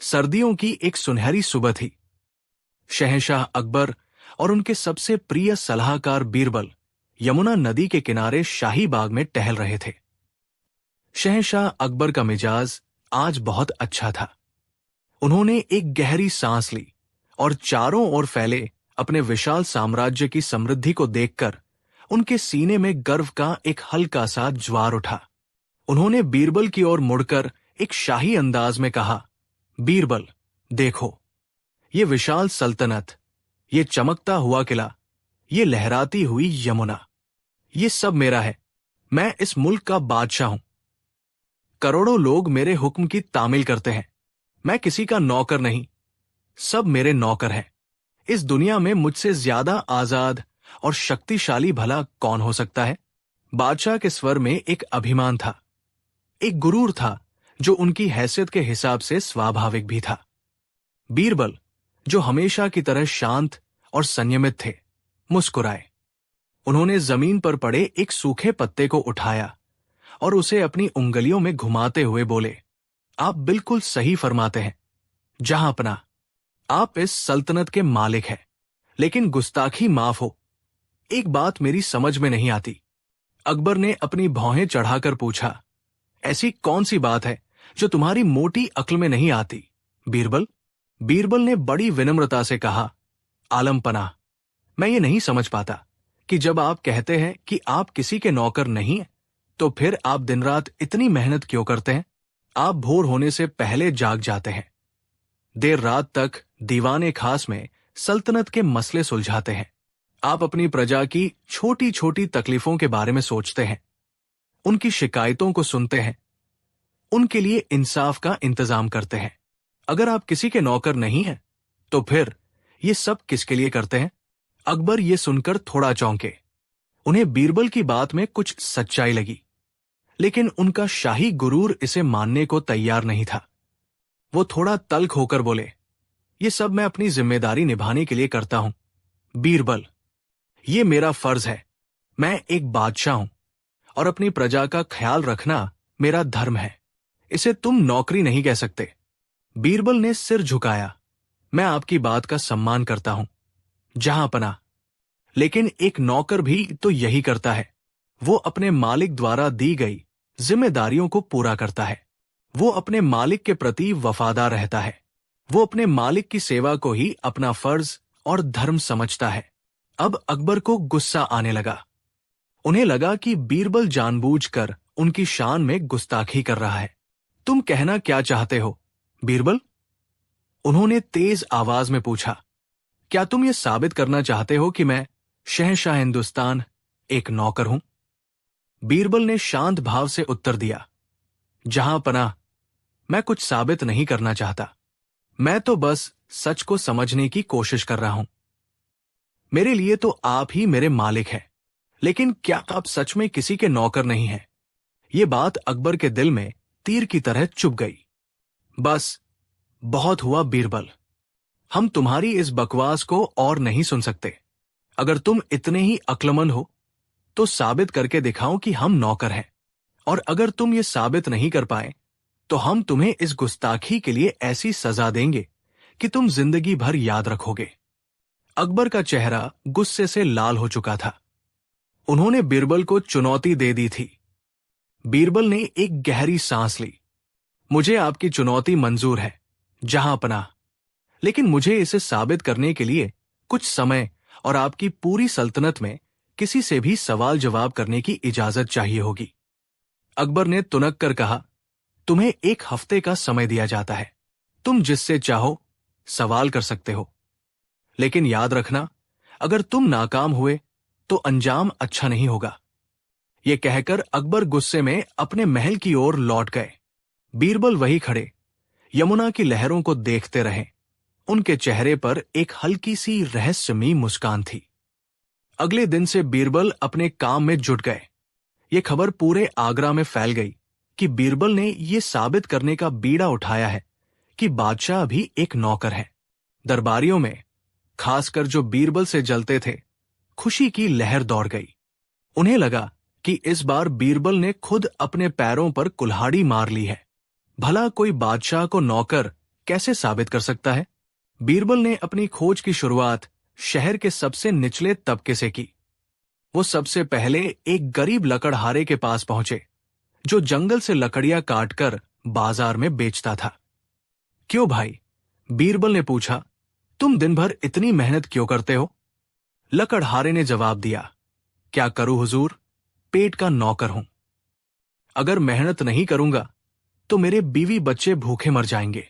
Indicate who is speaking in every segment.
Speaker 1: सर्दियों की एक सुनहरी सुबह थी। शहंशाह अकबर और उनके सबसे प्रिय सलाहकार बीरबल यमुना नदी के किनारे शाही बाग में टहल रहे थे। शहंशाह अकबर का मिजाज आज बहुत अच्छा था। उन्होंने एक गहरी सांस ली और चारों ओर फैले अपने विशाल साम्राज्य की समृद्धि को देखकर उनके सीने में गर्व का एक हल्का सा ज्वार उठा। उन्होंने बीरबल की ओर मुड़कर एक शाही अंदाज में कहा, बीरबल, देखो, ये विशाल सल्तनत, ये चमकता हुआ किला, ये लहराती हुई यमुना, ये सब मेरा है। मैं इस मुल्क का बादशाह हूं। करोड़ों लोग मेरे हुक्म की तामील करते हैं। मैं किसी का नौकर नहीं, सब मेरे नौकर हैं। इस दुनिया में मुझसे ज्यादा आजाद और शक्तिशाली भला कौन हो सकता है? बादशाह के स्वर में एक अभिमान था, एक गुरूर था जो उनकी हैसियत के हिसाब से स्वाभाविक भी था। बीरबल, जो हमेशा की तरह शांत और संयमित थे, मुस्कुराए। उन्होंने जमीन पर पड़े एक सूखे पत्ते को उठाया और उसे अपनी उंगलियों में घुमाते हुए बोले, आप बिल्कुल सही फरमाते हैं जहांपना। आप इस सल्तनत के मालिक हैं, लेकिन गुस्ताखी माफ हो। एक बात मेरी समझ में नहीं आती। अकबर ने अपनी भौहें चढ़ाकर पूछा, ऐसी कौन सी बात है जो तुम्हारी मोटी अक्ल में नहीं आती, बीरबल? बीरबल ने बड़ी विनम्रता से कहा, आलम पनाह, मैं ये नहीं समझ पाता कि जब आप कहते हैं कि आप किसी के नौकर नहीं हैं, तो फिर आप दिन रात इतनी मेहनत क्यों करते हैं? आप भोर होने से पहले जाग जाते हैं, देर रात तक दीवाने खास में सल्तनत के मसले सुलझाते हैं। आप अपनी प्रजा की छोटी छोटी तकलीफों के बारे में सोचते हैं, उनकी शिकायतों को सुनते हैं, उनके लिए इंसाफ का इंतजाम करते हैं। अगर आप किसी के नौकर नहीं हैं, तो फिर ये सब किसके लिए करते हैं? अकबर ये सुनकर थोड़ा चौंके। उन्हें बीरबल की बात में कुछ सच्चाई लगी, लेकिन उनका शाही गुरूर इसे मानने को तैयार नहीं था। वो थोड़ा तल्ख होकर बोले, ये सब मैं अपनी जिम्मेदारी निभाने के लिए करता हूं, बीरबल। ये मेरा फर्ज है। मैं एक बादशाह हूं और अपनी प्रजा का ख्याल रखना मेरा धर्म है। इसे तुम नौकरी नहीं कह सकते। बीरबल ने सिर झुकाया। मैं आपकी बात का सम्मान करता हूं, जहांपना, लेकिन एक नौकर भी तो यही करता है। वो अपने मालिक द्वारा दी गई जिम्मेदारियों को पूरा करता है। वो अपने मालिक के प्रति वफादार रहता है। वो अपने मालिक की सेवा को ही अपना फर्ज और धर्म समझता है। अब अकबर को गुस्सा आने लगा। उन्हें लगा कि बीरबल जानबूझकर उनकी शान में गुस्ताखी कर रहा है। तुम कहना क्या चाहते हो, बीरबल? उन्होंने तेज आवाज में पूछा। क्या तुम ये साबित करना चाहते हो कि मैं शहंशाह हिंदुस्तान एक नौकर हूं? बीरबल ने शांत भाव से उत्तर दिया, जहांपनाह, मैं कुछ साबित नहीं करना चाहता। मैं तो बस सच को समझने की कोशिश कर रहा हूं। मेरे लिए तो आप ही मेरे मालिक हैं, लेकिन क्या आप सच में किसी के नौकर नहीं हैं? ये बात अकबर के दिल में तीर की तरह चुभ गई। बस, बहुत हुआ बीरबल। हम तुम्हारी इस बकवास को और नहीं सुन सकते। अगर तुम इतने ही अक्लमंद हो, तो साबित करके दिखाओ कि हम नौकर हैं। और अगर तुम ये साबित नहीं कर पाए, तो हम तुम्हें इस गुस्ताखी के लिए ऐसी सजा देंगे कि तुम जिंदगी भर याद रखोगे। अकबर का चेहरा गुस्से से लाल हो चुका था। उन्होंने बीरबल को चुनौती दे दी थी। बीरबल ने एक गहरी सांस ली। मुझे आपकी चुनौती मंजूर है, जहांपनाह, लेकिन मुझे इसे साबित करने के लिए कुछ समय और आपकी पूरी सल्तनत में किसी से भी सवाल जवाब करने की इजाजत चाहिए होगी। अकबर ने तुनक कर कहा, तुम्हें 1 हफ्ते का समय दिया जाता है। तुम जिससे चाहो सवाल कर सकते हो, लेकिन याद रखना, अगर तुम नाकाम हुए तो अंजाम अच्छा नहीं होगा। यह कहकर अकबर गुस्से में अपने महल की ओर लौट गए। बीरबल वही खड़े यमुना की लहरों को देखते रहे। उनके चेहरे पर एक हल्की सी रहस्यमयी मुस्कान थी। अगले दिन से बीरबल अपने काम में जुट गए। ये खबर पूरे आगरा में फैल गई कि बीरबल ने ये साबित करने का बीड़ा उठाया है कि बादशाह भी एक नौकर है। दरबारियों में, खासकर जो बीरबल से जलते थे, खुशी की लहर दौड़ गई। उन्हें लगा कि इस बार बीरबल ने खुद अपने पैरों पर कुल्हाड़ी मार ली है। भला कोई बादशाह को नौकर कैसे साबित कर सकता है? बीरबल ने अपनी खोज की शुरुआत शहर के सबसे निचले तबके से की। वो सबसे पहले एक गरीब लकड़हारे के पास पहुंचे, जो जंगल से लकड़ियां काटकर बाजार में बेचता था। क्यों भाई? बीरबल ने पूछा, तुम दिन भर इतनी मेहनत क्यों करते हो? लकड़हारे ने जवाब दिया, क्या करूं हुजूर, पेट का नौकर हूं। अगर मेहनत नहीं करूंगा तो मेरे बीवी बच्चे भूखे मर जाएंगे।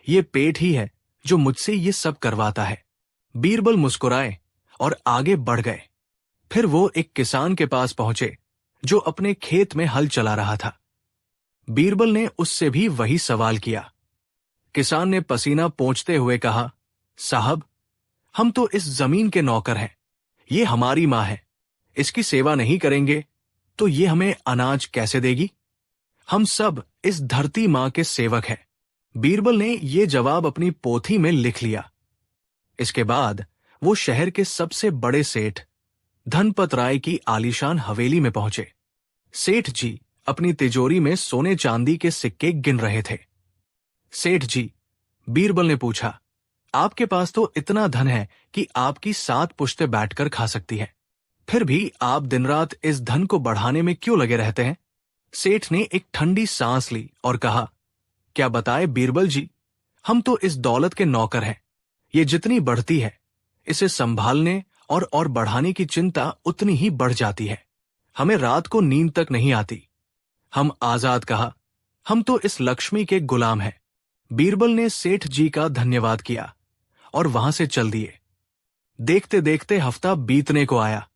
Speaker 1: ये पेट ही है जो मुझसे ये सब करवाता है। बीरबल मुस्कुराए और आगे बढ़ गए। फिर वो एक किसान के पास पहुंचे जो अपने खेत में हल चला रहा था। बीरबल ने उससे भी वही सवाल किया। किसान ने पसीना पोंछते हुए कहा, साहब, हम तो इस जमीन के नौकर हैं। ये हमारी मां है। इसकी सेवा नहीं करेंगे तो ये हमें अनाज कैसे देगी? हम सब इस धरती मां के सेवक हैं। बीरबल ने ये जवाब अपनी पोथी में लिख लिया। इसके बाद वो शहर के सबसे बड़े सेठ धनपत राय की आलीशान हवेली में पहुंचे। सेठ जी अपनी तिजोरी में सोने चांदी के सिक्के गिन रहे थे। सेठ जी, बीरबल ने पूछा, आपके पास तो इतना धन है कि आपकी 7 पुश्तें बैठकर खा सकती हैं। फिर भी आप दिन रात इस धन को बढ़ाने में क्यों लगे रहते हैं? सेठ ने एक ठंडी सांस ली और कहा, क्या बताए बीरबल जी, हम तो इस दौलत के नौकर हैं। ये जितनी बढ़ती है, इसे संभालने और बढ़ाने की चिंता उतनी ही बढ़ जाती है। हमें रात को नींद तक नहीं आती। हम आजाद कहा, हम तो इस लक्ष्मी के गुलाम हैं। बीरबल ने सेठ जी का धन्यवाद किया और वहां से चल दिए। देखते देखते हफ्ता बीतने को आया।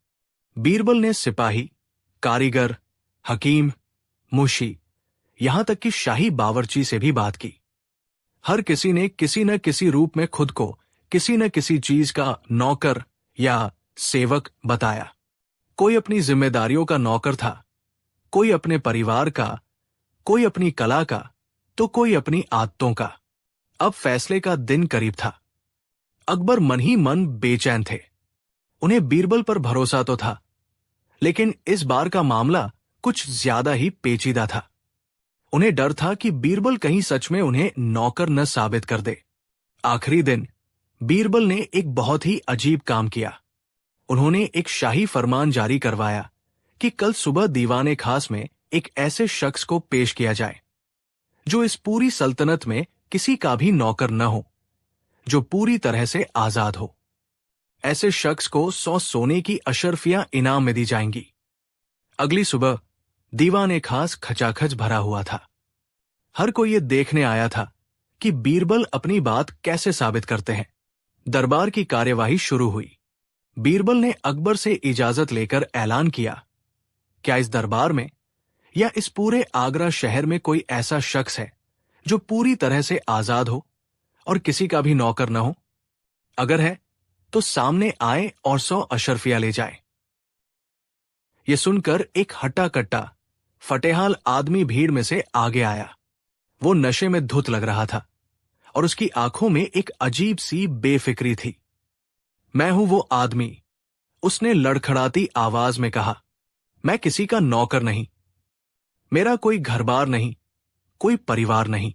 Speaker 1: बीरबल ने सिपाही, कारीगर, हकीम, मुंशी, यहां तक कि शाही बावर्ची से भी बात की। हर किसी ने किसी न किसी रूप में खुद को किसी न किसी चीज का नौकर या सेवक बताया। कोई अपनी जिम्मेदारियों का नौकर था, कोई अपने परिवार का, कोई अपनी कला का, तो कोई अपनी आदतों का। अब फैसले का दिन करीब था। अकबर मन ही मन बेचैन थे। उन्हें बीरबल पर भरोसा तो था, लेकिन इस बार का मामला कुछ ज्यादा ही पेचीदा था। उन्हें डर था कि बीरबल कहीं सच में उन्हें नौकर न साबित कर दे। आखिरी दिन बीरबल ने एक बहुत ही अजीब काम किया। उन्होंने एक शाही फरमान जारी करवाया कि कल सुबह दीवाने खास में एक ऐसे शख्स को पेश किया जाए जो इस पूरी सल्तनत में किसी का भी नौकर न हो, जो पूरी तरह से आजाद हो। ऐसे शख्स को 100 सोने की अशर्फियां इनाम में दी जाएंगी। अगली सुबह दीवाने खास खचाखच भरा हुआ था। हर कोई ये देखने आया था कि बीरबल अपनी बात कैसे साबित करते हैं। दरबार की कार्यवाही शुरू हुई। बीरबल ने अकबर से इजाजत लेकर ऐलान किया, क्या इस दरबार में या इस पूरे आगरा शहर में कोई ऐसा शख्स है जो पूरी तरह से आजाद हो और किसी का भी नौकर न हो? अगर है तो सामने आए और 100 अशर्फिया ले जाए। यह सुनकर एक हट्टा कट्टा फटेहाल आदमी भीड़ में से आगे आया। वो नशे में धुत लग रहा था और उसकी आंखों में एक अजीब सी बेफिक्री थी। मैं हूं वो आदमी, उसने लड़खड़ाती आवाज में कहा। मैं किसी का नौकर नहीं, मेरा कोई घरबार नहीं, कोई परिवार नहीं,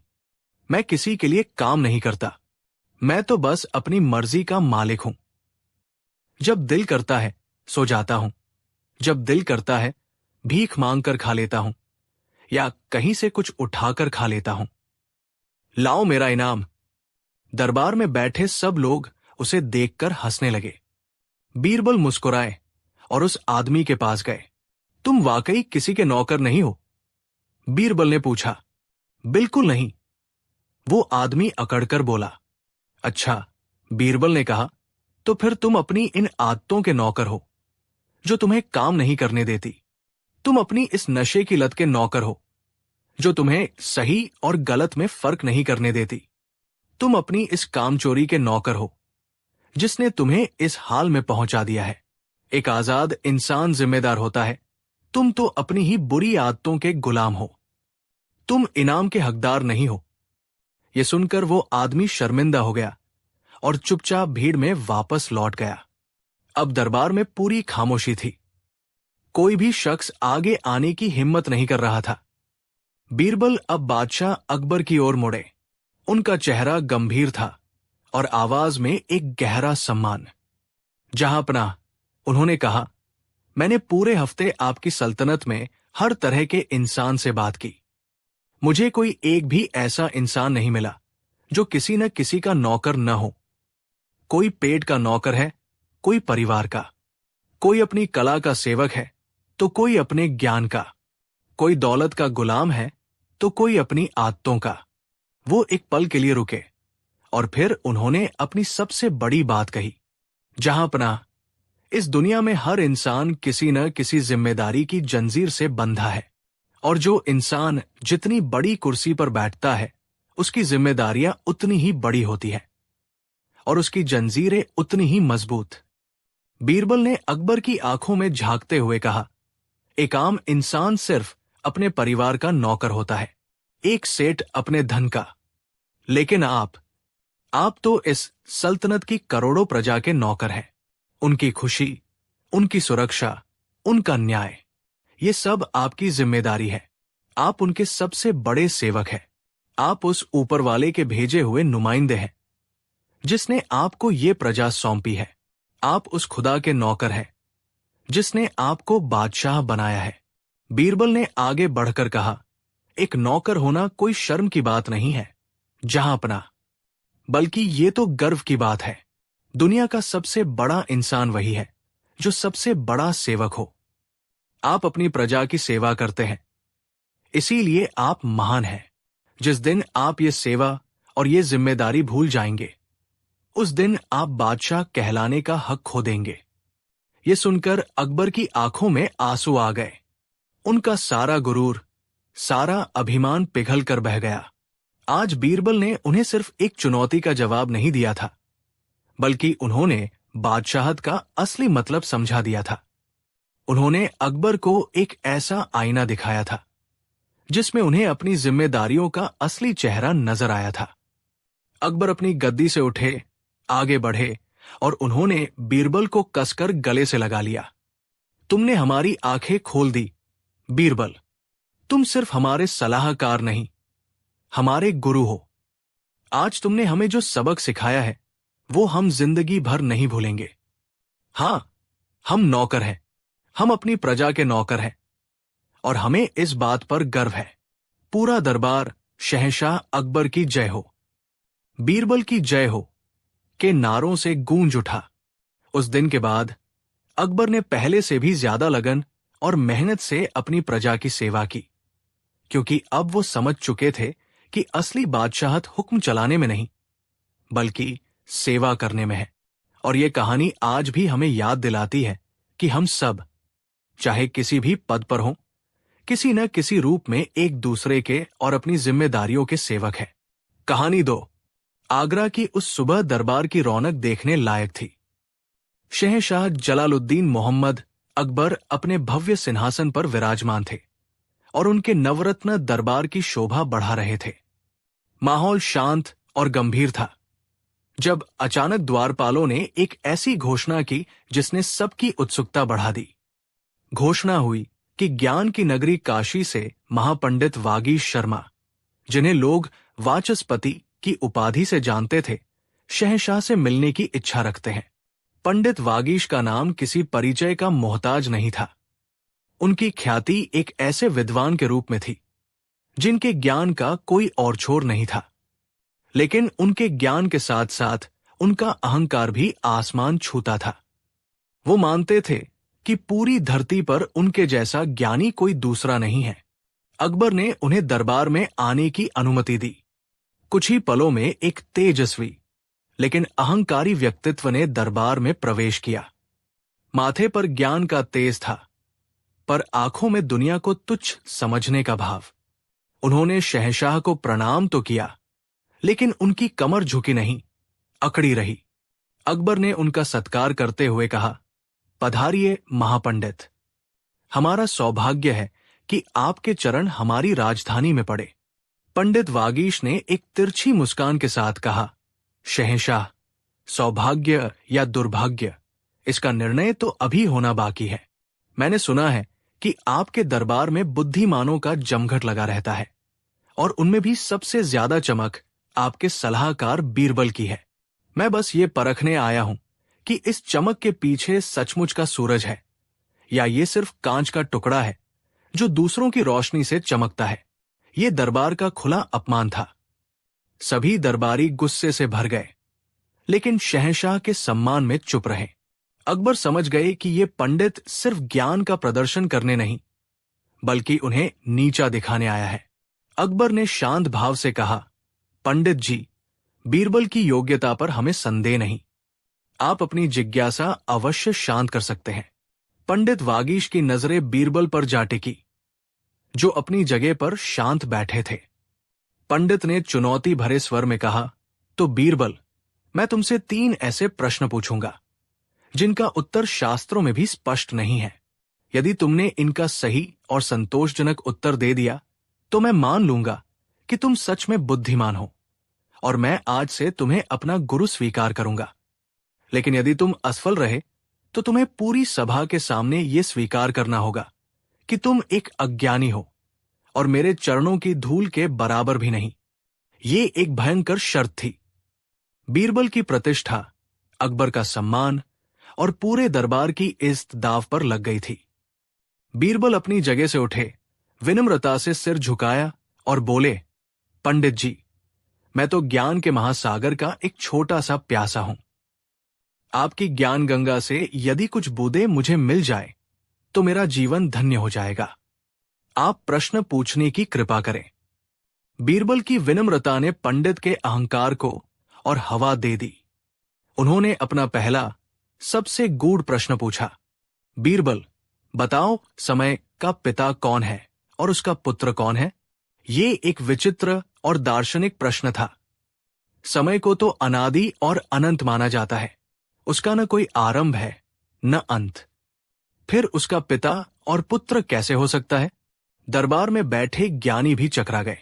Speaker 1: मैं किसी के लिए काम नहीं करता। मैं तो बस अपनी मर्जी का मालिक हूं। जब दिल करता है सो जाता हूं, जब दिल करता है भीख मांगकर खा लेता हूं या कहीं से कुछ उठाकर खा लेता हूं। लाओ मेरा इनाम। दरबार में बैठे सब लोग उसे देखकर हंसने लगे। बीरबल मुस्कुराए और उस आदमी के पास गए। तुम वाकई किसी के नौकर नहीं हो? बीरबल ने पूछा। बिल्कुल नहीं, वो आदमी अकड़कर बोला। अच्छा, बीरबल ने कहा, तो फिर तुम अपनी इन आदतों के नौकर हो जो तुम्हें काम नहीं करने देती। तुम अपनी इस नशे की लत के नौकर हो जो तुम्हें सही और गलत में फर्क नहीं करने देती। तुम अपनी इस कामचोरी के नौकर हो जिसने तुम्हें इस हाल में पहुंचा दिया है। एक आजाद इंसान जिम्मेदार होता है, तुम तो अपनी ही बुरी आदतों के गुलाम हो। तुम इनाम के हकदार नहीं हो। यह सुनकर वो आदमी शर्मिंदा हो गया और चुपचाप भीड़ में वापस लौट गया। अब दरबार में पूरी खामोशी थी। कोई भी शख्स आगे आने की हिम्मत नहीं कर रहा था। बीरबल अब बादशाह अकबर की ओर मुड़े उनका चेहरा गंभीर था और आवाज में एक गहरा सम्मान। जहांपनाह, उन्होंने कहा, मैंने पूरे हफ्ते आपकी सल्तनत में हर तरह के इंसान से बात की। मुझे कोई एक भी ऐसा इंसान नहीं मिला जो किसी न किसी का नौकर न हो। कोई पेट का नौकर है, कोई परिवार का, कोई अपनी कला का सेवक है तो कोई अपने ज्ञान का, कोई दौलत का गुलाम है तो कोई अपनी आदतों का। वो एक पल के लिए रुके और फिर उन्होंने अपनी सबसे बड़ी बात कही, जहांपनाह, इस दुनिया में हर इंसान किसी न किसी जिम्मेदारी की जंजीर से बंधा है, और जो इंसान जितनी बड़ी कुर्सी पर बैठता है उसकी जिम्मेदारियां उतनी ही बड़ी होती है और उसकी जंजीरें उतनी ही मजबूत। बीरबल ने अकबर की आंखों में झांकते हुए कहा, एक आम इंसान सिर्फ अपने परिवार का नौकर होता है, एक सेठ अपने धन का, लेकिन आप तो इस सल्तनत की करोड़ों प्रजा के नौकर हैं। उनकी खुशी, उनकी सुरक्षा, उनका न्याय, ये सब आपकी जिम्मेदारी है। आप उनके सबसे बड़े सेवक हैं। आप उस ऊपर वाले के भेजे हुए नुमाइंदे हैं जिसने आपको ये प्रजा सौंपी है। आप उस खुदा के नौकर हैं जिसने आपको बादशाह बनाया है। बीरबल ने आगे बढ़कर कहा, एक नौकर होना कोई शर्म की बात नहीं है जहांपनाह, बल्कि ये तो गर्व की बात है। दुनिया का सबसे बड़ा इंसान वही है जो सबसे बड़ा सेवक हो। आप अपनी प्रजा की सेवा करते हैं, इसीलिए आप महान हैं। जिस दिन आप ये सेवा और ये जिम्मेदारी भूल जाएंगे, उस दिन आप बादशाह कहलाने का हक खो देंगे। ये सुनकर अकबर की आंखों में आंसू आ गए। उनका सारा गुरूर, सारा अभिमान पिघल कर बह गया। आज बीरबल ने उन्हें सिर्फ एक चुनौती का जवाब नहीं दिया था, बल्कि उन्होंने बादशाहत का असली मतलब समझा दिया था। उन्होंने अकबर को एक ऐसा आईना दिखाया था जिसमें उन्हें अपनी जिम्मेदारियों का असली चेहरा नजर आया था। अकबर अपनी गद्दी से उठे, आगे बढ़े और उन्होंने बीरबल को कसकर गले से लगा लिया। तुमने हमारी आंखें खोल दी बीरबल। तुम सिर्फ हमारे सलाहकार नहीं, हमारे गुरु हो। आज तुमने हमें जो सबक सिखाया है वो हम जिंदगी भर नहीं भूलेंगे। हां, हम नौकर हैं, हम अपनी प्रजा के नौकर हैं और हमें इस बात पर गर्व है। पूरा दरबार शहंशाह अकबर की जय हो, बीरबल की जय हो के नारों से गूंज उठा। उस दिन के बाद अकबर ने पहले से भी ज्यादा लगन और मेहनत से अपनी प्रजा की सेवा की, क्योंकि अब वो समझ चुके थे कि असली बादशाहत हुक्म चलाने में नहीं, बल्कि सेवा करने में है। और ये कहानी आज भी हमें याद दिलाती है कि हम सब, चाहे किसी भी पद पर हों, किसी न किसी रूप में एक दूसरे के और अपनी जिम्मेदारियों के सेवक हैं। कहानी 2। आगरा की उस सुबह दरबार की रौनक देखने लायक थी। शहंशाह जलालुद्दीन मोहम्मद अकबर अपने भव्य सिंहासन पर विराजमान थे और उनके नवरत्न दरबार की शोभा बढ़ा रहे थे। माहौल शांत और गंभीर था जब अचानक द्वारपालों ने एक ऐसी घोषणा की जिसने सबकी उत्सुकता बढ़ा दी। घोषणा हुई कि ज्ञान की नगरी काशी से महापंडित वागीश शर्मा, जिन्हें लोग वाचस्पति की उपाधि से जानते थे, शहंशाह से मिलने की इच्छा रखते हैं। पंडित वागीश का नाम किसी परिचय का मोहताज नहीं था। उनकी ख्याति एक ऐसे विद्वान के रूप में थी जिनके ज्ञान का कोई और छोर नहीं था, लेकिन उनके ज्ञान के साथ साथ उनका अहंकार भी आसमान छूता था। वो मानते थे कि पूरी धरती पर उनके जैसा ज्ञानी कोई दूसरा नहीं है। अकबर ने उन्हें दरबार में आने की अनुमति दी। कुछ ही पलों में एक तेजस्वी लेकिन अहंकारी व्यक्तित्व ने दरबार में प्रवेश किया। माथे पर ज्ञान का तेज था, पर आंखों में दुनिया को तुच्छ समझने का भाव। उन्होंने शहंशाह को प्रणाम तो किया, लेकिन उनकी कमर झुकी नहीं, अकड़ी रही। अकबर ने उनका सत्कार करते हुए कहा, पधारिए महापंडित। हमारा सौभाग्य है कि आपके चरण हमारी राजधानी में पड़े। पंडित वागीश ने एक तिरछी मुस्कान के साथ कहा, शहंशाह, सौभाग्य या दुर्भाग्य, इसका निर्णय तो अभी होना बाकी है। मैंने सुना है कि आपके दरबार में बुद्धिमानों का जमघट लगा रहता है और उनमें भी सबसे ज्यादा चमक आपके सलाहकार बीरबल की है। मैं बस ये परखने आया हूं कि इस चमक के पीछे सचमुच का सूरज है या ये सिर्फ कांच का टुकड़ा है जो दूसरों की रोशनी से चमकता है। ये दरबार का खुला अपमान था। सभी दरबारी गुस्से से भर गए, लेकिन शहंशाह के सम्मान में चुप रहे। अकबर समझ गए कि ये पंडित सिर्फ ज्ञान का प्रदर्शन करने नहीं, बल्कि उन्हें नीचा दिखाने आया है। अकबर ने शांत भाव से कहा, पंडित जी, बीरबल की योग्यता पर हमें संदेह नहीं। आप अपनी जिज्ञासा अवश्य शांत कर सकते हैं। पंडित वागीश की नजरें बीरबल पर जा टिकी, जो अपनी जगह पर शांत बैठे थे। पंडित ने चुनौती भरे स्वर में कहा, तो बीरबल, मैं तुमसे 3 ऐसे प्रश्न पूछूंगा जिनका उत्तर शास्त्रों में भी स्पष्ट नहीं है। यदि तुमने इनका सही और संतोषजनक उत्तर दे दिया तो मैं मान लूंगा कि तुम सच में बुद्धिमान हो और मैं आज से तुम्हें अपना गुरु स्वीकार करूंगा। लेकिन यदि तुम असफल रहे तो तुम्हें पूरी सभा के सामने यह स्वीकार करना होगा कि तुम एक अज्ञानी हो और मेरे चरणों की धूल के बराबर भी नहीं। ये एक भयंकर शर्त थी। बीरबल की प्रतिष्ठा, अकबर का सम्मान और पूरे दरबार की इज्जत दांव पर लग गई थी। बीरबल अपनी जगह से उठे, विनम्रता से सिर झुकाया और बोले, पंडित जी, मैं तो ज्ञान के महासागर का एक छोटा सा प्यासा हूं। आपकी ज्ञान गंगा से यदि कुछ बूंदें मुझे मिल जाए तो मेरा जीवन धन्य हो जाएगा। आप प्रश्न पूछने की कृपा करें। बीरबल की विनम्रता ने पंडित के अहंकार को और हवा दे दी। उन्होंने अपना पहला, सबसे गूढ़ प्रश्न पूछा, बीरबल, बताओ समय का पिता कौन है और उसका पुत्र कौन है? ये एक विचित्र और दार्शनिक प्रश्न था। समय को तो अनादि और अनंत माना जाता है। उसका न कोई आरंभ है न अंत। फिर उसका पिता और पुत्र कैसे हो सकता है? दरबार में बैठे ज्ञानी भी चकरा गए।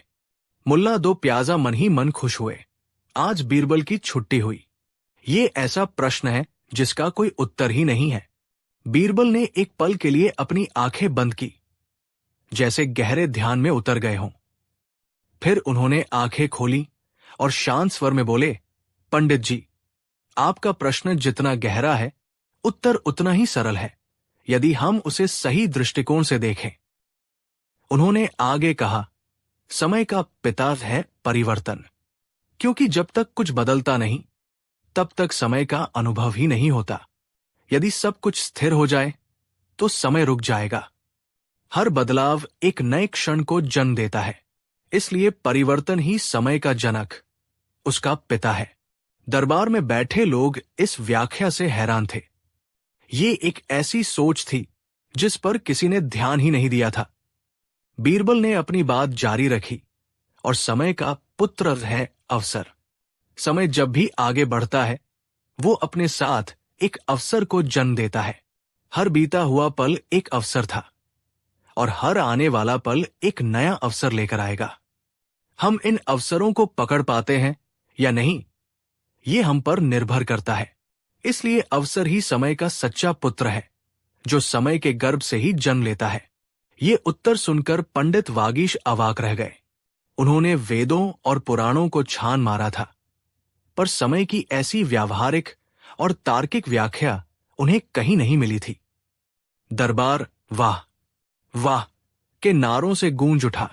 Speaker 1: मुल्ला दो प्याजा मन ही मन खुश हुए। आज बीरबल की छुट्टी हुई। ये ऐसा प्रश्न है जिसका कोई उत्तर ही नहीं है। बीरबल ने एक पल के लिए अपनी आंखें बंद की, जैसे गहरे ध्यान में उतर गए हों। फिर उन्होंने आंखें खोली और शांत स्वर में बोले, पंडित जी, आपका प्रश्न जितना गहरा है, उत्तर उतना ही सरल है, यदि हम उसे सही दृष्टिकोण से देखें। उन्होंने आगे कहा, समय का पिता है परिवर्तन, क्योंकि जब तक कुछ बदलता नहीं, तब तक समय का अनुभव ही नहीं होता। यदि सब कुछ स्थिर हो जाए तो समय रुक जाएगा। हर बदलाव एक नए क्षण को जन्म देता है। इसलिए परिवर्तन ही समय का जनक, उसका पिता है। दरबार में बैठे लोग इस व्याख्या से हैरान थे। ये एक ऐसी सोच थी जिस पर किसी ने ध्यान ही नहीं दिया था। बीरबल ने अपनी बात जारी रखी, और समय का पुत्र है अवसर। समय जब भी आगे बढ़ता है, वो अपने साथ एक अवसर को जन्म देता है। हर बीता हुआ पल एक अवसर था, और हर आने वाला पल एक नया अवसर लेकर आएगा। हम इन अवसरों को पकड़ पाते हैं या नहीं, ये हम पर निर्भर करता है। इसलिए अवसर ही समय का सच्चा पुत्र है, जो समय के गर्भ से ही जन्म लेता है। ये उत्तर सुनकर पंडित वागीश अवाक रह गए। उन्होंने वेदों और पुराणों को छान मारा था, पर समय की ऐसी व्यावहारिक और तार्किक व्याख्या उन्हें कहीं नहीं मिली थी। दरबार वाह वाह के नारों से गूंज उठा,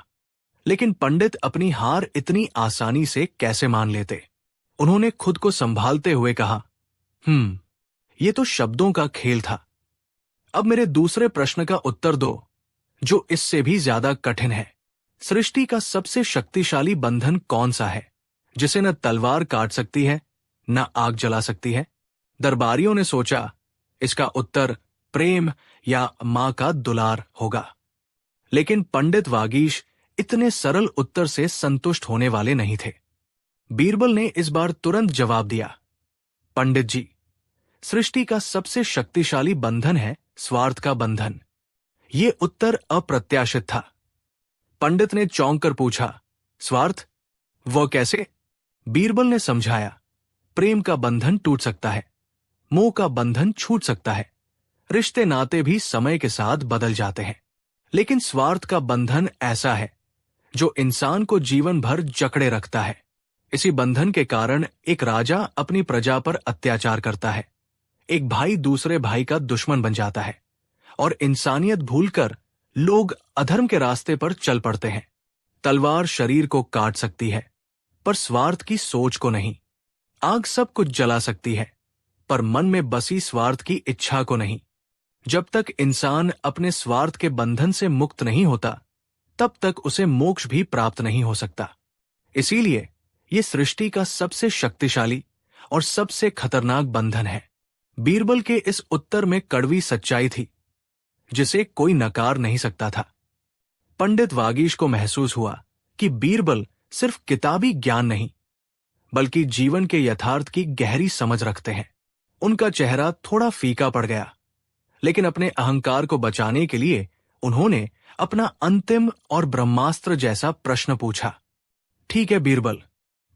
Speaker 1: लेकिन पंडित अपनी हार इतनी आसानी से कैसे मान लेते? उन्होंने खुद को संभालते हुए कहा, ये तो शब्दों का खेल था। अब मेरे दूसरे प्रश्न का उत्तर दो, जो इससे भी ज्यादा कठिन है। सृष्टि का सबसे शक्तिशाली बंधन कौन सा है, जिसे न तलवार काट सकती है न आग जला सकती है? दरबारियों ने सोचा इसका उत्तर प्रेम या मां का दुलार होगा, लेकिन पंडित वागीश इतने सरल उत्तर से संतुष्ट होने वाले नहीं थे। बीरबल ने इस बार तुरंत जवाब दिया, पंडित जी, सृष्टि का सबसे शक्तिशाली बंधन है स्वार्थ का बंधन। ये उत्तर अप्रत्याशित था। पंडित ने चौंक कर पूछा, स्वार्थ? वह कैसे? बीरबल ने समझाया, प्रेम का बंधन टूट सकता है, मोह का बंधन छूट सकता है, रिश्ते नाते भी समय के साथ बदल जाते हैं, लेकिन स्वार्थ का बंधन ऐसा है जो इंसान को जीवन भर जकड़े रखता है। इसी बंधन के कारण एक राजा अपनी प्रजा पर अत्याचार करता है, एक भाई दूसरे भाई का दुश्मन बन जाता है और इंसानियत भूलकर लोग अधर्म के रास्ते पर चल पड़ते हैं। तलवार शरीर को काट सकती है, पर स्वार्थ की सोच को नहीं। आग सब कुछ जला सकती है, पर मन में बसी स्वार्थ की इच्छा को नहीं। जब तक इंसान अपने स्वार्थ के बंधन से मुक्त नहीं होता, तब तक उसे मोक्ष भी प्राप्त नहीं हो सकता। इसीलिए ये सृष्टि का सबसे शक्तिशाली और सबसे खतरनाक बंधन है। बीरबल के इस उत्तर में कड़वी सच्चाई थी, जिसे कोई नकार नहीं सकता था। पंडित वागीश को महसूस हुआ कि बीरबल सिर्फ किताबी ज्ञान नहीं, बल्कि जीवन के यथार्थ की गहरी समझ रखते हैं। उनका चेहरा थोड़ा फीका पड़ गया, लेकिन अपने अहंकार को बचाने के लिए उन्होंने अपना अंतिम और ब्रह्मास्त्र जैसा प्रश्न पूछा। ठीक है बीरबल,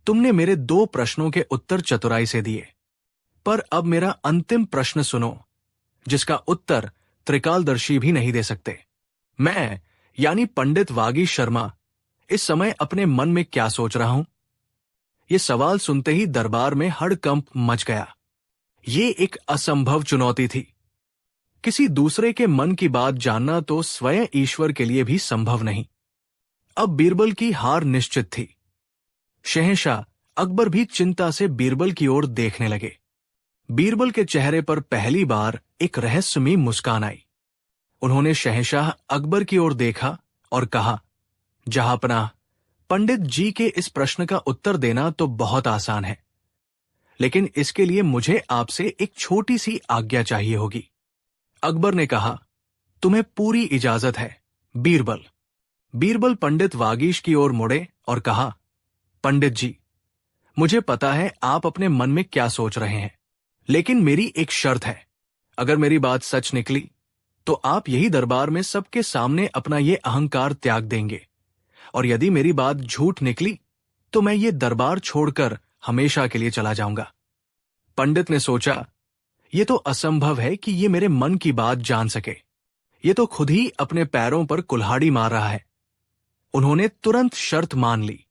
Speaker 1: तुमने मेरे 2 प्रश्नों के उत्तर चतुराई से दिए, पर अब मेरा अंतिम प्रश्न सुनो, जिसका उत्तर त्रिकालदर्शी भी नहीं दे सकते। मैं यानी पंडित वागीश शर्मा इस समय अपने मन में क्या सोच रहा हूं? यह सवाल सुनते ही दरबार में हड़कंप मच गया। ये एक असंभव चुनौती थी। किसी दूसरे के मन की बात जानना तो स्वयं ईश्वर के लिए भी संभव नहीं। अब बीरबल की हार निश्चित थी। शहंशाह अकबर भी चिंता से बीरबल की ओर देखने लगे। बीरबल के चेहरे पर पहली बार एक रहस्यमयी मुस्कान आई। उन्होंने शहंशाह अकबर की ओर देखा और कहा, जहांपनाह, पंडित जी के इस प्रश्न का उत्तर देना तो बहुत आसान है, लेकिन इसके लिए मुझे आपसे एक छोटी सी आज्ञा चाहिए होगी। अकबर ने कहा, तुम्हें पूरी इजाजत है बीरबल। बीरबल पंडित वागीश की ओर मुड़े और कहा, पंडित जी, मुझे पता है आप अपने मन में क्या सोच रहे हैं, लेकिन मेरी एक शर्त है। अगर मेरी बात सच निकली तो आप यही दरबार में सबके सामने अपना ये अहंकार त्याग देंगे, और यदि मेरी बात झूठ निकली तो मैं ये दरबार छोड़कर हमेशा के लिए चला जाऊंगा। पंडित ने सोचा, ये तो असंभव है कि ये मेरे मन की बात जान सके। ये तो खुद ही अपने पैरों पर कुल्हाड़ी मार रहा है। उन्होंने तुरंत शर्त मान ली।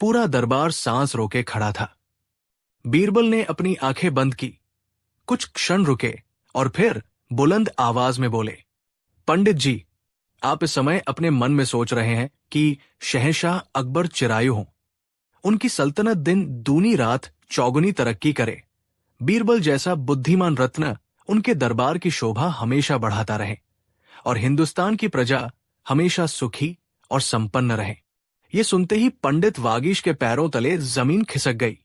Speaker 1: पूरा दरबार सांस रोके खड़ा था। बीरबल ने अपनी आंखें बंद की, कुछ क्षण रुके और फिर बुलंद आवाज में बोले, पंडित जी, आप इस समय अपने मन में सोच रहे हैं कि शहंशाह अकबर चिरायु हों, उनकी सल्तनत दिन दूनी रात चौगुनी तरक्की करे, बीरबल जैसा बुद्धिमान रत्न उनके दरबार की शोभा हमेशा बढ़ाता रहे और हिंदुस्तान की प्रजा हमेशा सुखी और संपन्न रहे। ये सुनते ही पंडित वागीश के पैरों तले जमीन खिसक गई।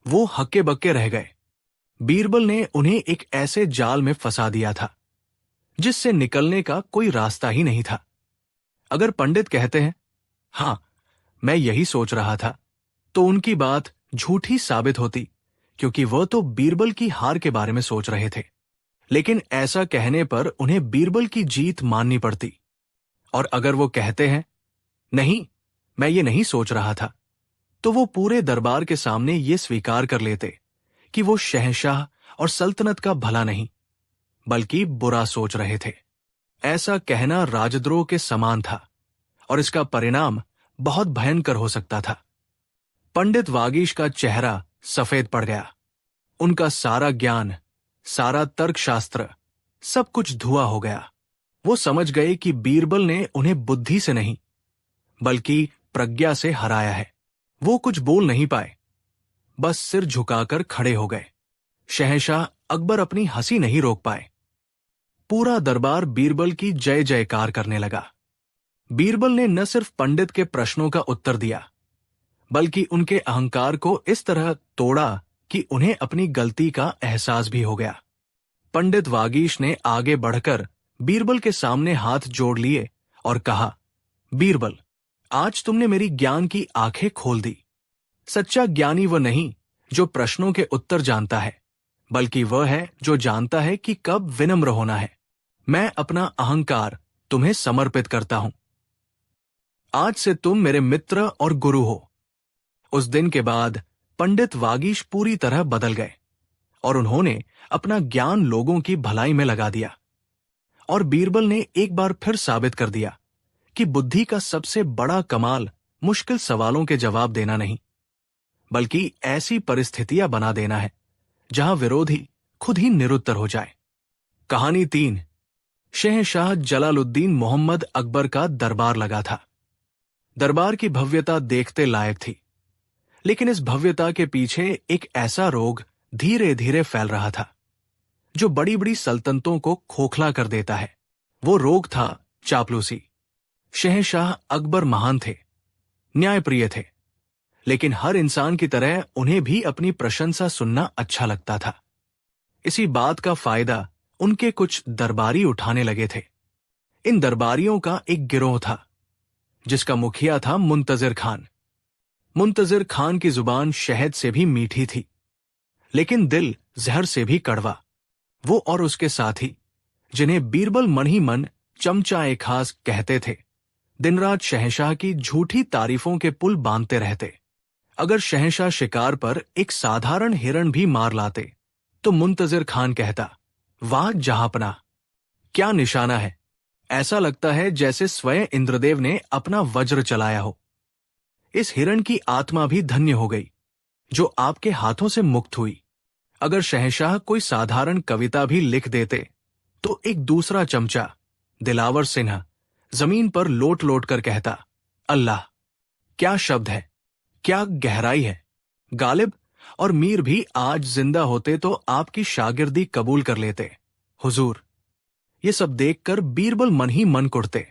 Speaker 1: वो हक्के बक्के रह गए। बीरबल ने उन्हें एक ऐसे जाल में फंसा दिया था जिससे निकलने का कोई रास्ता ही नहीं था। अगर पंडित कहते हैं, हां, मैं यही सोच रहा था, तो उनकी बात झूठी साबित होती, क्योंकि वह तो बीरबल की हार के बारे में सोच रहे थे। लेकिन ऐसा कहने पर उन्हें बीरबल की जीत माननी पड़ती। और अगर वो कहते हैं, नहीं, मैं ये नहीं सोच रहा था, तो वो पूरे दरबार के सामने ये स्वीकार कर लेते कि वो शहंशाह और सल्तनत का भला नहीं, बल्कि बुरा सोच रहे थे। ऐसा कहना राजद्रोह के समान था और इसका परिणाम बहुत भयंकर हो सकता था। पंडित वागीश का चेहरा सफेद पड़ गया। उनका सारा ज्ञान, सारा तर्कशास्त्र, सब कुछ धुआं हो गया। वो समझ गए कि बीरबल ने उन्हें बुद्धि से नहीं, बल्कि प्रज्ञा से हराया है। वो कुछ बोल नहीं पाए, बस सिर झुकाकर खड़े हो गए। शहंशाह अकबर अपनी हंसी नहीं रोक पाए। पूरा दरबार बीरबल की जय जयकार करने लगा। बीरबल ने न सिर्फ पंडित के प्रश्नों का उत्तर दिया, बल्कि उनके अहंकार को इस तरह तोड़ा कि उन्हें अपनी गलती का एहसास भी हो गया। पंडित वागीश ने आगे बढ़कर बीरबल के सामने हाथ जोड़ लिए और कहा, बीरबल, आज तुमने मेरी ज्ञान की आंखें खोल दी। सच्चा ज्ञानी वह नहीं जो प्रश्नों के उत्तर जानता है, बल्कि वह है जो जानता है कि कब विनम्र होना है। मैं अपना अहंकार तुम्हें समर्पित करता हूं। आज से तुम मेरे मित्र और गुरु हो। उस दिन के बाद पंडित वागीश पूरी तरह बदल गए और उन्होंने अपना ज्ञान लोगों की भलाई में लगा दिया। और बीरबल ने एक बार फिर साबित कर दिया कि बुद्धि का सबसे बड़ा कमाल मुश्किल सवालों के जवाब देना नहीं, बल्कि ऐसी परिस्थितियां बना देना है जहां विरोधी खुद ही निरुत्तर हो जाए। कहानी 3। शहंशाह जलालुद्दीन मोहम्मद अकबर का दरबार लगा था। दरबार की भव्यता देखते लायक थी, लेकिन इस भव्यता के पीछे एक ऐसा रोग धीरे धीरे फैल रहा था जो बड़ी बड़ी सल्तनतों को खोखला कर देता है। वो रोग था चापलूसी। शहंशाह अकबर महान थे, न्यायप्रिय थे, लेकिन हर इंसान की तरह उन्हें भी अपनी प्रशंसा सुनना अच्छा लगता था। इसी बात का फायदा उनके कुछ दरबारी उठाने लगे थे। इन दरबारियों का एक गिरोह था जिसका मुखिया था मुंतजिर खान। मुंतजिर खान की जुबान शहद से भी मीठी थी, लेकिन दिल जहर से भी कड़वा। वो और उसके साथी, जिन्हें बीरबल मन ही मन चमचा ए खास कहते थे, दिन रात शहंशाह की झूठी तारीफों के पुल बांधते रहते। अगर शहंशाह शिकार पर एक साधारण हिरण भी मार लाते तो मुंतजिर खान कहता, वाह जहांपना, क्या निशाना है, ऐसा लगता है जैसे स्वयं इंद्रदेव ने अपना वज्र चलाया हो। इस हिरण की आत्मा भी धन्य हो गई जो आपके हाथों से मुक्त हुई। अगर शहंशाह कोई साधारण कविता भी लिख देते तो एक दूसरा चमचा, दिलावर सिन्हा, जमीन पर लोट लोट कर कहता, अल्लाह, क्या शब्द है, क्या गहराई है। गालिब और मीर भी आज जिंदा होते तो आपकी शागिर्दी कबूल कर लेते। हुजूर। ये सब देखकर बीरबल मन ही मन कुढ़ते,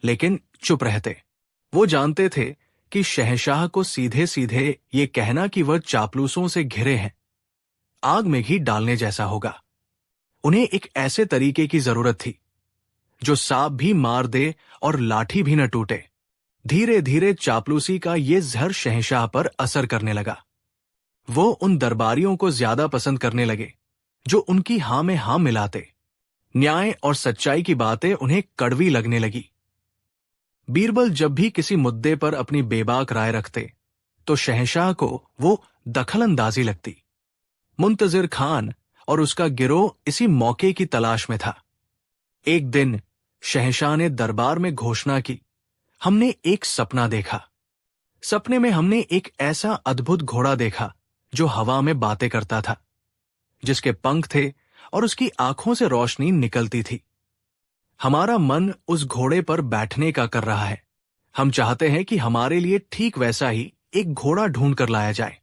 Speaker 1: लेकिन चुप रहते। वो जानते थे कि शहंशाह को सीधे सीधे ये कहना कि वह चापलूसों से घिरे हैं, आग में घी डालने जैसा होगा। उन्हें एक ऐसे तरीके की जरूरत थी जो सांप भी मार दे और लाठी भी न टूटे। धीरे धीरे चापलूसी का ये जहर शहंशाह पर असर करने लगा। वो उन दरबारियों को ज्यादा पसंद करने लगे जो उनकी हां में हां मिलाते। न्याय और सच्चाई की बातें उन्हें कड़वी लगने लगी। बीरबल जब भी किसी मुद्दे पर अपनी बेबाक राय रखते तो शहंशाह को वो दखलंदाजी लगती। मुंतजिर खान और उसका गिरोह इसी मौके की तलाश में था। एक दिन शहंशाह ने दरबार में घोषणा की, हमने एक सपना देखा। सपने में हमने एक ऐसा अद्भुत घोड़ा देखा जो हवा में बातें करता था, जिसके पंख थे और उसकी आंखों से रोशनी निकलती थी। हमारा मन उस घोड़े पर बैठने का कर रहा है। हम चाहते हैं कि हमारे लिए ठीक वैसा ही एक घोड़ा ढूंढ कर लाया जाए।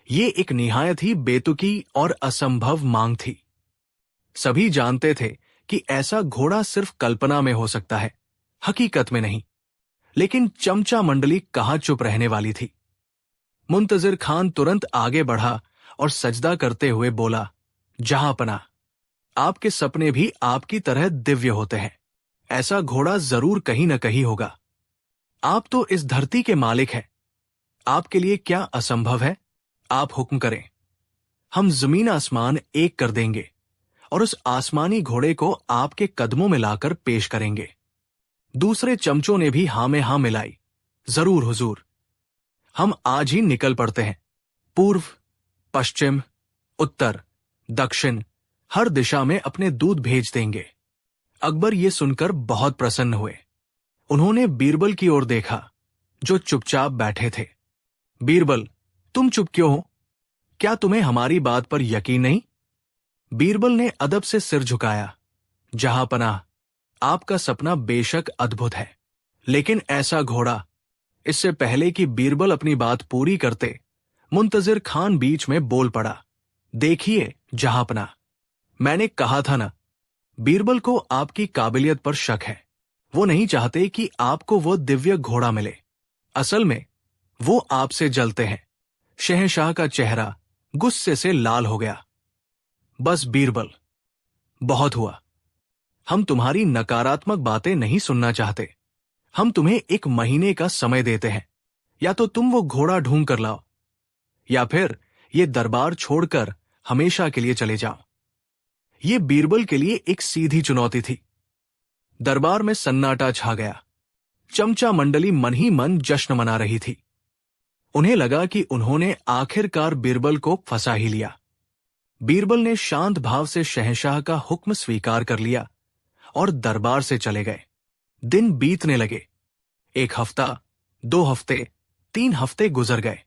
Speaker 1: ये एक निहायत ही बेतुकी और असंभव मांग थी। सभी जानते थे कि ऐसा घोड़ा सिर्फ कल्पना में हो सकता है, हकीकत में नहीं। लेकिन चमचा मंडली कहाँ चुप रहने वाली थी। मुंतजिर खान तुरंत आगे बढ़ा और सजदा करते हुए बोला, जहांपना, आपके सपने भी आपकी तरह दिव्य होते हैं। ऐसा घोड़ा जरूर कहीं न कहीं होगा। आप तो इस धरती के मालिक हैं। आपके लिए क्या असंभव है, आप हुक्म करें। हम जमीन आसमान एक कर देंगे और उस आसमानी घोड़े को आपके कदमों में लाकर पेश करेंगे। दूसरे चमचों ने भी हां में हां मिलाई। जरूर हुजूर, हम आज ही निकल पड़ते हैं। पूर्व, पश्चिम, उत्तर, दक्षिण, हर दिशा में अपने दूत भेज देंगे। अकबर ये सुनकर बहुत प्रसन्न हुए। उन्होंने बीरबल की ओर देखा जो चुपचाप बैठे थे। बीरबल, तुम चुप क्यों हो? क्या तुम्हें हमारी बात पर यकीन नहीं? बीरबल ने अदब से सिर झुकाया। जहांपनाह, आपका सपना बेशक अद्भुत है, लेकिन ऐसा घोड़ा। इससे पहले कि बीरबल अपनी बात पूरी करते, मुंतजिर खान बीच में बोल पड़ा, देखिए जहांपनाह, मैंने कहा था ना, बीरबल को आपकी काबिलियत पर शक है। वो नहीं चाहते कि आपको वो दिव्य घोड़ा मिले। असल में वो आपसे जलते हैं। शहंशाह का चेहरा गुस्से से लाल हो गया। बस बीरबल, बहुत हुआ। हम तुम्हारी नकारात्मक बातें नहीं सुनना चाहते। हम तुम्हें 1 महीने का समय देते हैं। या तो तुम वो घोड़ा ढूंढ कर लाओ, या फिर ये दरबार छोड़कर हमेशा के लिए चले जाओ। ये बीरबल के लिए एक सीधी चुनौती थी। दरबार में सन्नाटा छा गया। चमचा मंडली मन ही मन जश्न मना रही थी। उन्हें लगा कि उन्होंने आखिरकार बीरबल को फंसा ही लिया। बीरबल ने शांत भाव से शहंशाह का हुक्म स्वीकार कर लिया और दरबार से चले गए। दिन बीतने लगे। 1 हफ्ता, 2 हफ्ते, 3 हफ्ते गुजर गए।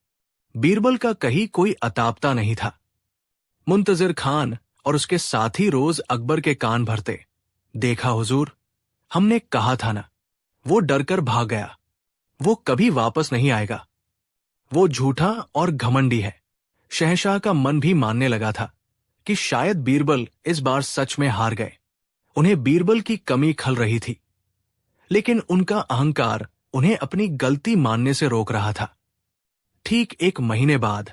Speaker 1: बीरबल का कहीं कोई अतापता नहीं था। मुंतजिर खान और उसके साथी रोज अकबर के कान भरते, देखा हुजूर, हमने कहा था ना, वो डरकर भाग गया, वो कभी वापस नहीं आएगा, वो झूठा और घमंडी है। शहंशाह का मन भी मानने लगा था कि शायद बीरबल इस बार सच में हार गए। उन्हें बीरबल की कमी खल रही थी, लेकिन उनका अहंकार उन्हें अपनी गलती मानने से रोक रहा था। ठीक 1 महीने बाद,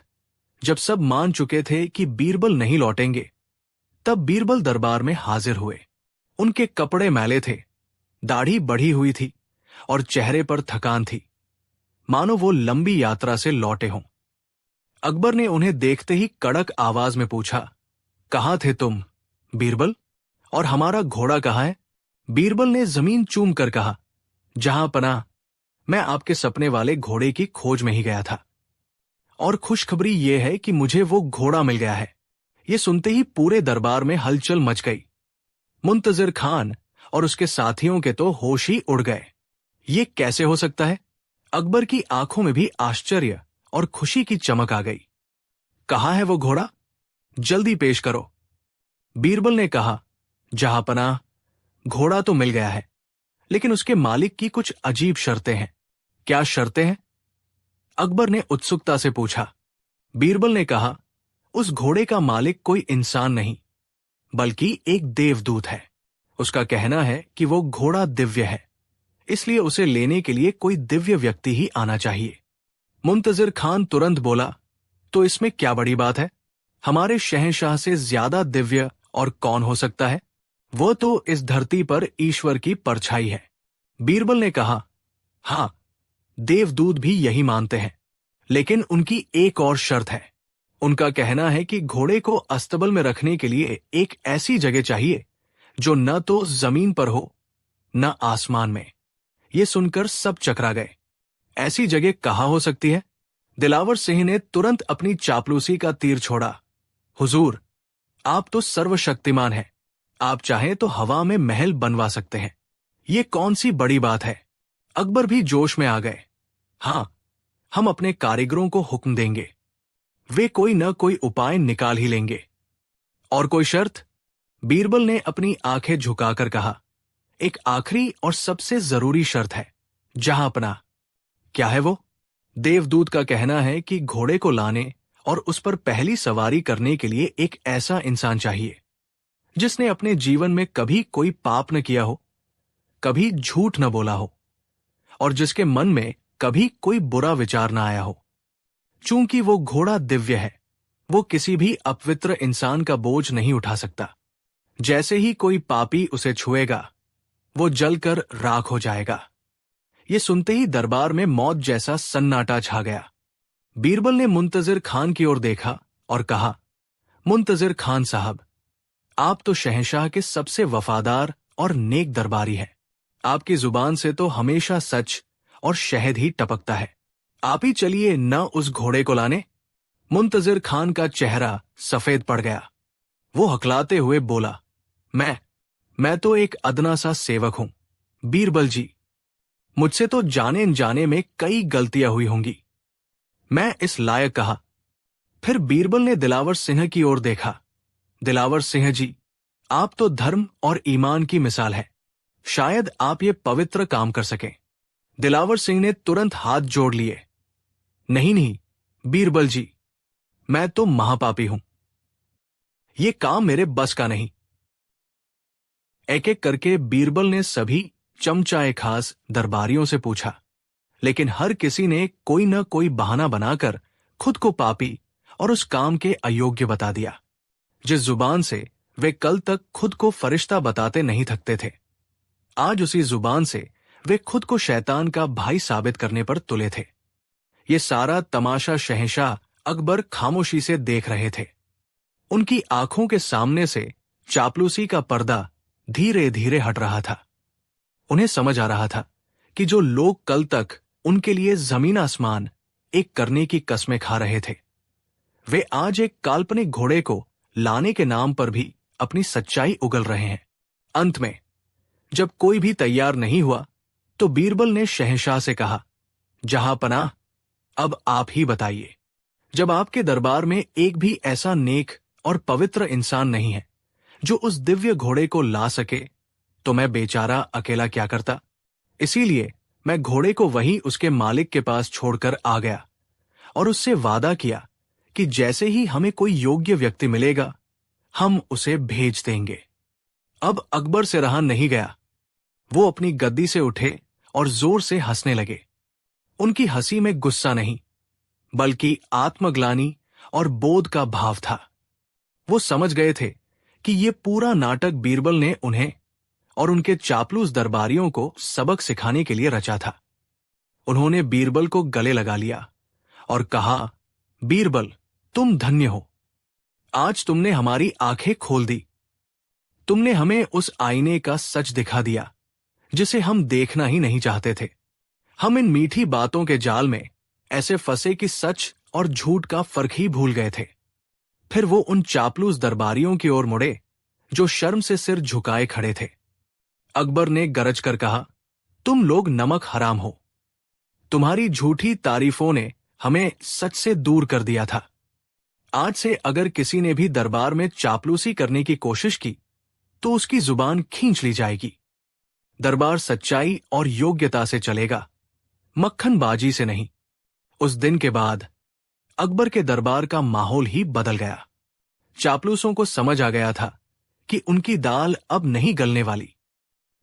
Speaker 1: जब सब मान चुके थे कि बीरबल नहीं लौटेंगे, तब बीरबल दरबार में हाजिर हुए। उनके कपड़े मैले थे, दाढ़ी बढ़ी हुई थी और चेहरे पर थकान थी, मानो वो लंबी यात्रा से लौटे हों। अकबर ने उन्हें देखते ही कड़क आवाज में पूछा, कहाँ थे तुम, बीरबल? और हमारा घोड़ा कहाँ है? बीरबल ने जमीन चूम कर कहा, जहां पनाह, मैं आपके सपने वाले घोड़े की खोज में ही गया था, और खुशखबरी यह है कि मुझे वो घोड़ा मिल गया है। ये सुनते ही पूरे दरबार में हलचल मच गई। मुंतजिर खान और उसके साथियों के तो होश ही उड़ गए। ये कैसे हो सकता है? अकबर की आंखों में भी आश्चर्य और खुशी की चमक आ गई। कहाँ है वो घोड़ा? जल्दी पेश करो। बीरबल ने कहा, जहांपनाह, घोड़ा तो मिल गया है, लेकिन उसके मालिक की कुछ अजीब शर्तें हैं। क्या शर्तें हैं? अकबर ने उत्सुकता से पूछा। बीरबल ने कहा, उस घोड़े का मालिक कोई इंसान नहीं, बल्कि एक देवदूत है। उसका कहना है कि वो घोड़ा दिव्य है, इसलिए उसे लेने के लिए कोई दिव्य व्यक्ति ही आना चाहिए। मुंतजिर खान तुरंत बोला, तो इसमें क्या बड़ी बात है? हमारे शहंशाह से ज्यादा दिव्य और कौन हो सकता है? वो तो इस धरती पर ईश्वर की परछाई है। बीरबल ने कहा, हां, देवदूत भी यही मानते हैं, लेकिन उनकी एक और शर्त है। उनका कहना है कि घोड़े को अस्तबल में रखने के लिए एक ऐसी जगह चाहिए जो न तो जमीन पर हो न आसमान में। ये सुनकर सब चकरा गए। ऐसी जगह कहाँ हो सकती है? दिलावर सिंह ने तुरंत अपनी चापलूसी का तीर छोड़ा। हुजूर, आप तो सर्वशक्तिमान हैं, आप चाहें तो हवा में महल बनवा सकते हैं। ये कौन सी बड़ी बात है? अकबर भी जोश में आ गए। हां, हम अपने कारीगरों को हुक्म देंगे, वे कोई न कोई उपाय निकाल ही लेंगे। और कोई शर्त? बीरबल ने अपनी आंखें झुकाकर कहा, एक आखिरी और सबसे जरूरी शर्त है, जहांपनाह। क्या है वो? देवदूत का कहना है कि घोड़े को लाने और उस पर पहली सवारी करने के लिए एक ऐसा इंसान चाहिए जिसने अपने जीवन में कभी कोई पाप न किया हो, कभी झूठ न बोला हो, और जिसके मन में कभी कोई बुरा विचार न आया हो। चूंकि वो घोड़ा दिव्य है, वो किसी भी अपवित्र इंसान का बोझ नहीं उठा सकता। जैसे ही कोई पापी उसे छुएगा, वो जलकर राख हो जाएगा। ये सुनते ही दरबार में मौत जैसा सन्नाटा छा गया। बीरबल ने मुंतजिर खान की ओर देखा और कहा, मुंतजिर खान साहब, आप तो शहंशाह के सबसे वफादार और नेक दरबारी हैं। आपकी जुबान से तो हमेशा सच और शहद ही टपकता है। आप ही चलिए न उस घोड़े को लाने। मुंतजिर खान का चेहरा सफेद पड़ गया। वो हकलाते हुए बोला, मैं तो एक अदना सा सेवक हूं। बीरबल जी, मुझसे तो जाने अनजाने में कई गलतियां हुई होंगी, मैं इस लायक कहा। फिर बीरबल ने दिलावर सिंह की ओर देखा। दिलावर सिंह जी, आप तो धर्म और ईमान की मिसाल है, शायद आप ये पवित्र काम कर सकें। दिलावर सिंह ने तुरंत हाथ जोड़ लिए। नहीं, बीरबल जी, मैं तो महापापी हूं, ये काम मेरे बस का नहीं। एक एक करके बीरबल ने सभी चमचाए खास दरबारियों से पूछा, लेकिन हर किसी ने कोई न कोई बहाना बनाकर खुद को पापी और उस काम के अयोग्य बता दिया, जिस जुबान से वे कल तक खुद को फरिश्ता बताते नहीं थकते थे। आज उसी जुबान से वे खुद को शैतान का भाई साबित करने पर तुले थे। ये सारा तमाशा शहंशाह अकबर खामोशी से देख रहे थे। उनकी आंखों के सामने से चापलूसी का पर्दा धीरे धीरे हट रहा था। उन्हें समझ आ रहा था कि जो लोग कल तक उनके लिए जमीन आसमान एक करने की कस्में खा रहे थे, वे आज एक काल्पनिक घोड़े को लाने के नाम पर भी अपनी सच्चाई उगल रहे हैं। अंत में जब कोई भी तैयार नहीं हुआ, तो बीरबल ने शहंशाह से कहा, जहांपनाह, अब आप ही बताइए, जब आपके दरबार में एक भी ऐसा नेक और पवित्र इंसान नहीं है जो उस दिव्य घोड़े को ला सके, तो मैं बेचारा अकेला क्या करता। इसीलिए मैं घोड़े को वहीं उसके मालिक के पास छोड़कर आ गया और उससे वादा किया कि जैसे ही हमें कोई योग्य व्यक्ति मिलेगा, हम उसे भेज देंगे। अब अकबर से रहा नहीं गया। वो अपनी गद्दी से उठे और जोर से हंसने लगे। उनकी हंसी में गुस्सा नहीं, बल्कि आत्मग्लानि और बोध का भाव था। वो समझ गए थे कि ये पूरा नाटक बीरबल ने उन्हें और उनके चापलूस दरबारियों को सबक सिखाने के लिए रचा था। उन्होंने बीरबल को गले लगा लिया और कहा, बीरबल, तुम धन्य हो। आज तुमने हमारी आंखें खोल दी। तुमने हमें उस आईने का सच दिखा दिया जिसे हम देखना ही नहीं चाहते थे। हम इन मीठी बातों के जाल में ऐसे फंसे कि सच और झूठ का फर्क ही भूल गए थे। फिर वो उन चापलूस दरबारियों की ओर मुड़े जो शर्म से सिर झुकाए खड़े थे। अकबर ने गरज कर कहा, तुम लोग नमक हराम हो। तुम्हारी झूठी तारीफों ने हमें सच से दूर कर दिया था। आज से अगर किसी ने भी दरबार में चापलूसी करने की कोशिश की तो उसकी जुबान खींच ली जाएगी। दरबार सच्चाई और योग्यता से चलेगा, मक्खनबाजी से नहीं। उस दिन के बाद अकबर के दरबार का माहौल ही बदल गया। चापलूसों को समझ आ गया था कि उनकी दाल अब नहीं गलने वाली।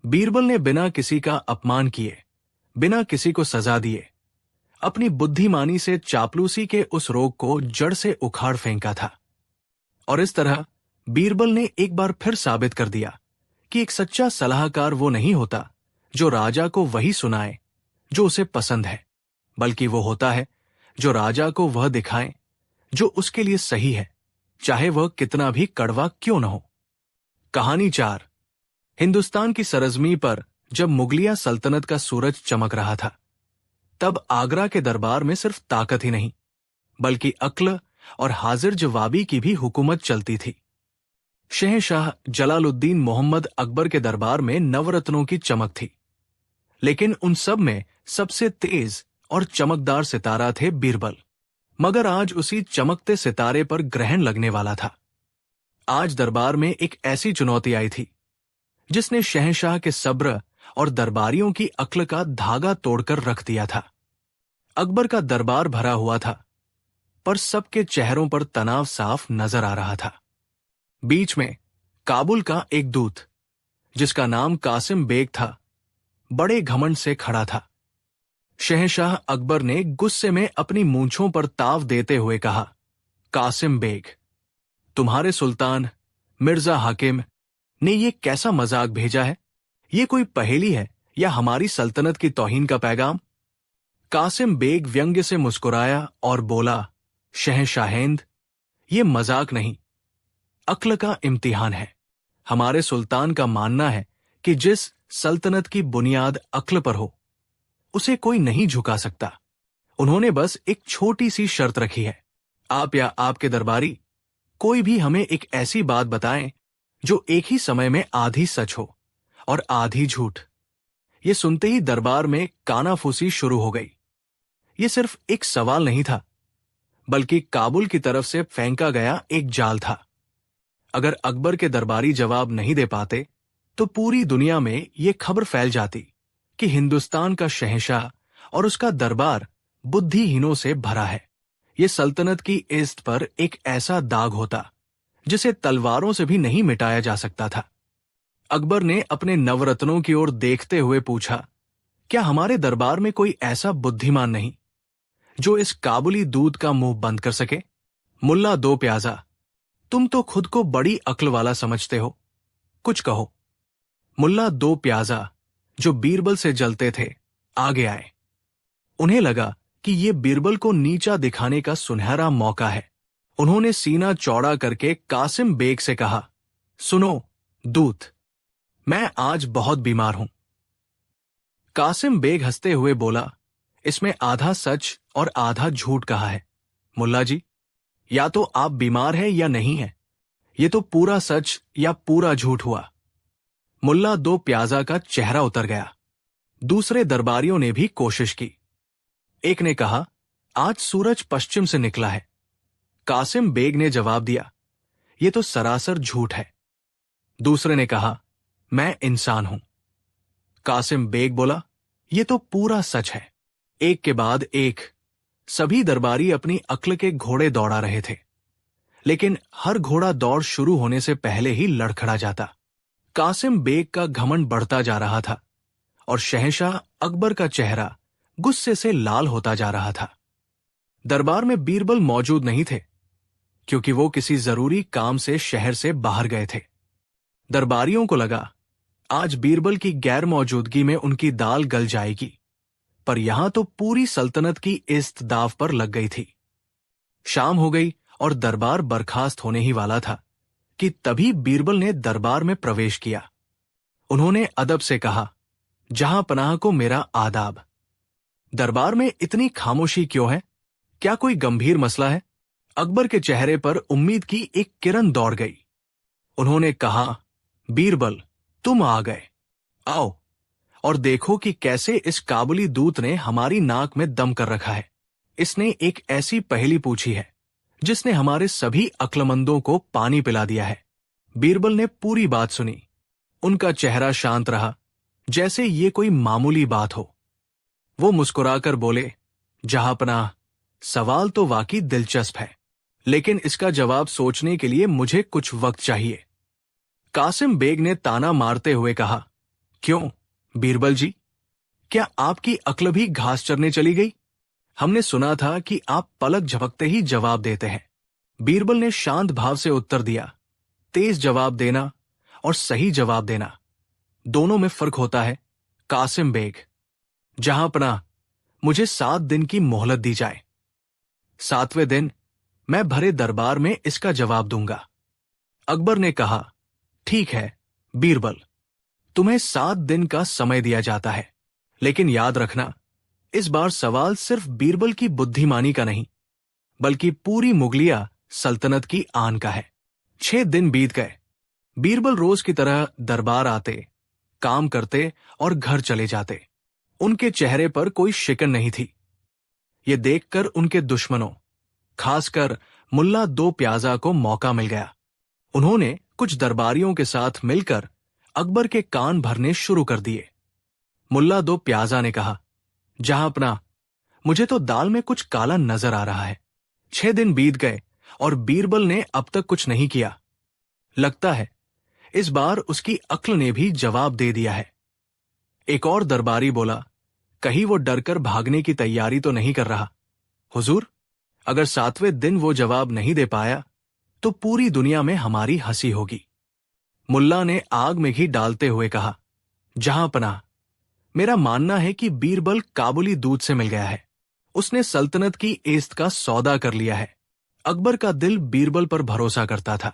Speaker 1: बीरबल ने बिना किसी का अपमान किए, बिना किसी को सजा दिए, अपनी बुद्धिमानी से चापलूसी के उस रोग को जड़ से उखाड़ फेंका था। और इस तरह बीरबल ने एक बार फिर साबित कर दिया कि एक सच्चा सलाहकार वो नहीं होता जो राजा को वही सुनाए जो उसे पसंद है, बल्कि वो होता है जो राजा को वह दिखाए जो उसके लिए सही है, चाहे वह कितना भी कड़वा क्यों न हो। कहानी 4। हिंदुस्तान की सरजमी पर जब मुगलिया सल्तनत का सूरज चमक रहा था, तब आगरा के दरबार में सिर्फ ताकत ही नहीं, बल्कि अक्ल और हाजिर जवाबी की भी हुकूमत चलती थी। शहंशाह जलालुद्दीन मोहम्मद अकबर के दरबार में नवरत्नों की चमक थी, लेकिन उन सब में सबसे तेज और चमकदार सितारा थे बीरबल। मगर आज उसी चमकते सितारे पर ग्रहण लगने वाला था। आज दरबार में एक ऐसी चुनौती आई थी जिसने शहंशाह के सब्र और दरबारियों की अक्ल का धागा तोड़कर रख दिया था। अकबर का दरबार भरा हुआ था, पर सबके चेहरों पर तनाव साफ नजर आ रहा था। बीच में काबुल का एक दूत, जिसका नाम कासिम बेग था, बड़े घमंड से खड़ा था। शहंशाह अकबर ने गुस्से में अपनी मूंछों पर ताव देते हुए कहा, कासिम बेग, तुम्हारे सुल्तान मिर्जा हाकिम ने ये कैसा मजाक भेजा है? ये कोई पहेली है या हमारी सल्तनत की तौहीन का पैगाम? कासिम बेग व्यंग्य से मुस्कुराया और बोला, शहंशाहेंद, ये मजाक नहीं, अक्ल का इम्तिहान है। हमारे सुल्तान का मानना है कि जिस सल्तनत की बुनियाद अक्ल पर हो, उसे कोई नहीं झुका सकता। उन्होंने बस एक छोटी सी शर्त रखी है। आप या आपके दरबारी कोई भी हमें एक ऐसी बात बताएं जो एक ही समय में आधी सच हो और आधी झूठ। ये सुनते ही दरबार में कानाफूसी शुरू हो गई। ये सिर्फ एक सवाल नहीं था, बल्कि काबुल की तरफ से फेंका गया एक जाल था। अगर अकबर के दरबारी जवाब नहीं दे पाते तो पूरी दुनिया में ये खबर फैल जाती कि हिंदुस्तान का शहंशाह और उसका दरबार बुद्धिहीनों से भरा है। ये सल्तनत की इज्जत पर एक ऐसा दाग होता जिसे तलवारों से भी नहीं मिटाया जा सकता था। अकबर ने अपने नवरत्नों की ओर देखते हुए पूछा, क्या हमारे दरबार में कोई ऐसा बुद्धिमान नहीं जो इस काबुली दूत का मुंह बंद कर सके? मुल्ला दो प्याजा, तुम तो खुद को बड़ी अक्ल वाला समझते हो, कुछ कहो। मुल्ला दो प्याजा, जो बीरबल से जलते थे, आगे आए। उन्हें लगा कि ये बीरबल को नीचा दिखाने का सुनहरा मौका है। उन्होंने सीना चौड़ा करके कासिम बेग से कहा, सुनो दूत, मैं आज बहुत बीमार हूं। कासिम बेग हंसते हुए बोला, इसमें आधा सच और आधा झूठ कहा है। मुल्ला जी, या तो आप बीमार हैं या नहीं है। ये तो पूरा सच या पूरा झूठ हुआ। मुल्ला दो प्याजा का चेहरा उतर गया। दूसरे दरबारियों ने भी कोशिश की। एक ने कहा, आज सूरज पश्चिम से निकला है, कासिम बेग ने जवाब दिया, ये तो सरासर झूठ है। दूसरे ने कहा, मैं इंसान हूं। कासिम बेग बोला, ये तो पूरा सच है। एक के बाद एक सभी दरबारी अपनी अक्ल के घोड़े दौड़ा रहे थे, लेकिन हर घोड़ा दौड़ शुरू होने से पहले ही लड़खड़ा जाता। कासिम बेग का घमंड बढ़ता जा रहा था और शहंशाह अकबर का चेहरा गुस्से से लाल होता जा रहा था। दरबार में बीरबल मौजूद नहीं थे, क्योंकि वो किसी जरूरी काम से शहर से बाहर गए थे। दरबारियों को लगा आज बीरबल की गैर मौजूदगी में उनकी दाल गल जाएगी, पर यहां तो पूरी सल्तनत की इज्जत दांव पर लग गई थी। शाम हो गई और दरबार बर्खास्त होने ही वाला था कि तभी बीरबल ने दरबार में प्रवेश किया। उन्होंने अदब से कहा, जहां पनाह को मेरा आदाब। दरबार में इतनी खामोशी क्यों है? क्या कोई गंभीर मसला है? अकबर के चेहरे पर उम्मीद की एक किरण दौड़ गई। उन्होंने कहा, बीरबल, तुम आ गए। आओ और देखो कि कैसे इस काबुली दूत ने हमारी नाक में दम कर रखा है। इसने एक ऐसी पहेली पूछी है जिसने हमारे सभी अक्लमंदों को पानी पिला दिया है। बीरबल ने पूरी बात सुनी। उनका चेहरा शांत रहा, जैसे ये कोई मामूली बात हो। वो मुस्कुराकर बोले, जहांपनाह, सवाल तो वाकई दिलचस्प है, लेकिन इसका जवाब सोचने के लिए मुझे कुछ वक्त चाहिए। कासिम बेग ने ताना मारते हुए कहा, क्यों बीरबल जी, क्या आपकी अक्ल भी घास चरने चली गई? हमने सुना था कि आप पलक झपकते ही जवाब देते हैं। बीरबल ने शांत भाव से उत्तर दिया, तेज जवाब देना और सही जवाब देना, दोनों में फर्क होता है। कासिम बेग, जहांपनाह, मुझे 7 दिन की मोहलत दी जाए। 7वें दिन मैं भरे दरबार में इसका जवाब दूंगा। अकबर ने कहा, ठीक है बीरबल, तुम्हें 7 दिन का समय दिया जाता है, लेकिन याद रखना, इस बार सवाल सिर्फ बीरबल की बुद्धिमानी का नहीं, बल्कि पूरी मुगलिया सल्तनत की आन का है। 6 दिन बीत गए। बीरबल रोज की तरह दरबार आते, काम करते और घर चले जाते। उनके चेहरे पर कोई शिकन नहीं थी। ये देखकर उनके दुश्मनों, खासकर मुल्ला दो प्याजा को मौका मिल गया। उन्होंने कुछ दरबारियों के साथ मिलकर अकबर के कान भरने शुरू कर दिए। मुल्ला दो प्याजा ने कहा, जहांपनाह, मुझे तो दाल में कुछ काला नजर आ रहा है। 6 दिन बीत गए और बीरबल ने अब तक कुछ नहीं किया। लगता है इस बार उसकी अक्ल ने भी जवाब दे दिया है। एक और दरबारी बोला, कहीं वो डरकर भागने की तैयारी तो नहीं कर रहा? हुजूर, अगर 7वें दिन वो जवाब नहीं दे पाया तो पूरी दुनिया में हमारी हंसी होगी। मुल्ला ने आग में घी डालते हुए कहा, जहांपनाह, मेरा मानना है कि बीरबल काबुली दूत से मिल गया है। उसने सल्तनत की इज्जत का सौदा कर लिया है। अकबर का दिल बीरबल पर भरोसा करता था,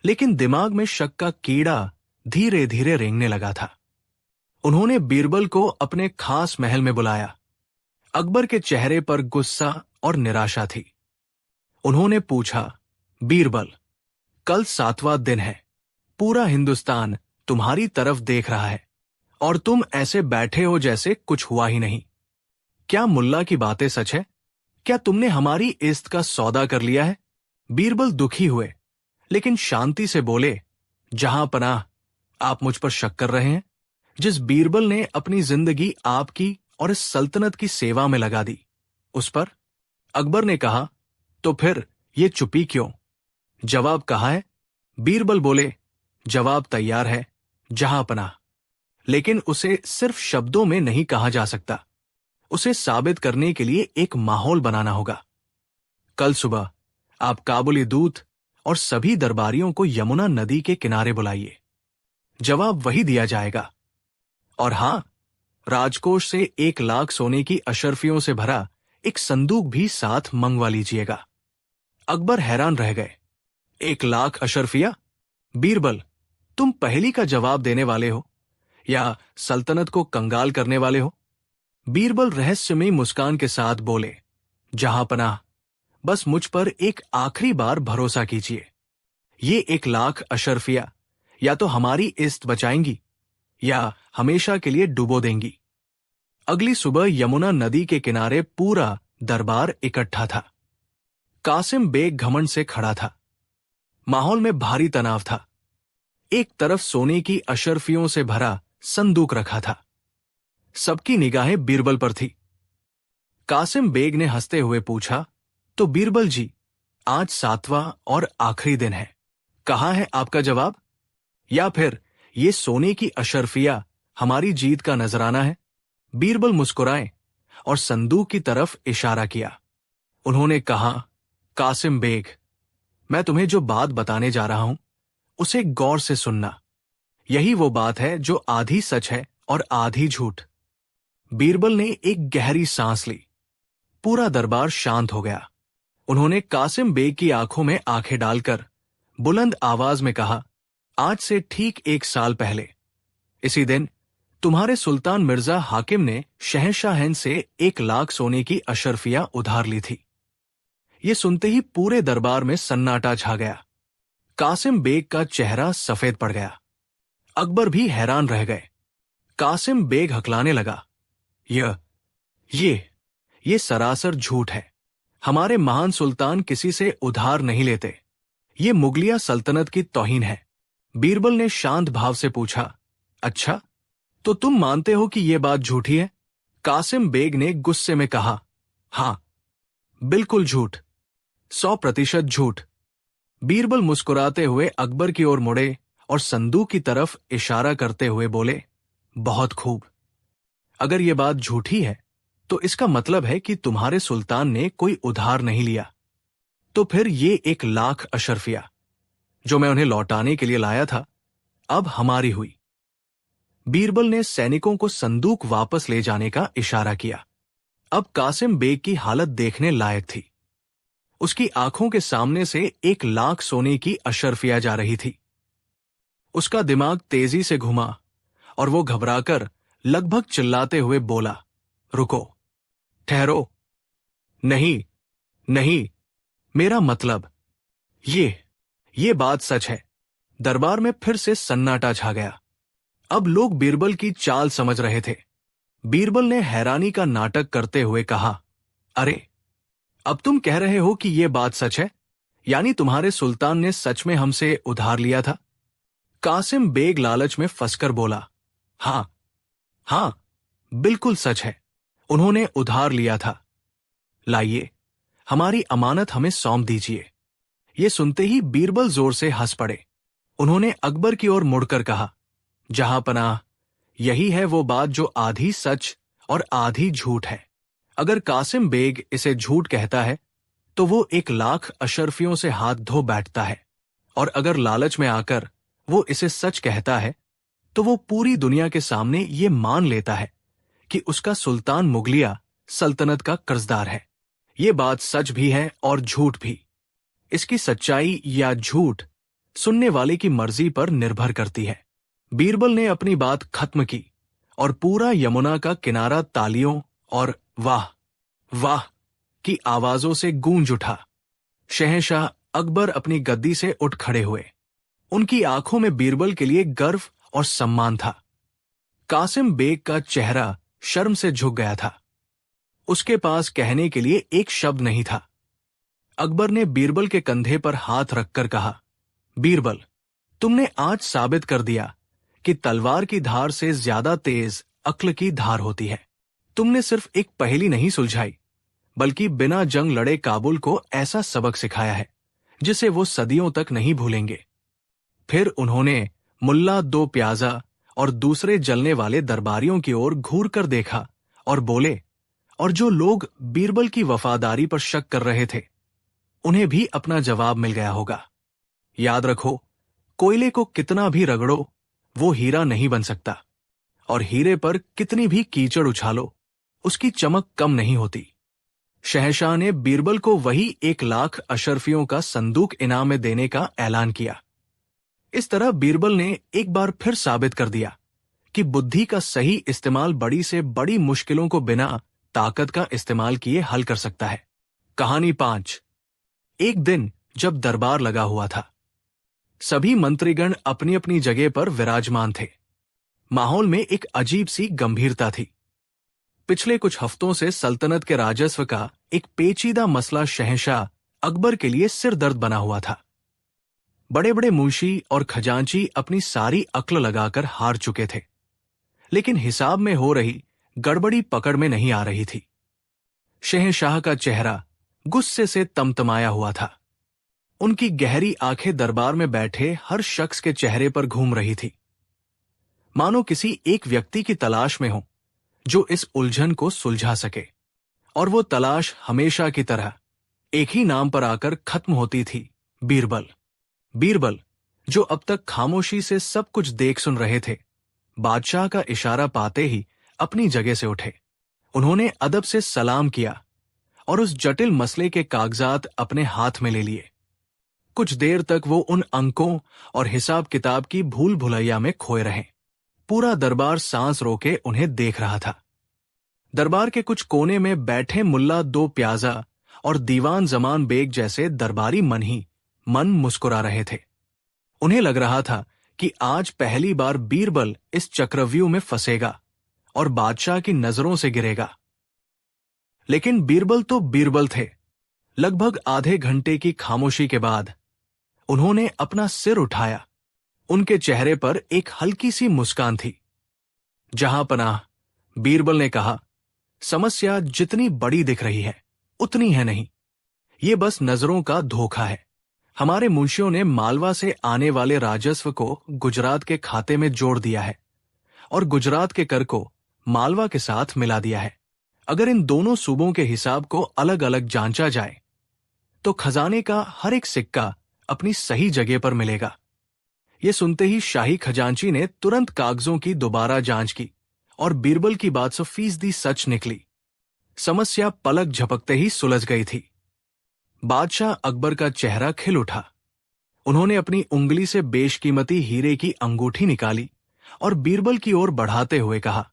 Speaker 1: लेकिन दिमाग में शक का कीड़ा धीरे धीरे रेंगने लगा था। उन्होंने बीरबल को अपने खास महल में बुलाया। अकबर के चेहरे पर गुस्सा और निराशा थी। उन्होंने पूछा, बीरबल, कल 7वां दिन है, पूरा हिंदुस्तान तुम्हारी तरफ देख रहा है और तुम ऐसे बैठे हो जैसे कुछ हुआ ही नहीं। क्या मुल्ला की बातें सच है? क्या तुमने हमारी इज्जत का सौदा कर लिया है? बीरबल दुखी हुए, लेकिन शांति से बोले, जहांपनाह, आप मुझ पर शक कर रहे हैं? जिस बीरबल ने अपनी जिंदगी आपकी और इस सल्तनत की सेवा में लगा दी, उस पर? अकबर ने कहा, तो फिर ये चुप्पी क्यों? जवाब कहाँ है? बीरबल बोले, जवाब तैयार है जहांपनाह, लेकिन उसे सिर्फ शब्दों में नहीं कहा जा सकता। उसे साबित करने के लिए एक माहौल बनाना होगा। कल सुबह आप काबुली दूत और सभी दरबारियों को यमुना नदी के किनारे बुलाइए। जवाब वही दिया जाएगा। और हां, राजकोष से 1 लाख सोने की अशर्फियों से भरा एक संदूक भी साथ मंगवा लीजिएगा। अकबर हैरान रह गए। 1 लाख अशर्फिया? बीरबल, तुम पहेली का जवाब देने वाले हो या सल्तनत को कंगाल करने वाले हो? बीरबल रहस्यमयी मुस्कान के साथ बोले, जहांपनाह, बस मुझ पर एक आखिरी बार भरोसा कीजिए। ये 1 लाख अशर्फिया या तो हमारी इज्जत बचाएंगी या हमेशा के लिए डुबो देंगी। अगली सुबह यमुना नदी के किनारे पूरा दरबार इकट्ठा था। कासिम बेग घमंड से खड़ा था। माहौल में भारी तनाव था। एक तरफ सोने की अशर्फियों से भरा संदूक रखा था। सबकी निगाहें बीरबल पर थी। कासिम बेग ने हंसते हुए पूछा, तो बीरबल जी, आज 7वां और आखिरी दिन है, कहाँ है आपका जवाब? या फिर ये सोने की अशर्फिया हमारी जीत का नजराना है? बीरबल मुस्कुराए और संदूक की तरफ इशारा किया। उन्होंने कहा, कासिम बेग, मैं तुम्हें जो बात बताने जा रहा हूं उसे गौर से सुनना। यही वो बात है जो आधी सच है और आधी झूठ। बीरबल ने एक गहरी सांस ली। पूरा दरबार शांत हो गया। उन्होंने कासिम बेग की आंखों में आंखें डालकर बुलंद आवाज में कहा, आज से ठीक 1 साल पहले इसी दिन तुम्हारे सुल्तान मिर्जा हाकिम ने शहंशाहन से 1 लाख सोने की अशर्फिया उधार ली थी। ये सुनते ही पूरे दरबार में सन्नाटा छा गया। कासिम बेग का चेहरा सफेद पड़ गया। अकबर भी हैरान रह गए। कासिम बेग हकलाने लगा, ये सरासर झूठ है। हमारे महान सुल्तान किसी से उधार नहीं लेते। ये मुगलिया सल्तनत की तौहीन है। बीरबल ने शांत भाव से पूछा, अच्छा, तो तुम मानते हो कि यह बात झूठी है? कासिम बेग ने गुस्से में कहा, हां, बिल्कुल झूठ, 100% झूठ। बीरबल मुस्कुराते हुए अकबर की ओर मुड़े और संदूक की तरफ इशारा करते हुए बोले, बहुत खूब। अगर यह बात झूठी है तो इसका मतलब है कि तुम्हारे सुल्तान ने कोई उधार नहीं लिया। तो फिर ये 1 लाख अशर्फिया जो मैं उन्हें लौटाने के लिए लाया था, अब हमारी हुई। बीरबल ने सैनिकों को संदूक वापस ले जाने का इशारा किया। अब कासिम बेग की हालत देखने लायक थी। उसकी आंखों के सामने से 1 लाख सोने की अशर्फिया जा रही थी। उसका दिमाग तेजी से घुमा और वो घबराकर लगभग चिल्लाते हुए बोला, रुको, ठहरो, नहीं, नहीं, मेरा मतलब, ये बात सच है। दरबार में फिर से सन्नाटा छा गया। अब लोग बीरबल की चाल समझ रहे थे। बीरबल ने हैरानी का नाटक करते हुए कहा, अरे, अब तुम कह रहे हो कि यह बात सच है? यानी तुम्हारे सुल्तान ने सच में हमसे उधार लिया था? कासिम बेग लालच में फंसकर बोला, हां, हां, बिल्कुल सच है। उन्होंने उधार लिया था। लाइए, हमारी अमानत हमें सौंप दीजिए। ये सुनते ही बीरबल जोर से हंस पड़े। उन्होंने अकबर की ओर मुड़कर कहा, जहांपनाह, यही है वो बात जो आधी सच और आधी झूठ है। अगर कासिम बेग इसे झूठ कहता है तो वो 1 लाख अशर्फियों से हाथ धो बैठता है, और अगर लालच में आकर वो इसे सच कहता है तो वो पूरी दुनिया के सामने ये मान लेता है कि उसका सुल्तान मुगलिया सल्तनत का कर्जदार है। ये बात सच भी है और झूठ भी। इसकी सच्चाई या झूठ सुनने वाले की मर्जी पर निर्भर करती है। बीरबल ने अपनी बात खत्म की और पूरा यमुना का किनारा तालियों और वाह वाह की आवाजों से गूंज उठा। शहंशाह अकबर अपनी गद्दी से उठ खड़े हुए। उनकी आंखों में बीरबल के लिए गर्व और सम्मान था। कासिम बेग का चेहरा शर्म से झुक गया था। उसके पास कहने के लिए एक शब्द नहीं था। अकबर ने बीरबल के कंधे पर हाथ रखकर कहा, बीरबल, तुमने आज साबित कर दिया कि तलवार की धार से ज्यादा तेज अक्ल की धार होती है। तुमने सिर्फ एक पहेली नहीं सुलझाई, बल्कि बिना जंग लड़े काबुल को ऐसा सबक सिखाया है जिसे वो सदियों तक नहीं भूलेंगे। फिर उन्होंने मुल्ला दो प्याजा और दूसरे जलने वाले दरबारियों की ओर घूर कर देखा और बोले, और जो लोग बीरबल की वफादारी पर शक कर रहे थे उन्हें भी अपना जवाब मिल गया होगा। याद रखो, कोयले को कितना भी रगड़ो वो हीरा नहीं बन सकता, और हीरे पर कितनी भी कीचड़ उछालो उसकी चमक कम नहीं होती। शहंशाह ने बीरबल को वही 1 लाख अशर्फियों का संदूक इनाम में देने का ऐलान किया। इस तरह बीरबल ने एक बार फिर साबित कर दिया कि बुद्धि का सही इस्तेमाल बड़ी से बड़ी मुश्किलों को बिना ताकत का इस्तेमाल किए हल कर सकता है। कहानी 5। एक दिन जब दरबार लगा हुआ था, सभी मंत्रीगण अपनी अपनी जगह पर विराजमान थे। माहौल में एक अजीब सी गंभीरता थी। पिछले कुछ हफ्तों से सल्तनत के राजस्व का एक पेचीदा मसला शहंशाह अकबर के लिए सिर दर्द बना हुआ था। बड़े बड़े मुंशी और खजांची अपनी सारी अक्ल लगाकर हार चुके थे, लेकिन हिसाब में हो रही गड़बड़ी पकड़ में नहीं आ रही थी। शहंशाह का चेहरा गुस्से से तमतमाया हुआ था। उनकी गहरी आंखें दरबार में बैठे हर शख्स के चेहरे पर घूम रही थी, मानो किसी एक व्यक्ति की तलाश में हो जो इस उलझन को सुलझा सके। और वो तलाश हमेशा की तरह एक ही नाम पर आकर खत्म होती थी, बीरबल। बीरबल, जो अब तक खामोशी से सब कुछ देख सुन रहे थे, बादशाह का इशारा पाते ही अपनी जगह से उठे। उन्होंने अदब से सलाम किया और उस जटिल मसले के कागजात अपने हाथ में ले लिए। कुछ देर तक वो उन अंकों और हिसाब किताब की भूल भुलैया में खोए रहे। पूरा दरबार सांस रोके उन्हें देख रहा था। दरबार के कुछ कोने में बैठे मुल्ला दो प्याजा और दीवान जमान बेग जैसे दरबारी मन ही मन मुस्कुरा रहे थे। उन्हें लग रहा था कि आज पहली बार बीरबल इस चक्रव्यूह में फंसेगा और बादशाह की नजरों से गिरेगा। लेकिन बीरबल तो बीरबल थे। लगभग आधे घंटे की खामोशी के बाद उन्होंने अपना सिर उठाया। उनके चेहरे पर एक हल्की सी मुस्कान थी। जहां पनाह, बीरबल ने कहा, समस्या जितनी बड़ी दिख रही है उतनी है नहीं। ये बस नजरों का धोखा है। हमारे मुंशियों ने मालवा से आने वाले राजस्व को गुजरात के खाते में जोड़ दिया है और गुजरात के कर को मालवा के साथ मिला दिया है। अगर इन दोनों सूबों के हिसाब को अलग अलग जांचा जाए तो खजाने का हर एक सिक्का अपनी सही जगह पर मिलेगा। ये सुनते ही शाही खजांची ने तुरंत कागजों की दोबारा जांच की और बीरबल की बात 100% सच निकली। समस्या पलक झपकते ही सुलझ गई थी। बादशाह अकबर का चेहरा खिल उठा। उन्होंने अपनी उंगली से बेशकीमती हीरे की अंगूठी निकाली और बीरबल की ओर बढ़ाते हुए कहा,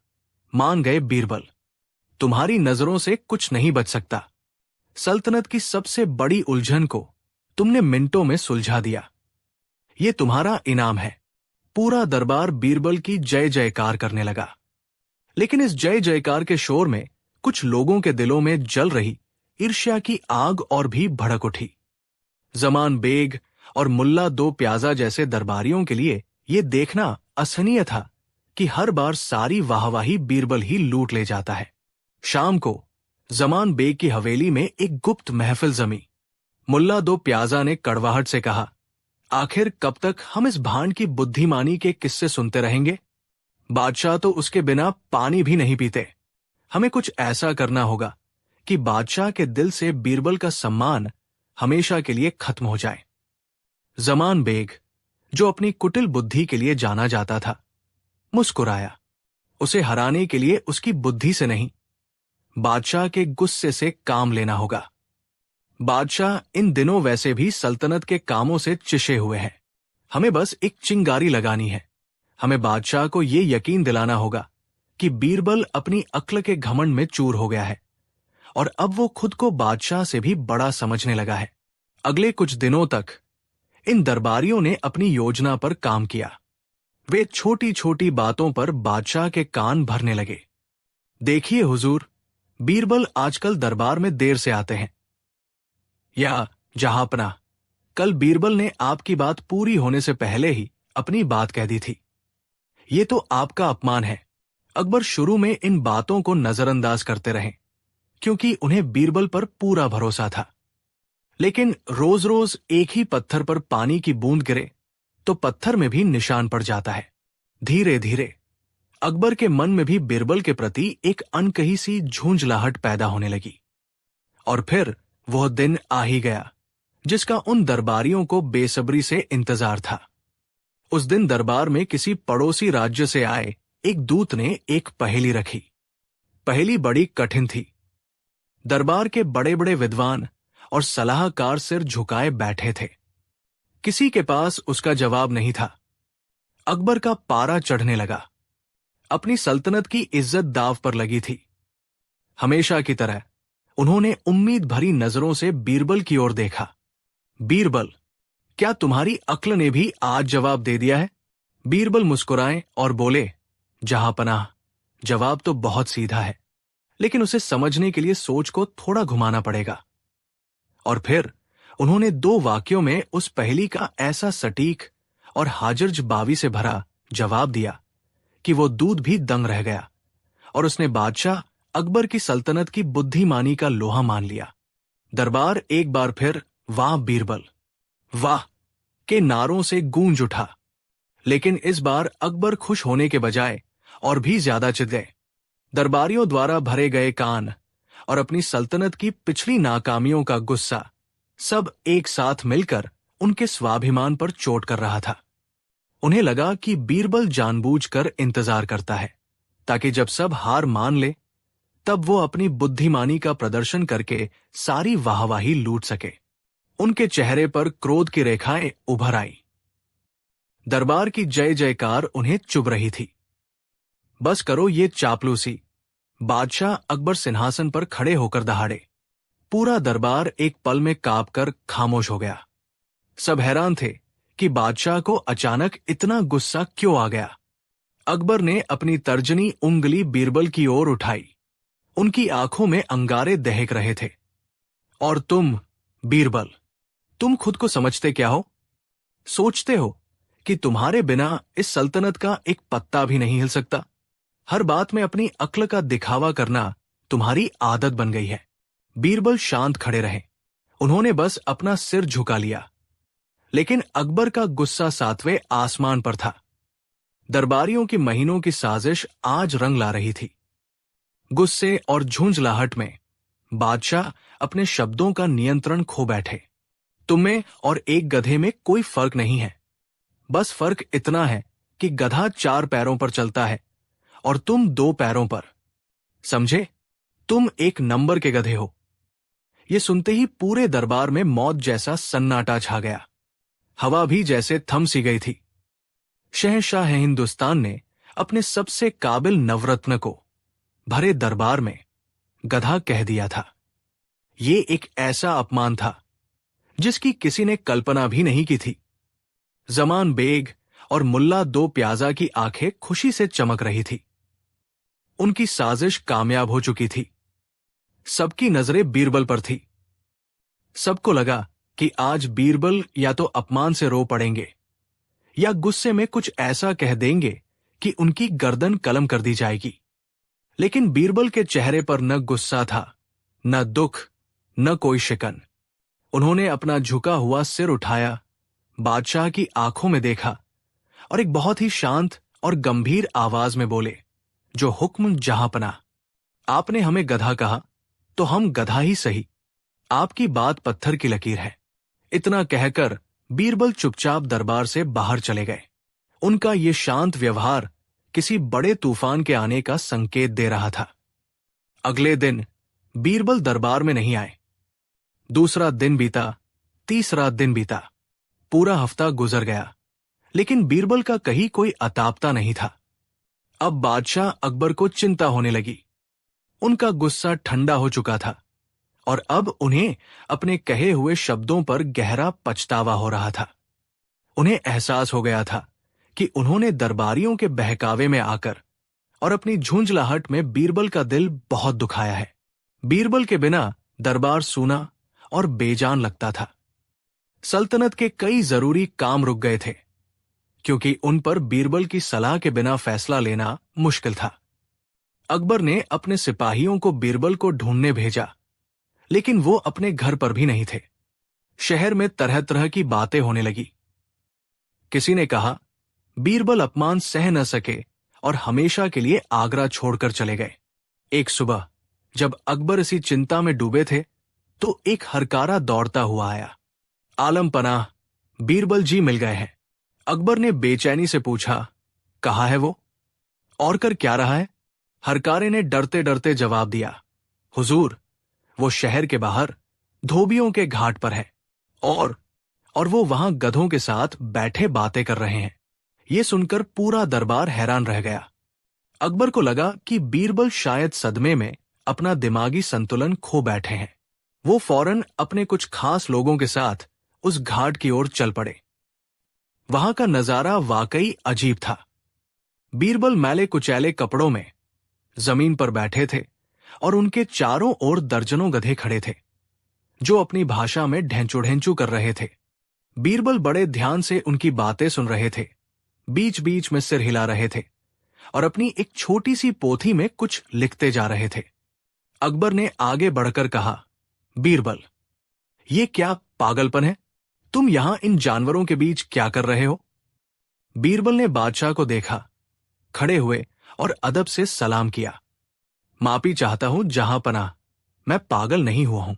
Speaker 1: मान गए बीरबल, तुम्हारी नजरों से कुछ नहीं बच सकता। सल्तनत की सबसे बड़ी उलझन को तुमने मिनटों में सुलझा दिया। ये तुम्हारा इनाम है। पूरा दरबार बीरबल की जय जयकार करने लगा। लेकिन इस जय जयकार के शोर में कुछ लोगों के दिलों में जल रही ईर्ष्या की आग और भी भड़क उठी। जमान बेग और मुल्ला दो प्याजा जैसे दरबारियों के लिए यह देखना असहनीय था कि हर बार सारी वाहवाही बीरबल ही लूट ले जाता है। शाम को जमान बेग की हवेली में एक गुप्त महफिल जमी। मुल्ला दो प्याजा ने कड़वाहट से कहा, आखिर कब तक हम इस भांड की बुद्धिमानी के किस्से सुनते रहेंगे? बादशाह तो उसके बिना पानी भी नहीं पीते। हमें कुछ ऐसा करना होगा कि बादशाह के दिल से बीरबल का सम्मान हमेशा के लिए खत्म हो जाए। जमान बेग, जो अपनी कुटिल बुद्धि के लिए जाना जाता था, मुस्कुराया। उसे हराने के लिए उसकी बुद्धि से नहीं, बादशाह के गुस्से से काम लेना होगा। बादशाह इन दिनों वैसे भी सल्तनत के कामों से चिशे हुए हैं। हमें बस एक चिंगारी लगानी है। हमें बादशाह को यह यकीन दिलाना होगा कि बीरबल अपनी अक्ल के घमंड में चूर हो गया है और अब वो खुद को बादशाह से भी बड़ा समझने लगा है। अगले कुछ दिनों तक इन दरबारियों ने अपनी योजना पर काम किया। वे छोटी छोटी बातों पर बादशाह के कान भरने लगे। देखिए हुजूर, बीरबल आजकल दरबार में देर से आते हैं। या जहांपना, कल बीरबल ने आपकी बात पूरी होने से पहले ही अपनी बात कह दी थी। ये तो आपका अपमान है। अकबर शुरू में इन बातों को नजरअंदाज करते रहे क्योंकि उन्हें बीरबल पर पूरा भरोसा था। लेकिन रोज रोज एक ही पत्थर पर पानी की बूंद गिरे तो पत्थर में भी निशान पड़ जाता है। धीरे धीरे अकबर के मन में भी बीरबल के प्रति एक अनकही सी झुंझलाहट पैदा होने लगी। और फिर वह दिन आ ही गया जिसका उन दरबारियों को बेसब्री से इंतजार था। उस दिन दरबार में किसी पड़ोसी राज्य से आए एक दूत ने एक पहेली रखी। पहेली बड़ी कठिन थी। दरबार के बड़े बड़े विद्वान और सलाहकार सिर झुकाए बैठे थे। किसी के पास उसका जवाब नहीं था। अकबर का पारा चढ़ने लगा। अपनी सल्तनत की इज्जत दांव पर लगी थी। हमेशा की तरह उन्होंने उम्मीद भरी नजरों से बीरबल की ओर देखा। बीरबल, क्या तुम्हारी अक्ल ने भी आज जवाब दे दिया है? बीरबल मुस्कुराए और बोले, जहांपनाह, जवाब तो बहुत सीधा है, लेकिन उसे समझने के लिए सोच को थोड़ा घुमाना पड़ेगा। और फिर उन्होंने 2 वाक्यों में उस पहेली का ऐसा सटीक और हाजिर-जवाबी से भरा जवाब दिया कि वो दूध भी दंग रह गया और उसने बादशाह अकबर की सल्तनत की बुद्धिमानी का लोहा मान लिया। दरबार एक बार फिर वाह बीरबल, वाह के नारों से गूंज उठा। लेकिन इस बार अकबर खुश होने के बजाय और भी ज्यादा चिढ़ गए। दरबारियों द्वारा भरे गए कान और अपनी सल्तनत की पिछली नाकामियों का गुस्सा सब एक साथ मिलकर उनके स्वाभिमान पर चोट कर रहा था। उन्हें लगा कि बीरबल जानबूझकर इंतजार करता है ताकि जब सब हार मान ले तब वो अपनी बुद्धिमानी का प्रदर्शन करके सारी वाहवाही लूट सके। उनके चेहरे पर क्रोध की रेखाएं उभर आई। दरबार की जय जयकार उन्हें चुभ रही थी। बस करो ये चापलूसी, बादशाह अकबर सिंहासन पर खड़े होकर दहाड़े। पूरा दरबार एक पल में कांपकर खामोश हो गया। सब हैरान थे कि बादशाह को अचानक इतना गुस्सा क्यों आ गया। अकबर ने अपनी तर्जनी उंगली बीरबल की ओर उठाई। उनकी आंखों में अंगारे दहक रहे थे। और तुम बीरबल, तुम खुद को समझते क्या हो? सोचते हो कि तुम्हारे बिना इस सल्तनत का एक पत्ता भी नहीं हिल सकता? हर बात में अपनी अक्ल का दिखावा करना तुम्हारी आदत बन गई है। बीरबल शांत खड़े रहे। उन्होंने बस अपना सिर झुका लिया। लेकिन अकबर का गुस्सा 7वें आसमान पर था। दरबारियों की महीनों की साजिश आज रंग ला रही थी। गुस्से और झुंझलाहट में बादशाह अपने शब्दों का नियंत्रण खो बैठे। तुम्हें और एक गधे में कोई फर्क नहीं है। बस फर्क इतना है कि गधा 4 पैरों पर चलता है और तुम 2 पैरों पर। समझे? तुम एक नंबर के गधे हो। ये सुनते ही पूरे दरबार में मौत जैसा सन्नाटा छा गया। हवा भी जैसे थम सी गई थी। शहंशाह हिंदुस्तान ने अपने सबसे काबिल नवरत्न को भरे दरबार में गधा कह दिया था। ये एक ऐसा अपमान था जिसकी किसी ने कल्पना भी नहीं की थी। जमान बेग और मुल्ला 2 प्याजा की आंखें खुशी से चमक रही थी। उनकी साजिश कामयाब हो चुकी थी। सबकी नजरें बीरबल पर थी। सबको लगा कि आज बीरबल या तो अपमान से रो पड़ेंगे या गुस्से में कुछ ऐसा कह देंगे कि उनकी गर्दन कलम कर दी जाएगी। लेकिन बीरबल के चेहरे पर न गुस्सा था, न दुख, न कोई शिकन। उन्होंने अपना झुका हुआ सिर उठाया, बादशाह की आंखों में देखा और एक बहुत ही शांत और गंभीर आवाज में बोले, जो हुक्म जहांपना। आपने हमें गधा कहा तो हम गधा ही सही। आपकी बात पत्थर की लकीर है। इतना कहकर बीरबल चुपचाप दरबार से बाहर चले गए। उनका ये शांत व्यवहार किसी बड़े तूफान के आने का संकेत दे रहा था। अगले दिन बीरबल दरबार में नहीं आए। दूसरा दिन बीता, तीसरा दिन बीता, पूरा हफ्ता गुजर गया, लेकिन बीरबल का कहीं कोई अतापता नहीं था। अब बादशाह अकबर को चिंता होने लगी। उनका गुस्सा ठंडा हो चुका था और अब उन्हें अपने कहे हुए शब्दों पर गहरा पछतावा हो रहा था। उन्हें एहसास हो गया था कि उन्होंने दरबारियों के बहकावे में आकर और अपनी झुंझलाहट में बीरबल का दिल बहुत दुखाया है। बीरबल के बिना दरबार सूना और बेजान लगता था। सल्तनत के कई जरूरी काम रुक गए थे क्योंकि उन पर बीरबल की सलाह के बिना फैसला लेना मुश्किल था। अकबर ने अपने सिपाहियों को बीरबल को ढूंढने भेजा, लेकिन वो अपने घर पर भी नहीं थे। शहर में तरह तरह की बातें होने लगी। किसी ने कहा बीरबल अपमान सह न सके और हमेशा के लिए आगरा छोड़कर चले गए। एक सुबह जब अकबर इसी चिंता में डूबे थे तो एक हरकारा दौड़ता हुआ आया। आलम पनाह, बीरबल जी मिल गए हैं। अकबर ने बेचैनी से पूछा, कहाँ है वो और कर क्या रहा है? हरकारे ने डरते डरते जवाब दिया, हुजूर, वो शहर के बाहर धोबियों के घाट पर है और वो वहां गधों के साथ बैठे बातें कर रहे हैं। ये सुनकर पूरा दरबार हैरान रह गया। अकबर को लगा कि बीरबल शायद सदमे में अपना दिमागी संतुलन खो बैठे हैं। वो फौरन अपने कुछ खास लोगों के साथ उस घाट की ओर चल पड़े। वहां का नजारा वाकई अजीब था। बीरबल मैले कुचैले कपड़ों में जमीन पर बैठे थे और उनके चारों ओर दर्जनों गधे खड़े थे। जो अपनी भाषा में ढेंचू कर रहे थे। बीरबल बड़े ध्यान से उनकी बातें सुन रहे थे, बीच बीच में सिर हिला रहे थे और अपनी एक छोटी सी पोथी में कुछ लिखते जा रहे थे। अकबर ने आगे बढ़कर कहा, बीरबल, ये क्या पागलपन है? तुम यहां इन जानवरों के बीच क्या कर रहे हो? बीरबल ने बादशाह को देखा, खड़े हुए और अदब से सलाम किया। माफी चाहता हूं जहां पनाह, मैं पागल नहीं हुआ हूं।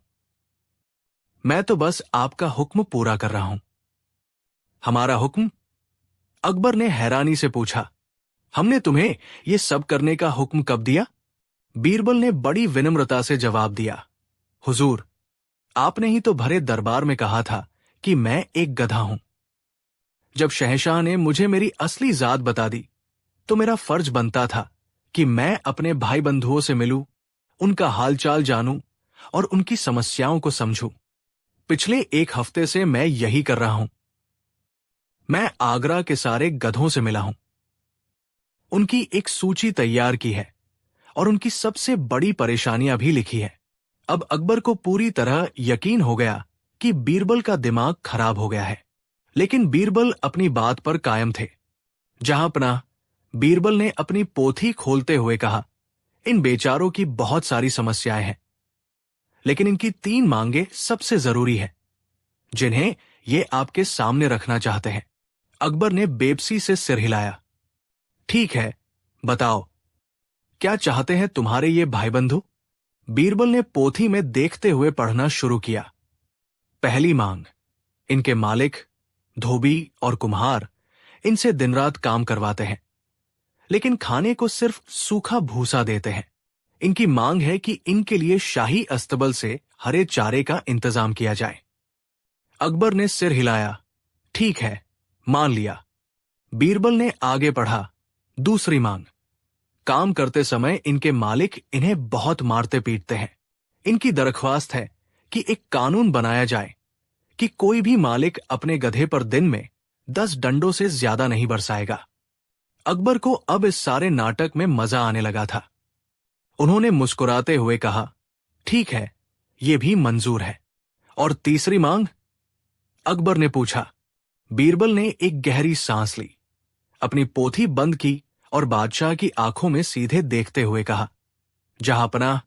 Speaker 1: मैं तो बस आपका हुक्म पूरा कर रहा हूं। हमारा हुक्म? अकबर ने हैरानी से पूछा। हमने तुम्हें यह सब करने का हुक्म कब दिया? बीरबल ने बड़ी विनम्रता से जवाब दिया, हुजूर, आपने ही तो भरे दरबार में कहा था कि मैं एक गधा हूं। जब शहंशाह ने मुझे मेरी असली जात बता दी, तो मेरा फर्ज बनता था कि मैं अपने भाई बंधुओं से मिलूं, उनका हालचाल जानूं और उनकी समस्याओं को समझूं। पिछले एक हफ्ते से मैं यही कर रहा हूं। मैं आगरा के सारे गधों से मिला हूं, उनकी एक सूची तैयार की है और उनकी सबसे बड़ी परेशानियां भी लिखी है। अब अकबर को पूरी तरह यकीन हो गया कि बीरबल का दिमाग खराब हो गया है, लेकिन बीरबल अपनी बात पर कायम थे। जहां पनाह, बीरबल ने अपनी पोथी खोलते हुए कहा, इन बेचारों की बहुत सारी समस्याएं हैं, लेकिन इनकी 3 मांगे सबसे जरूरी है, जिन्हें ये आपके सामने रखना चाहते हैं। अकबर ने बेबसी से सिर हिलाया। ठीक है, बताओ, क्या चाहते हैं तुम्हारे ये भाई बंधु? बीरबल ने पोथी में देखते हुए पढ़ना शुरू किया। पहली मांग, इनके मालिक, धोबी और कुम्हार इनसे दिन रात काम करवाते हैं, लेकिन खाने को सिर्फ सूखा भूसा देते हैं। इनकी मांग है कि इनके लिए शाही अस्तबल से हरे चारे का इंतजाम किया जाए। अकबर ने सिर हिलाया। ठीक है, मान लिया। बीरबल ने आगे पढ़ा। दूसरी मांग, काम करते समय इनके मालिक इन्हें बहुत मारते पीटते हैं। इनकी दरख्वास्त है कि एक कानून बनाया जाए कि कोई भी मालिक अपने गधे पर दिन में 10 डंडों से ज्यादा नहीं बरसाएगा। अकबर को अब इस सारे नाटक में मजा आने लगा था। उन्होंने मुस्कुराते हुए कहा, ठीक है, यह भी मंजूर है। और तीसरी मांग? अकबर ने पूछा। बीरबल ने एक गहरी सांस ली, अपनी पोथी बंद की और बादशाह की आंखों में सीधे देखते हुए कहा, जहांपनाह,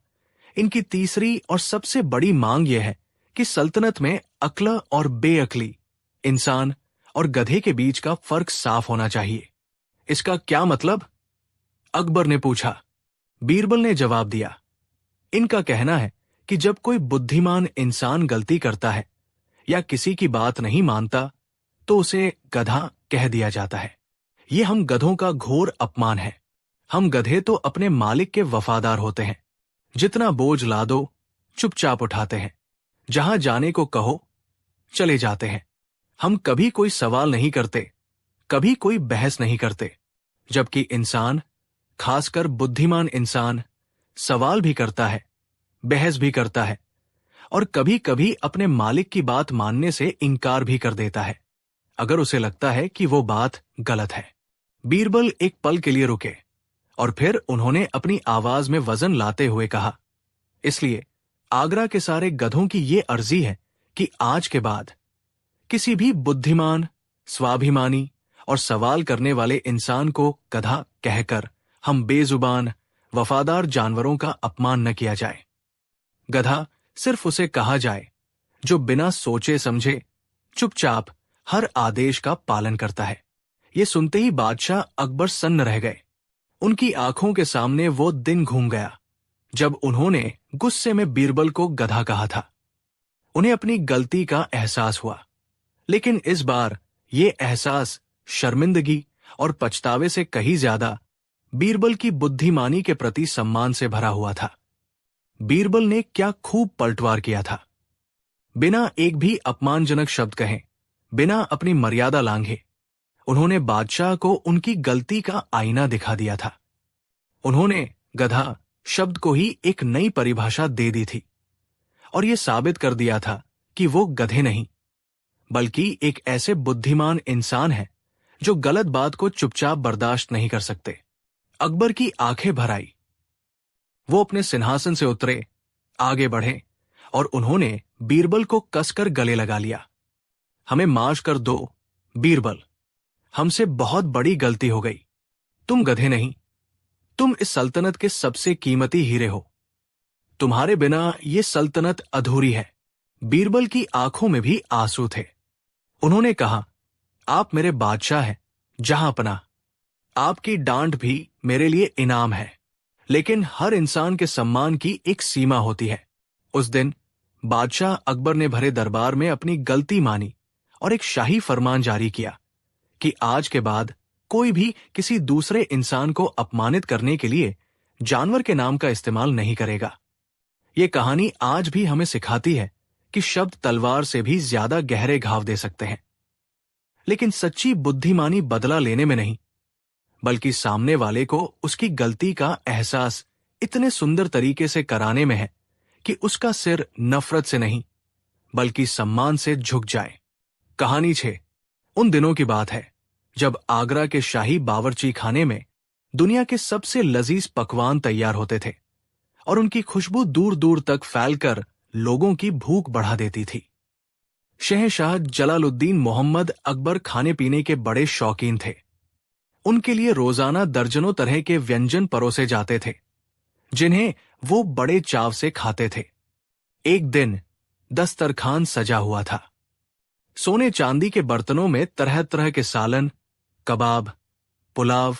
Speaker 1: इनकी तीसरी और सबसे बड़ी मांग यह है कि सल्तनत में अक्ल और बेअक्ली, इंसान और गधे के बीच का फर्क साफ होना चाहिए। इसका क्या मतलब? अकबर ने पूछा। बीरबल ने जवाब दिया, इनका कहना है कि जब कोई बुद्धिमान इंसान गलती करता है या किसी की बात नहीं मानता, तो उसे गधा कह दिया जाता है। यह हम गधों का घोर अपमान है। हम गधे तो अपने मालिक के वफादार होते हैं। जितना बोझ ला दो, चुपचाप उठाते हैं। जहां जाने को कहो, चले जाते हैं। हम कभी कोई सवाल नहीं करते, कभी कोई बहस नहीं करते, जबकि इंसान, खासकर बुद्धिमान इंसान, सवाल भी करता है, बहस भी करता है और कभी कभी अपने मालिक की बात मानने से इनकार भी कर देता है, अगर उसे लगता है कि वो बात गलत है। बीरबल एक पल के लिए रुके और फिर उन्होंने अपनी आवाज में वजन लाते हुए कहा, इसलिए आगरा के सारे गधों की ये अर्जी है कि आज के बाद किसी भी बुद्धिमान, स्वाभिमानी और सवाल करने वाले इंसान को गधा कहकर हम बेजुबान, वफादार जानवरों का अपमान न किया जाए। गधा सिर्फ उसे कहा जाए जो बिना सोचे समझे चुपचाप हर आदेश का पालन करता है। ये सुनते ही बादशाह अकबर सन्न रह गए। उनकी आंखों के सामने वो दिन घूम गया जब उन्होंने गुस्से में बीरबल को गधा कहा था। उन्हें अपनी गलती का एहसास हुआ, लेकिन इस बार ये एहसास शर्मिंदगी और पछतावे से कहीं ज्यादा बीरबल की बुद्धिमानी के प्रति सम्मान से भरा हुआ था। बीरबल ने क्या खूब पलटवार किया था। बिना एक भी अपमानजनक शब्द कहे, बिना अपनी मर्यादा लांघे, उन्होंने बादशाह को उनकी गलती का आईना दिखा दिया था। उन्होंने गधा शब्द को ही एक नई परिभाषा दे दी थी और यह साबित कर दिया था कि वो गधे नहीं, बल्कि एक ऐसे बुद्धिमान इंसान है जो गलत बात को चुपचाप बर्दाश्त नहीं कर सकते। अकबर की आंखें भर आई। वो अपने सिंहासन से उतरे, आगे बढ़े और उन्होंने बीरबल को कसकर गले लगा लिया। हमें माफ कर दो बीरबल, हमसे बहुत बड़ी गलती हो गई। तुम गधे नहीं, तुम इस सल्तनत के सबसे कीमती हीरे हो। तुम्हारे बिना ये सल्तनत अधूरी है। बीरबल की आंखों में भी आंसू थे। उन्होंने कहा, आप मेरे बादशाह हैं, जहांपनाह। आपकी डांट भी मेरे लिए इनाम है, लेकिन हर इंसान के सम्मान की एक सीमा होती है। उस दिन बादशाह अकबर ने भरे दरबार में अपनी गलती मानी और एक शाही फरमान जारी किया कि आज के बाद कोई भी किसी दूसरे इंसान को अपमानित करने के लिए जानवर के नाम का इस्तेमाल नहीं करेगा। ये कहानी आज भी हमें सिखाती है कि शब्द तलवार से भी ज्यादा गहरे घाव दे सकते हैं। लेकिन सच्ची बुद्धिमानी बदला लेने में नहीं, बल्कि सामने वाले को उसकी गलती का एहसास इतने सुंदर तरीके से कराने में है कि उसका सिर नफरत से नहीं बल्कि सम्मान से झुक जाए। कहानी 6 उन दिनों की बात है जब आगरा के शाही बावर्ची खाने में दुनिया के सबसे लजीज पकवान तैयार होते थे और उनकी खुशबू दूर दूर तक फैलकर लोगों की भूख बढ़ा देती थी। शहंशाह जलालुद्दीन मोहम्मद अकबर खाने पीने के बड़े शौकीन थे। उनके लिए रोजाना दर्जनों तरह के व्यंजन परोसे जाते थे, जिन्हें वो बड़े चाव से खाते थे। एक दिन दस्तरखान सजा हुआ था। सोने चांदी के बर्तनों में तरह तरह के सालन, कबाब, पुलाव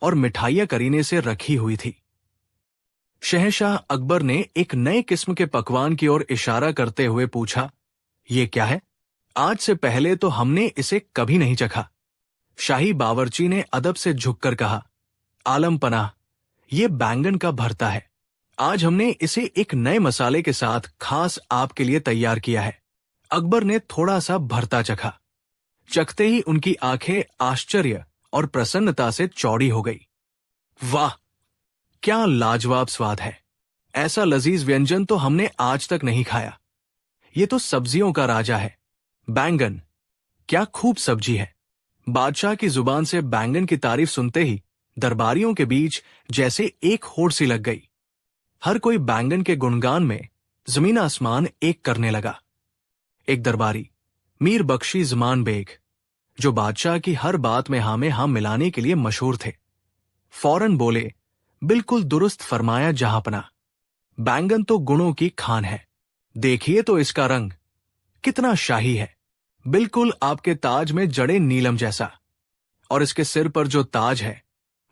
Speaker 1: और मिठाइयां करीने से रखी हुई थी। शहंशाह अकबर ने एक नए किस्म के पकवान की ओर इशारा करते हुए पूछा, ये क्या है? आज से पहले तो हमने इसे कभी नहीं चखा। शाही बावर्ची ने अदब से झुककर कहा, आलम पनाह, ये बैंगन का भरता है। आज हमने इसे एक नए मसाले के साथ खास आपके लिए तैयार किया है। अकबर ने थोड़ा सा भरता चखा। चखते ही उनकी आंखें आश्चर्य और प्रसन्नता से चौड़ी हो गई। वाह, क्या लाजवाब स्वाद है! ऐसा लजीज व्यंजन तो हमने आज तक नहीं खाया। ये तो सब्जियों का राजा है। बैंगन, क्या खूब सब्जी है! बादशाह की जुबान से बैंगन की तारीफ सुनते ही दरबारियों के बीच जैसे एक होड़ सी लग गई। हर कोई बैंगन के गुणगान में जमीन आसमान एक करने लगा। एक दरबारी, मीर बख्शी जमान बेग, जो बादशाह की हर बात में हाँ में हाँ मिलाने के लिए मशहूर थे, फौरन बोले, बिल्कुल दुरुस्त फरमाया जहांपनाह। बैंगन तो गुणों की खान है। देखिए तो इसका रंग कितना शाही है, बिल्कुल आपके ताज में जड़े नीलम जैसा। और इसके सिर पर जो ताज है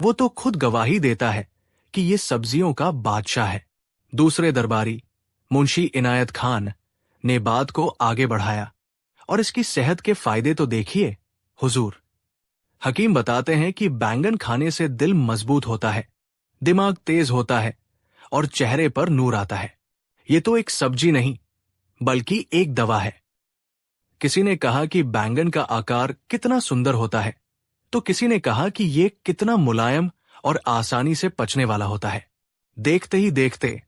Speaker 1: वो तो खुद गवाही देता है कि ये सब्जियों का बादशाह है। दूसरे दरबारी, मुंशी इनायत खान, ने बात को आगे बढ़ाया, और इसकी सेहत के फायदे तो देखिए हुजूर। हकीम बताते हैं कि बैंगन खाने से दिल मजबूत होता है, दिमाग तेज होता है और चेहरे पर नूर आता है। ये तो एक सब्जी नहीं बल्कि एक दवा है। किसी ने कहा कि बैंगन का आकार कितना सुंदर होता है, तो किसी ने कहा कि ये कितना मुलायम और आसानी से पचने वाला होता है। देखते ही देखते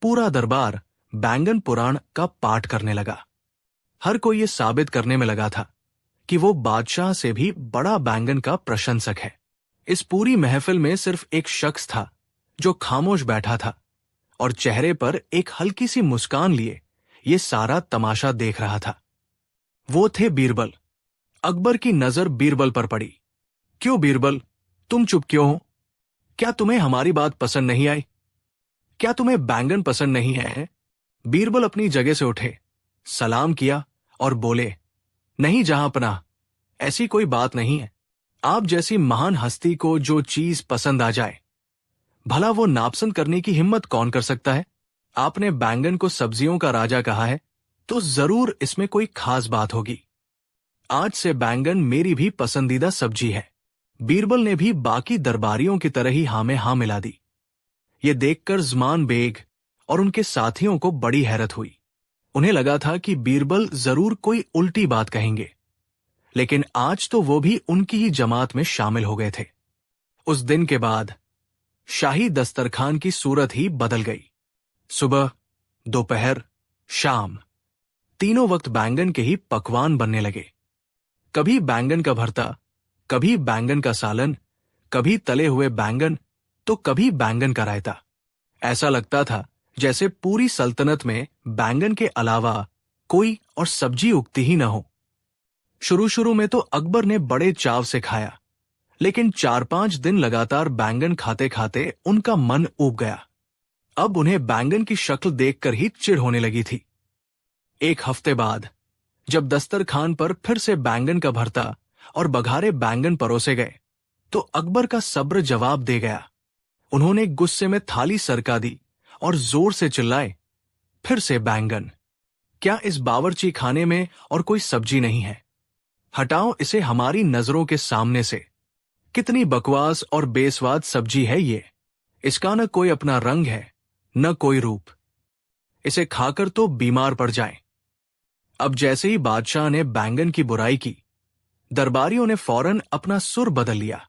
Speaker 1: पूरा दरबार बैंगन पुराण का पाठ करने लगा। हर कोई ये साबित करने में लगा था कि वो बादशाह से भी बड़ा बैंगन का प्रशंसक है। इस पूरी महफिल में सिर्फ एक शख्स था जो खामोश बैठा था और चेहरे पर एक हल्की सी मुस्कान लिए ये सारा तमाशा देख रहा था। वो थे बीरबल। अकबर की नजर बीरबल पर पड़ी। क्यों बीरबल, तुम चुप क्यों हो? क्या तुम्हें हमारी बात पसंद नहीं आई? क्या तुम्हें बैंगन पसंद नहीं है? बीरबल अपनी जगह से उठे, सलाम किया और बोले, नहीं जहांपनाह, ऐसी कोई बात नहीं है। आप जैसी महान हस्ती को जो चीज पसंद आ जाए, भला वो नापसंद करने की हिम्मत कौन कर सकता है? आपने बैंगन को सब्जियों का राजा कहा है, तो जरूर इसमें कोई खास बात होगी। आज से बैंगन मेरी भी पसंदीदा सब्जी है। बीरबल ने भी बाकी दरबारियों की तरह ही हाँ में हाँ मिला दी। ये देखकर ज़मान बेग और उनके साथियों को बड़ी हैरत हुई। उन्हें लगा था कि बीरबल जरूर कोई उल्टी बात कहेंगे, लेकिन आज तो वो भी उनकी ही जमात में शामिल हो गए थे। उस दिन के बाद शाही दस्तरखान की सूरत ही बदल गई। सुबह, दोपहर, शाम, तीनों वक्त बैंगन के ही पकवान बनने लगे। कभी बैंगन का भरता, कभी बैंगन का सालन, कभी तले हुए बैंगन, तो कभी बैंगन का रायता। ऐसा लगता था जैसे पूरी सल्तनत में बैंगन के अलावा कोई और सब्जी उगती ही न हो। शुरू शुरू में तो अकबर ने बड़े चाव से खाया, लेकिन 4-5 दिन लगातार बैंगन खाते खाते उनका मन ऊब गया। अब उन्हें बैंगन की शक्ल देखकर ही चिढ़ होने लगी थी। एक हफ्ते बाद जब दस्तरखान पर फिर से बैंगन का भरता और बघारे बैंगन परोसे गए, तो अकबर का सब्र जवाब दे गया। उन्होंने गुस्से में थाली सरका दी और जोर से चिल्लाए, फिर से बैंगन? क्या इस बावर्ची खाने में और कोई सब्जी नहीं है? हटाओ इसे हमारी नजरों के सामने से। कितनी बकवास और बेस्वाद सब्जी है ये। इसका न कोई अपना रंग है, न कोई रूप। इसे खाकर तो बीमार पड़ जाएं। अब जैसे ही बादशाह ने बैंगन की बुराई की, दरबारियों ने फौरन अपना सुर बदल लिया।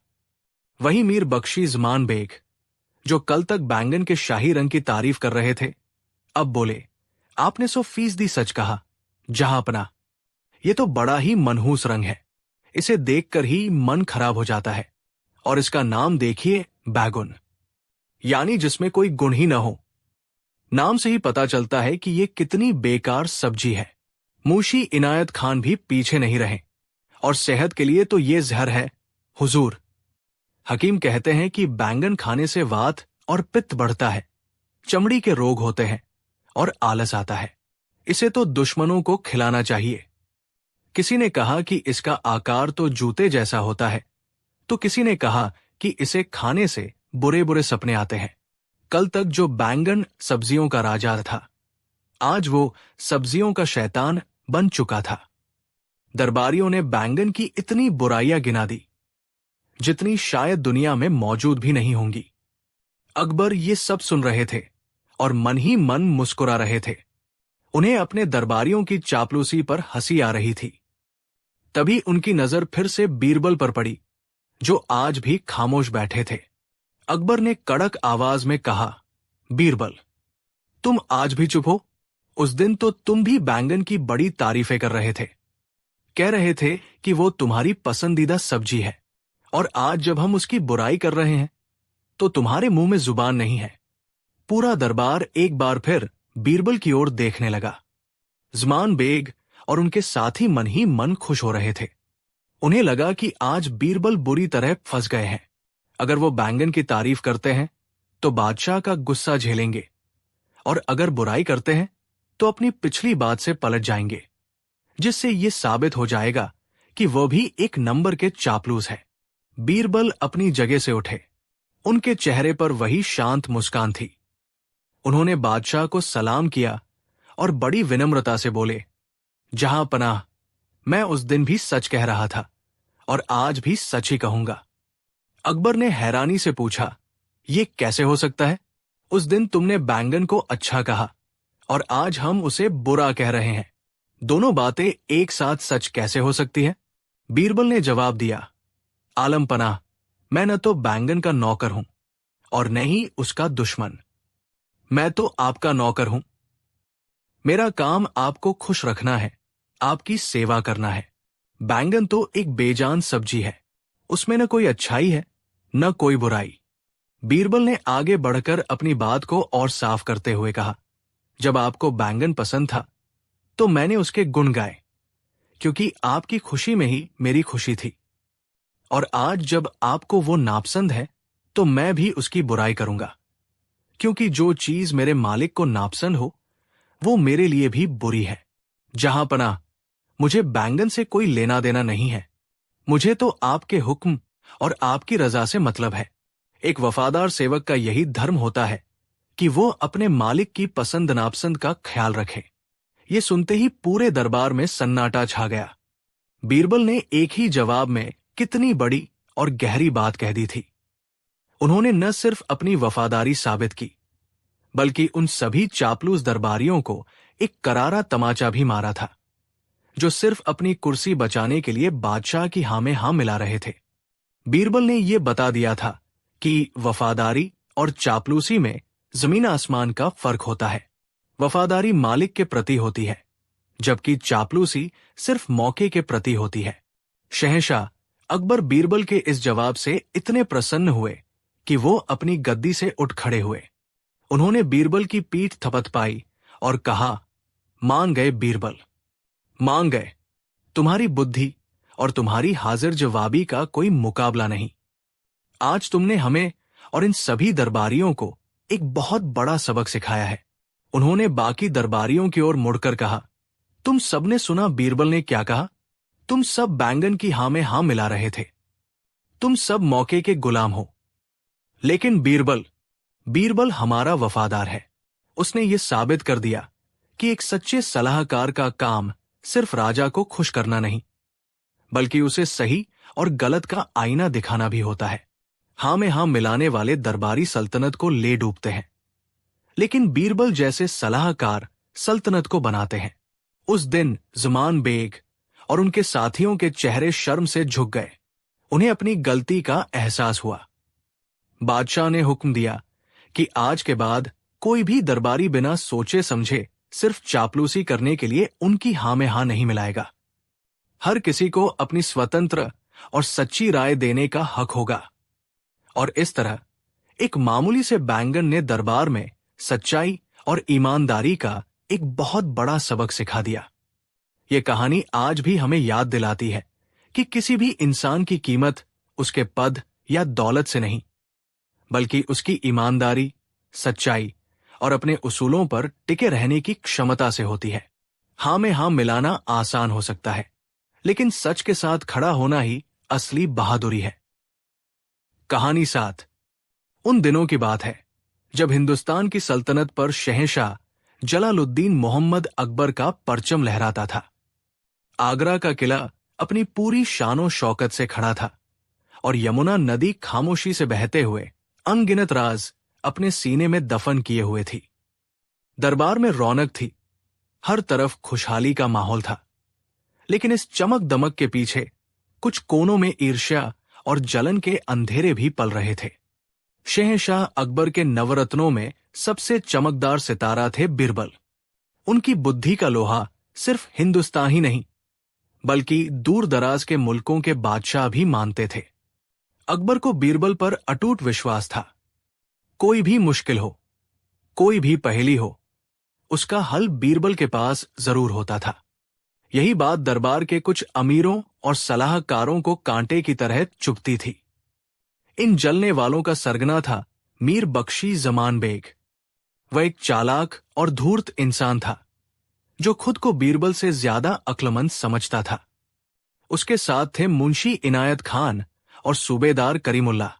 Speaker 1: वही मीर बख्शी ज़मान बेग, जो कल तक बैंगन के शाही रंग की तारीफ कर रहे थे, अब बोले, आपने 100% सच कहा जहांपना। ये तो बड़ा ही मनहूस रंग है। इसे देखकर ही मन खराब हो जाता है। और इसका नाम देखिए, बैगुन, यानी जिसमें कोई गुण ही न हो। नाम से ही पता चलता है कि ये कितनी बेकार सब्जी है। मूशी इनायत खान भी पीछे नहीं रहे। और सेहत के लिए तो ये जहर है हुजूर। हकीम कहते हैं कि बैंगन खाने से वात और पित्त बढ़ता है, चमड़ी के रोग होते हैं और आलस आता है। इसे तो दुश्मनों को खिलाना चाहिए। किसी ने कहा कि इसका आकार तो जूते जैसा होता है, तो किसी ने कहा कि इसे खाने से बुरे बुरे सपने आते हैं। कल तक जो बैंगन सब्जियों का राजा था, आज वो सब्जियों का शैतान बन चुका था। दरबारियों ने बैंगन की इतनी बुराइयां गिना दी जितनी शायद दुनिया में मौजूद भी नहीं होंगी। अकबर ये सब सुन रहे थे और मन ही मन मुस्कुरा रहे थे। उन्हें अपने दरबारियों की चापलूसी पर हंसी आ रही थी। तभी उनकी नजर फिर से बीरबल पर पड़ी, जो आज भी खामोश बैठे थे। अकबर ने कड़क आवाज में कहा, बीरबल, तुम आज भी चुप हो? उस दिन तो तुम भी बैंगन की बड़ी तारीफें कर रहे थे, कह रहे थे कि वो तुम्हारी पसंदीदा सब्जी है, और आज जब हम उसकी बुराई कर रहे हैं तो तुम्हारे मुंह में जुबान नहीं है। पूरा दरबार एक बार फिर बीरबल की ओर देखने लगा। ज़मान बेग और उनके साथी मन ही मन खुश हो रहे थे। उन्हें लगा कि आज बीरबल बुरी तरह फंस गए हैं। अगर वो बैंगन की तारीफ करते हैं तो बादशाह का गुस्सा झेलेंगे, और अगर बुराई करते हैं तो अपनी पिछली बात से पलट जाएंगे, जिससे ये साबित हो जाएगा कि वह भी एक नंबर के चापलूस है। बीरबल अपनी जगह से उठे। उनके चेहरे पर वही शांत मुस्कान थी। उन्होंने बादशाह को सलाम किया और बड़ी विनम्रता से बोले, जहां पनाह, मैं उस दिन भी सच कह रहा था और आज भी सच ही कहूंगा। अकबर ने हैरानी से पूछा, ये कैसे हो सकता है? उस दिन तुमने बैंगन को अच्छा कहा और आज हम उसे बुरा कह रहे हैं। दोनों बातें एक साथ सच कैसे हो सकती है? बीरबल ने जवाब दिया, आलम पनाह, मैं न तो बैंगन का नौकर हूं और न ही उसका दुश्मन। मैं तो आपका नौकर हूं। मेरा काम आपको खुश रखना है, आपकी सेवा करना है। बैंगन तो एक बेजान सब्जी है, उसमें न कोई अच्छाई है न कोई बुराई। बीरबल ने आगे बढ़कर अपनी बात को और साफ करते हुए कहा, जब आपको बैंगन पसंद था तो मैंने उसके गुण गाए, क्योंकि आपकी खुशी में ही मेरी खुशी थी। और आज जब आपको वो नापसंद है तो मैं भी उसकी बुराई करूंगा, क्योंकि जो चीज मेरे मालिक को नापसंद हो वो मेरे लिए भी बुरी है। जहां पनाह, मुझे बैंगन से कोई लेना देना नहीं है। मुझे तो आपके हुक्म और आपकी रजा से मतलब है। एक वफादार सेवक का यही धर्म होता है कि वो अपने मालिक की पसंद नापसंद का ख्याल रखे। ये सुनते ही पूरे दरबार में सन्नाटा छा गया। बीरबल ने एक ही जवाब में कितनी बड़ी और गहरी बात कह दी थी। उन्होंने न सिर्फ अपनी वफादारी साबित की, बल्कि उन सभी चापलूस दरबारियों को एक करारा तमाचा भी मारा था, जो सिर्फ अपनी कुर्सी बचाने के लिए बादशाह की हाँ में हाँ मिला रहे थे। बीरबल ने यह बता दिया था कि वफादारी और चापलूसी में जमीन आसमान का फर्क होता है। वफादारी मालिक के प्रति होती है, जबकि चापलूसी सिर्फ मौके के प्रति होती है। शहंशाह अकबर बीरबल के इस जवाब से इतने प्रसन्न हुए कि वो अपनी गद्दी से उठ खड़े हुए। उन्होंने बीरबल की पीठ थपथपाई और कहा, मान गए बीरबल, मांग गए, तुम्हारी बुद्धि और तुम्हारी हाजिर जवाबी का कोई मुकाबला नहीं। आज तुमने हमें और इन सभी दरबारियों को एक बहुत बड़ा सबक सिखाया है। उन्होंने बाकी दरबारियों की ओर मुड़कर कहा, तुम सबने सुना बीरबल ने क्या कहा? तुम सब बैंगन की हां में हां मिला रहे थे। तुम सब मौके के गुलाम हो। लेकिन बीरबल बीरबल हमारा वफादार है। उसने ये साबित कर दिया कि एक सच्चे सलाहकार का काम सिर्फ राजा को खुश करना नहीं, बल्कि उसे सही और गलत का आईना दिखाना भी होता है। हां में हां मिलाने वाले दरबारी सल्तनत को ले डूबते हैं, लेकिन बीरबल जैसे सलाहकार सल्तनत को बनाते हैं। उस दिन ज़ुमान बेग और उनके साथियों के चेहरे शर्म से झुक गए। उन्हें अपनी गलती का एहसास हुआ। बादशाह ने हुक्म दिया कि आज के बाद कोई भी दरबारी बिना सोचे समझे सिर्फ चापलूसी करने के लिए उनकी हां में हां नहीं मिलाएगा। हर किसी को अपनी स्वतंत्र और सच्ची राय देने का हक होगा। और इस तरह एक मामूली से बैंगन ने दरबार में सच्चाई और ईमानदारी का एक बहुत बड़ा सबक सिखा दिया। यह कहानी आज भी हमें याद दिलाती है कि किसी भी इंसान की कीमत उसके पद या दौलत से नहीं, बल्कि उसकी ईमानदारी, सच्चाई और अपने उसूलों पर टिके रहने की क्षमता से होती है। हां में हां मिलाना आसान हो सकता है, लेकिन सच के साथ खड़ा होना ही असली बहादुरी है। कहानी 7। उन दिनों की बात है जब हिंदुस्तान की सल्तनत पर शहंशाह जलालुद्दीन मोहम्मद अकबर का परचम लहराता था। आगरा का किला अपनी पूरी शानो शौकत से खड़ा था और यमुना नदी खामोशी से बहते हुए अनगिनत राज अपने सीने में दफन किए हुए थी। दरबार में रौनक थी, हर तरफ खुशहाली का माहौल था, लेकिन इस चमक दमक के पीछे कुछ कोनों में ईर्ष्या और जलन के अंधेरे भी पल रहे थे। शहंशाह अकबर के नवरत्नों में सबसे चमकदार सितारा थे बीरबल। उनकी बुद्धि का लोहा सिर्फ हिंदुस्तान ही नहीं, बल्कि दूर दराज के मुल्कों के बादशाह भी मानते थे। अकबर को बीरबल पर अटूट विश्वास था। कोई भी मुश्किल हो, कोई भी पहेली हो, उसका हल बीरबल के पास जरूर होता था। यही बात दरबार के कुछ अमीरों और सलाहकारों को कांटे की तरह चुभती थी। इन जलने वालों का सरगना था मीर बख्शी ज़मान बेग। वह एक चालाक और धूर्त इंसान था, जो खुद को बीरबल से ज्यादा अक्लमंद समझता था। उसके साथ थे मुंशी इनायत खान और सूबेदार करीमुल्लाह।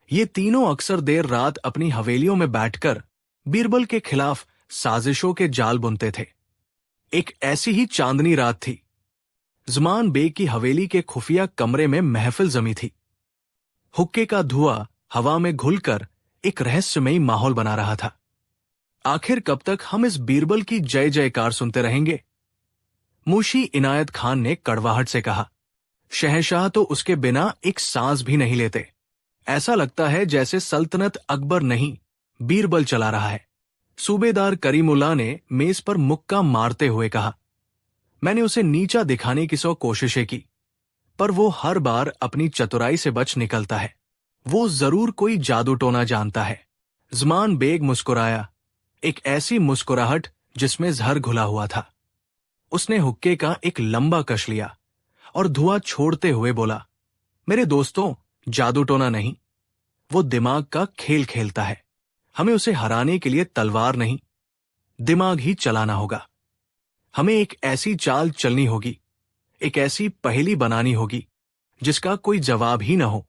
Speaker 1: ये तीनों अक्सर देर रात अपनी हवेलियों में बैठकर बीरबल के खिलाफ साजिशों के जाल बुनते थे। एक ऐसी ही चांदनी रात थी। ज़मान बेग की हवेली के खुफिया कमरे में महफिल जमी थी। हुक्के का धुआं हवा में घुलकर एक रहस्यमयी माहौल बना रहा था। आखिर कब तक हम इस बीरबल की जय जयकार सुनते रहेंगे? मुंशी इनायत खान ने कड़वाहट से कहा। शहंशाह तो उसके बिना एक सांस भी नहीं लेते। ऐसा लगता है जैसे सल्तनत अकबर नहीं, बीरबल चला रहा है। सूबेदार करीमुल्लाह ने मेज पर मुक्का मारते हुए कहा। मैंने उसे नीचा दिखाने की 100 कोशिशें की, पर वो हर बार अपनी चतुराई से बच निकलता है। वो जरूर कोई जादू टोना जानता है। ज़मान बेग मुस्कुराया, एक ऐसी मुस्कुराहट जिसमें जहर घुला हुआ था। उसने हुक्के का एक लंबा कश लिया और धुआं छोड़ते हुए बोला, मेरे दोस्तों, जादू टोना नहीं, वो दिमाग का खेल खेलता है। हमें उसे हराने के लिए तलवार नहीं, दिमाग ही चलाना होगा। हमें एक ऐसी चाल चलनी होगी, एक ऐसी पहेली बनानी होगी जिसका कोई जवाब ही न हो,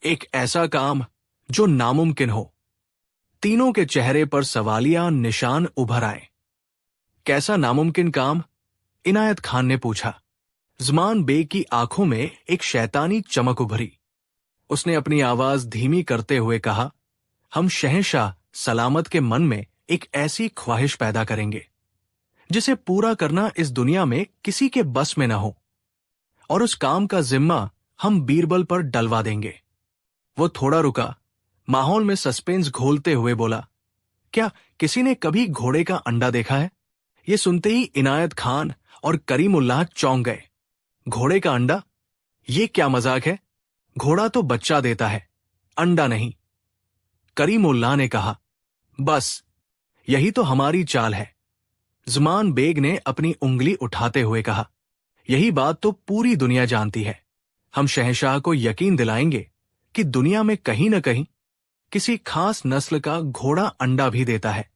Speaker 1: एक ऐसा काम जो नामुमकिन हो। तीनों के चेहरे पर सवालिया निशान उभर आए। कैसा नामुमकिन काम? इनायत खान ने पूछा। ज़मान बेग की आंखों में एक शैतानी चमक उभरी। उसने अपनी आवाज धीमी करते हुए कहा, हम शहंशाह सलामत के मन में एक ऐसी ख्वाहिश पैदा करेंगे जिसे पूरा करना इस दुनिया में किसी के बस में न हो, और उस काम का जिम्मा हम बीरबल पर डलवा देंगे। वो थोड़ा रुका, माहौल में सस्पेंस घोलते हुए बोला, क्या किसी ने कभी घोड़े का अंडा देखा है? ये सुनते ही इनायत खान और करीमुल्लाह चौंक गए। घोड़े का अंडा? ये क्या मजाक है? घोड़ा तो बच्चा देता है, अंडा नहीं। करीमुल्लाह ने कहा, बस यही तो हमारी चाल है। ज़ुमान बेग ने अपनी उंगली उठाते हुए कहा, यही बात तो पूरी दुनिया जानती है। हम शहंशाह को यकीन दिलाएंगे कि दुनिया में कहीं न कहीं किसी खास नस्ल का घोड़ा अंडा भी देता है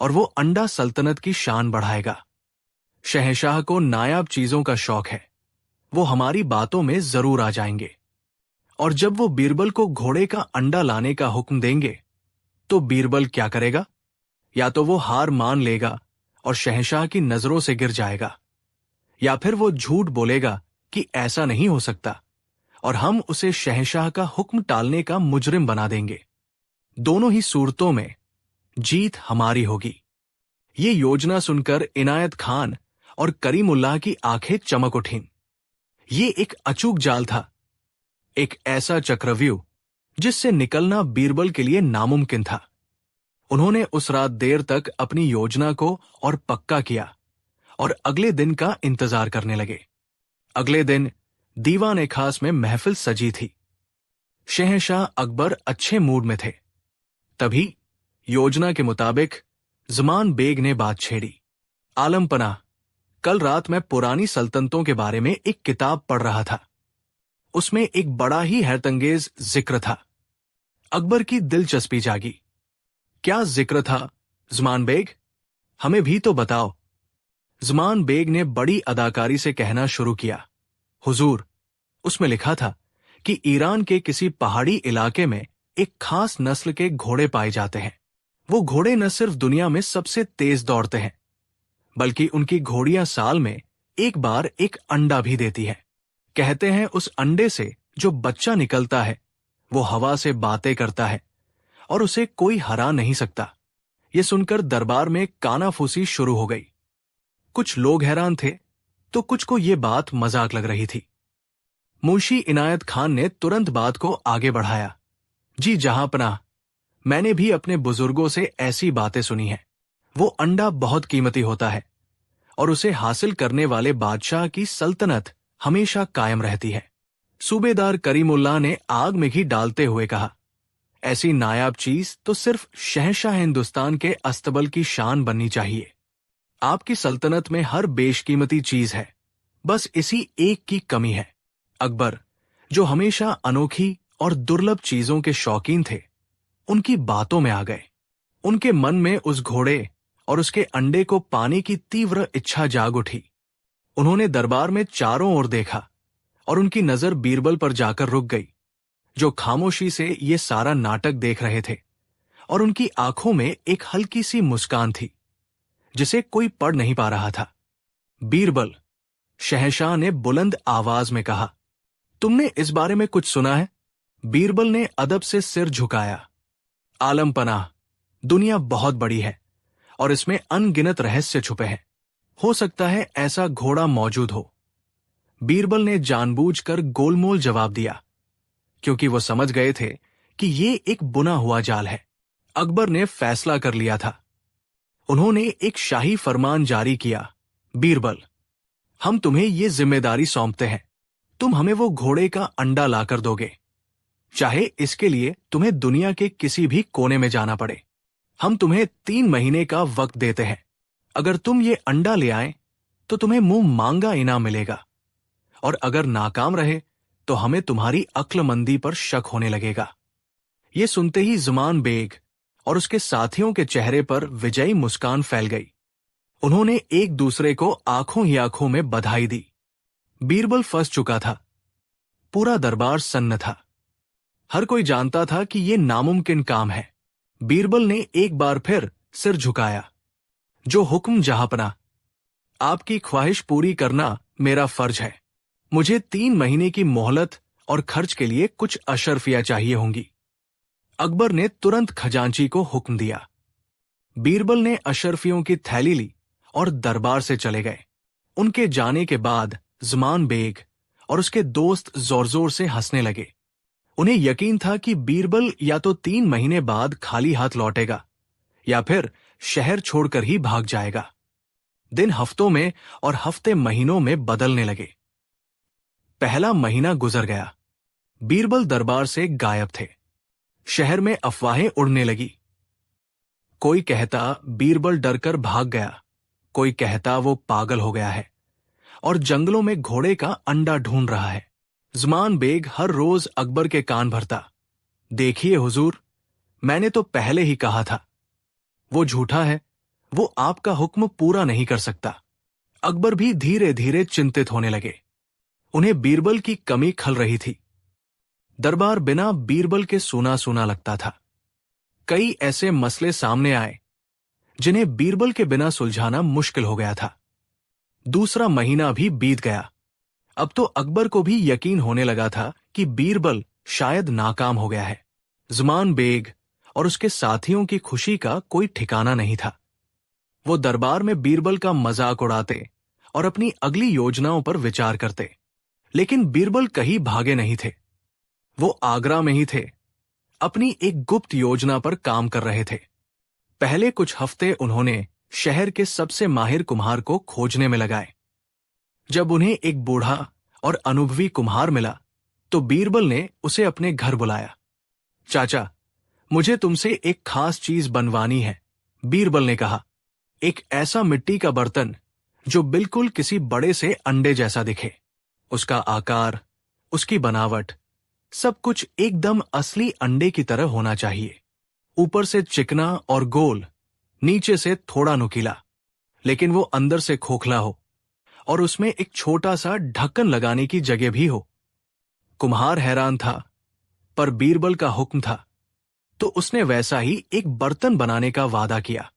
Speaker 1: और वो अंडा सल्तनत की शान बढ़ाएगा। शहंशाह को नायाब चीजों का शौक है, वो हमारी बातों में जरूर आ जाएंगे। और जब वो बीरबल को घोड़े का अंडा लाने का हुक्म देंगे तो बीरबल क्या करेगा? या तो वो हार मान लेगा और शहंशाह की नजरों से गिर जाएगा, या फिर वो झूठ बोलेगा कि ऐसा नहीं हो सकता और हम उसे शहंशाह का हुक्म टालने का मुजरिम बना देंगे। दोनों ही सूरतों में जीत हमारी होगी। ये योजना सुनकर इनायत खान और करीमुल्लाह की आंखें चमक उठीं। ये एक अचूक जाल था, एक ऐसा चक्रव्यूह जिससे निकलना बीरबल के लिए नामुमकिन था। उन्होंने उस रात देर तक अपनी योजना को और पक्का किया और अगले दिन का इंतजार करने लगे। अगले दिन दीवान खास में महफिल सजी थी। शहंशाह अकबर अच्छे मूड में थे। तभी योजना के मुताबिक ज़ुमान बेग ने बात छेड़ी। आलम पनाह, कल रात मैं पुरानी सल्तनतों के बारे में एक किताब पढ़ रहा था। उसमें एक बड़ा ही हैरतंगेज जिक्र था। अकबर की दिलचस्पी जागी। क्या जिक्र था ज़ुमान बेग? हमें भी तो बताओ। ज़ुमान बेग ने बड़ी अदाकारी से कहना शुरू किया। हुजूर, उसमें लिखा था कि ईरान के किसी पहाड़ी इलाके में एक खास नस्ल के घोड़े पाए जाते हैं। वो घोड़े न सिर्फ दुनिया में सबसे तेज दौड़ते हैं, बल्कि उनकी घोड़ियां साल में एक बार एक अंडा भी देती है। कहते हैं उस अंडे से जो बच्चा निकलता है वो हवा से बातें करता है और उसे कोई हरा नहीं सकता। ये सुनकर दरबार में कानाफूसी शुरू हो गई। कुछ लोग हैरान थे तो कुछ को ये बात मजाक लग रही थी। मुंशी इनायत खान ने तुरंत बात को आगे बढ़ाया। जी जहांपनाह, मैंने भी अपने बुजुर्गों से ऐसी बातें सुनी हैं। वो अंडा बहुत कीमती होता है और उसे हासिल करने वाले बादशाह की सल्तनत हमेशा कायम रहती है। सूबेदार करीमुल्लाह ने आग में घी डालते हुए कहा, ऐसी नायाब चीज तो सिर्फ शहंशाह हिंदुस्तान के अस्तबल की शान बननी चाहिए। आपकी सल्तनत में हर बेशकीमती चीज है, बस इसी एक की कमी है। अकबर, जो हमेशा अनोखी और दुर्लभ चीजों के शौकीन थे, उनकी बातों में आ गए। उनके मन में उस घोड़े और उसके अंडे को पाने की तीव्र इच्छा जाग उठी। उन्होंने दरबार में चारों ओर देखा और उनकी नजर बीरबल पर जाकर रुक गई, जो खामोशी से ये सारा नाटक देख रहे थे, और उनकी आंखों में एक हल्की सी मुस्कान थी जिसे कोई पढ़ नहीं पा रहा था। बीरबल, शहंशाह ने बुलंद आवाज में कहा, तुमने इस बारे में कुछ सुना है? बीरबल ने अदब से सिर झुकाया। आलम पनाह, दुनिया बहुत बड़ी है और इसमें अनगिनत रहस्य छुपे हैं। हो सकता है ऐसा घोड़ा मौजूद हो। बीरबल ने जानबूझकर गोलमोल जवाब दिया, क्योंकि वो समझ गए थे कि ये एक बुना हुआ जाल है। अकबर ने फैसला कर लिया था। उन्होंने एक शाही फरमान जारी किया, बीरबल, हम तुम्हें ये जिम्मेदारी सौंपते हैं। तुम हमें वो घोड़े का अंडा लाकर दोगे, चाहे इसके लिए तुम्हें दुनिया के किसी भी कोने में जाना पड़े। हम तुम्हें 3 महीने का वक्त देते हैं। अगर तुम ये अंडा ले आए तो तुम्हें मुंह मांगा इनाम मिलेगा, और अगर नाकाम रहे तो हमें तुम्हारी अक्लमंदी पर शक होने लगेगा। ये सुनते ही ज़ुमान बेग और उसके साथियों के चेहरे पर विजयी मुस्कान फैल गई। उन्होंने एक दूसरे को आंखों ही आंखों में बधाई दी। बीरबल फंस चुका था। पूरा दरबार सन्न था। हर कोई जानता था कि यह नामुमकिन काम है। बीरबल ने एक बार फिर सिर झुकाया। जो हुक्म जहांपनाह, आपकी ख्वाहिश पूरी करना मेरा फर्ज है। मुझे 3 महीने की मोहलत और खर्च के लिए कुछ अशर्फियां चाहिए होंगी। अकबर ने तुरंत खजांची को हुक्म दिया। बीरबल ने अशर्फियों की थैली ली और दरबार से चले गए। उनके जाने के बाद ज़ुमान बेग और उसके दोस्त जोर जोर से हंसने लगे। उन्हें यकीन था कि बीरबल या तो 3 महीने बाद खाली हाथ लौटेगा या फिर शहर छोड़कर ही भाग जाएगा। दिन हफ्तों में और हफ्ते महीनों में बदलने लगे। पहला महीना गुजर गया। बीरबल दरबार से गायब थे। शहर में अफवाहें उड़ने लगी। कोई कहता बीरबल डरकर भाग गया, कोई कहता वो पागल हो गया है और जंगलों में घोड़े का अंडा ढूंढ रहा है। ज़मान बेग हर रोज अकबर के कान भरता, देखिए हुजूर, मैंने तो पहले ही कहा था, वो झूठा है, वो आपका हुक्म पूरा नहीं कर सकता। अकबर भी धीरे धीरे चिंतित होने लगे। उन्हें बीरबल की कमी खल रही थी। दरबार बिना बीरबल के सूना सूना लगता था। कई ऐसे मसले सामने आए जिन्हें बीरबल के बिना सुलझाना मुश्किल हो गया था। दूसरा महीना भी बीत गया। अब तो अकबर को भी यकीन होने लगा था कि बीरबल शायद नाकाम हो गया है। ज़मान बेग और उसके साथियों की खुशी का कोई ठिकाना नहीं था। वो दरबार में बीरबल का मजाक उड़ाते और अपनी अगली योजनाओं पर विचार करते, लेकिन बीरबल कहीं भागे नहीं थे। वो आगरा में ही थे, अपनी एक गुप्त योजना पर काम कर रहे थे। पहले कुछ हफ्ते उन्होंने शहर के सबसे माहिर कुम्हार को खोजने में लगाए। जब उन्हें एक बूढ़ा और अनुभवी कुम्हार मिला तो बीरबल ने उसे अपने घर बुलाया। चाचा, मुझे तुमसे एक खास चीज बनवानी है, बीरबल ने कहा। एक ऐसा मिट्टी का बर्तन जो बिल्कुल किसी बड़े से अंडे जैसा दिखे। उसका आकार, उसकी बनावट, सब कुछ एकदम असली अंडे की तरह होना चाहिए। ऊपर से चिकना और गोल, नीचे से थोड़ा नुकीला, लेकिन वो अंदर से खोखला हो और उसमें एक छोटा सा ढक्कन लगाने की जगह भी हो। कुम्हार हैरान था, पर बीरबल का हुक्म था, तो उसने वैसा ही एक बर्तन बनाने का वादा किया।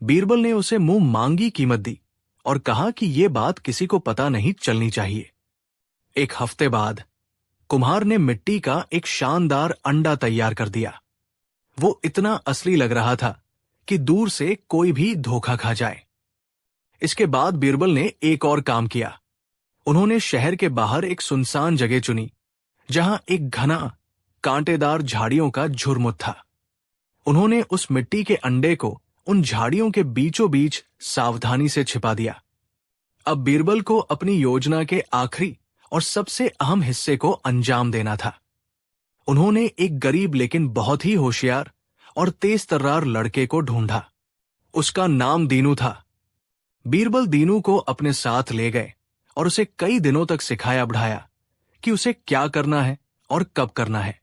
Speaker 1: बीरबल ने उसे मुंह मांगी कीमत दी और कहा कि यह बात किसी को पता नहीं चलनी चाहिए। एक हफ्ते बाद कुम्हार ने मिट्टी का एक शानदार अंडा तैयार कर दिया। वो इतना असली लग रहा था कि दूर से कोई भी धोखा खा जाए। इसके बाद बीरबल ने एक और काम किया। उन्होंने शहर के बाहर एक सुनसान जगह चुनी, जहां एक घना कांटेदार झाड़ियों का झुरमुट था। उन्होंने उस मिट्टी के अंडे को उन झाड़ियों के बीचों बीच सावधानी से छिपा दिया। अब बीरबल को अपनी योजना के आखिरी और सबसे अहम हिस्से को अंजाम देना था। उन्होंने एक गरीब लेकिन बहुत ही होशियार और तेज तर्रार लड़के को ढूंढा। उसका नाम दीनू था। बीरबल दीनू को अपने साथ ले गए और उसे कई दिनों तक सिखाया बढ़ाया कि उसे क्या करना है और कब करना है।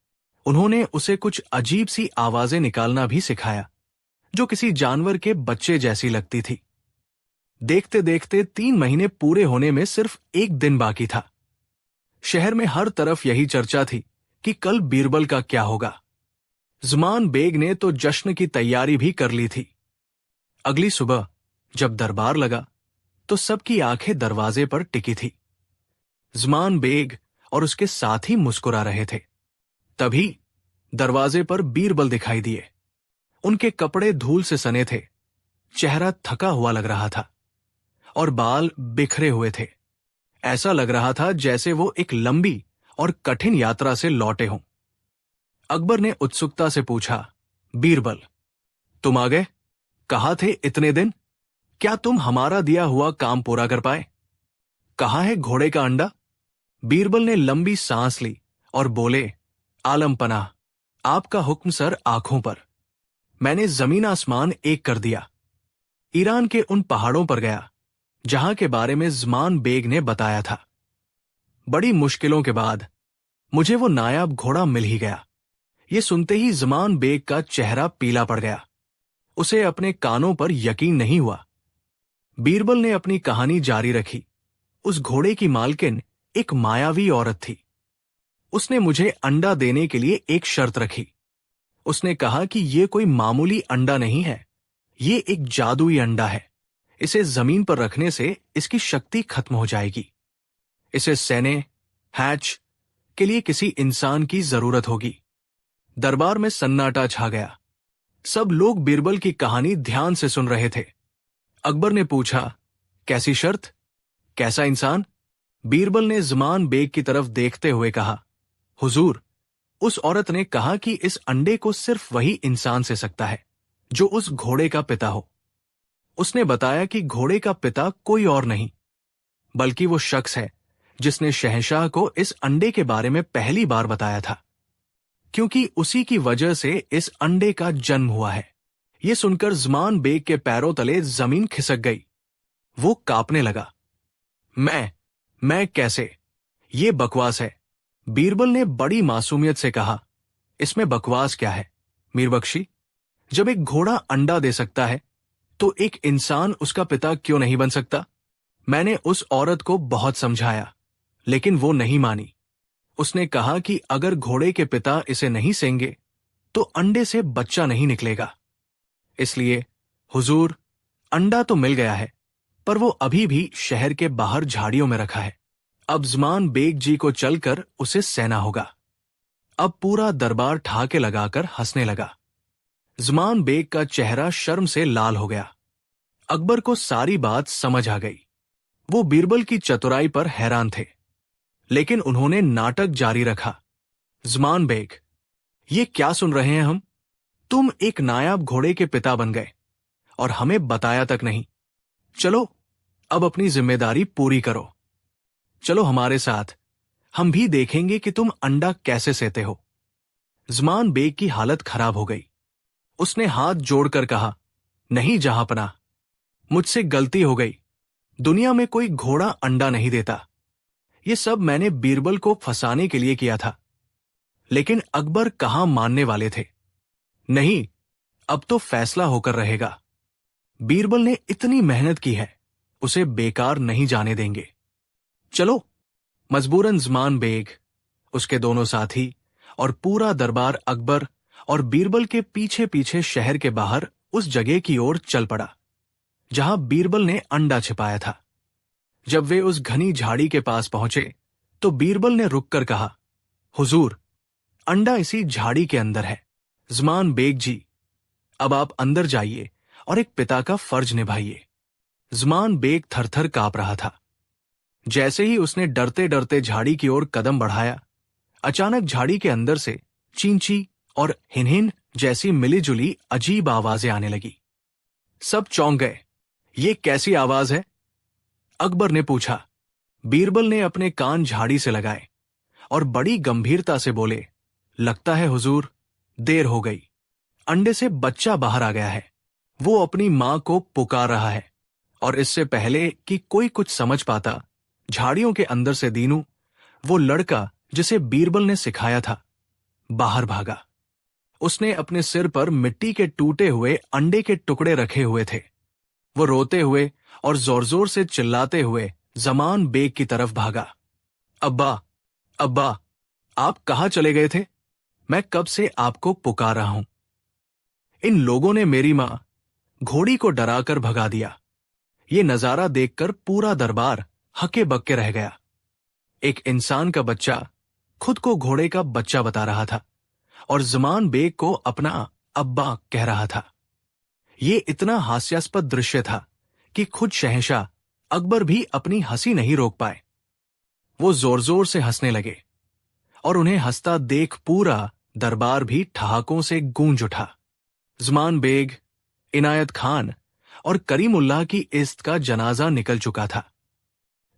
Speaker 1: उन्होंने उसे कुछ अजीब सी आवाजें निकालना भी सिखाया, जो किसी जानवर के बच्चे जैसी लगती थी। देखते देखते 3 महीने पूरे होने में सिर्फ एक दिन बाकी था। शहर में हर तरफ यही चर्चा थी कि कल बीरबल का क्या होगा। ज़मान बेग ने तो जश्न की तैयारी भी कर ली थी। अगली सुबह जब दरबार लगा तो सबकी आंखें दरवाजे पर टिकी थी। ज़मान बेग और उसके साथी मुस्कुरा रहे थे। तभी दरवाजे पर बीरबल दिखाई दिए। उनके कपड़े धूल से सने थे, चेहरा थका हुआ लग रहा था और बाल बिखरे हुए थे। ऐसा लग रहा था जैसे वो एक लंबी और कठिन यात्रा से लौटे हों। अकबर ने उत्सुकता से पूछा, बीरबल, तुम आ गए? कहाँ थे इतने दिन? क्या तुम हमारा दिया हुआ काम पूरा कर पाए? कहाँ है घोड़े का अंडा? बीरबल ने लंबी सांस ली और बोले, आलम पनाह, आपका हुक्म सर आंखों पर। मैंने जमीन आसमान एक कर दिया। ईरान के उन पहाड़ों पर गया जहां के बारे में ज़मान बेग ने बताया था। बड़ी मुश्किलों के बाद मुझे वो नायाब घोड़ा मिल ही गया। ये सुनते ही ज़मान बेग का चेहरा पीला पड़ गया। उसे अपने कानों पर यकीन नहीं हुआ। बीरबल ने अपनी कहानी जारी रखी। उस घोड़े की मालकिन एक मायावी औरत थी। उसने मुझे अंडा देने के लिए एक शर्त रखी। उसने कहा कि ये कोई मामूली अंडा नहीं है, ये एक जादुई अंडा है। इसे जमीन पर रखने से इसकी शक्ति खत्म हो जाएगी। इसे सेने, हैच के लिए किसी इंसान की जरूरत होगी। दरबार में सन्नाटा छा गया। सब लोग बीरबल की कहानी ध्यान से सुन रहे थे। अकबर ने पूछा, कैसी शर्त, कैसा इंसान? बीरबल ने ज़मान बेग की तरफ देखते हुए कहा, हुजूर, उस औरत ने कहा कि इस अंडे को सिर्फ वही इंसान से सकता है जो उस घोड़े का पिता हो। उसने बताया कि घोड़े का पिता कोई और नहीं, बल्कि वो शख्स है जिसने शहंशाह को इस अंडे के बारे में पहली बार बताया था, क्योंकि उसी की वजह से इस अंडे का जन्म हुआ है। ये सुनकर ज़मान बेग के पैरों तले जमीन खिसक गई। वो कांपने लगा। मैं कैसे? ये बकवास है। बीरबल ने बड़ी मासूमियत से कहा। इसमें बकवास क्या है मीरबख्शी? जब एक घोड़ा अंडा दे सकता है तो एक इंसान उसका पिता क्यों नहीं बन सकता? मैंने उस औरत को बहुत समझाया, लेकिन वो नहीं मानी। उसने कहा कि अगर घोड़े के पिता इसे नहीं सेंगे तो अंडे से बच्चा नहीं निकलेगा। इसलिए हुजूर, अंडा तो मिल गया है, पर वो अभी भी शहर के बाहर झाड़ियों में रखा है। अब ज़मान बेग जी को चलकर उसे सहना होगा। अब पूरा दरबार ठहाके लगाकर हंसने लगा। ज़मान बेग का चेहरा शर्म से लाल हो गया। अकबर को सारी बात समझ आ गई। वो बीरबल की चतुराई पर हैरान थे, लेकिन उन्होंने नाटक जारी रखा। ज़मान बेग, ये क्या सुन रहे हैं हम? तुम एक नायाब घोड़े के पिता बन गए और हमें बताया तक नहीं। चलो, अब अपनी जिम्मेदारी पूरी करो। चलो हमारे साथ, हम भी देखेंगे कि तुम अंडा कैसे सेते हो। ज़मान बेग की हालत खराब हो गई। उसने हाथ जोड़कर कहा, नहीं जहांपनाह, मुझसे गलती हो गई। दुनिया में कोई घोड़ा अंडा नहीं देता। ये सब मैंने बीरबल को फंसाने के लिए किया था। लेकिन अकबर कहां मानने वाले थे। नहीं, अब तो फैसला होकर रहेगा। बीरबल ने इतनी मेहनत की है, उसे बेकार नहीं जाने देंगे। चलो। मजबूरन ज़मान बेग, उसके दोनों साथी और पूरा दरबार अकबर और बीरबल के पीछे पीछे शहर के बाहर उस जगह की ओर चल पड़ा जहां बीरबल ने अंडा छिपाया था। जब वे उस घनी झाड़ी के पास पहुंचे तो बीरबल ने रुककर कहा, हुजूर, अंडा इसी झाड़ी के अंदर है। ज़मान बेग जी, अब आप अंदर जाइए और एक पिता का फर्ज निभाइए। ज़मान बेग थरथर कांप रहा था। जैसे ही उसने डरते डरते झाड़ी की ओर कदम बढ़ाया, अचानक झाड़ी के अंदर से चींची और हिनहिन जैसी मिलीजुली अजीब आवाजें आने लगी। सब चौंक गए। ये कैसी आवाज है? अकबर ने पूछा। बीरबल ने अपने कान झाड़ी से लगाए और बड़ी गंभीरता से बोले, लगता है हुजूर, देर हो गई। अंडे से बच्चा बाहर आ गया है। वो अपनी मां को पुकार रहा है और इससे पहले कि कोई कुछ समझ पाता, झाड़ियों के अंदर से दीनू, वो लड़का जिसे बीरबल ने सिखाया था, बाहर भागा। उसने अपने सिर पर मिट्टी के टूटे हुए अंडे के टुकड़े रखे हुए थे। वो रोते हुए और जोर जोर से चिल्लाते हुए ज़मान बेग की तरफ भागा। अब्बा, अब्बा, आप कहाँ चले गए थे? मैं कब से आपको पुकार रहा हूं। इन लोगों ने मेरी मां घोड़ी को डराकर भगा दिया। ये नजारा देखकर पूरा दरबार हके बक्के रह गया। एक इंसान का बच्चा खुद को घोड़े का बच्चा बता रहा था और ज़मान बेग को अपना अब्बा कह रहा था। ये इतना हास्यास्पद दृश्य था कि खुद शहंशाह अकबर भी अपनी हंसी नहीं रोक पाए। वो जोर जोर से हंसने लगे और उन्हें हंसता देख पूरा दरबार भी ठहाकों से गूंज उठा। ज़मान बेग, इनायत खान और करीमुल्लाह की इज्जत का जनाजा निकल चुका था।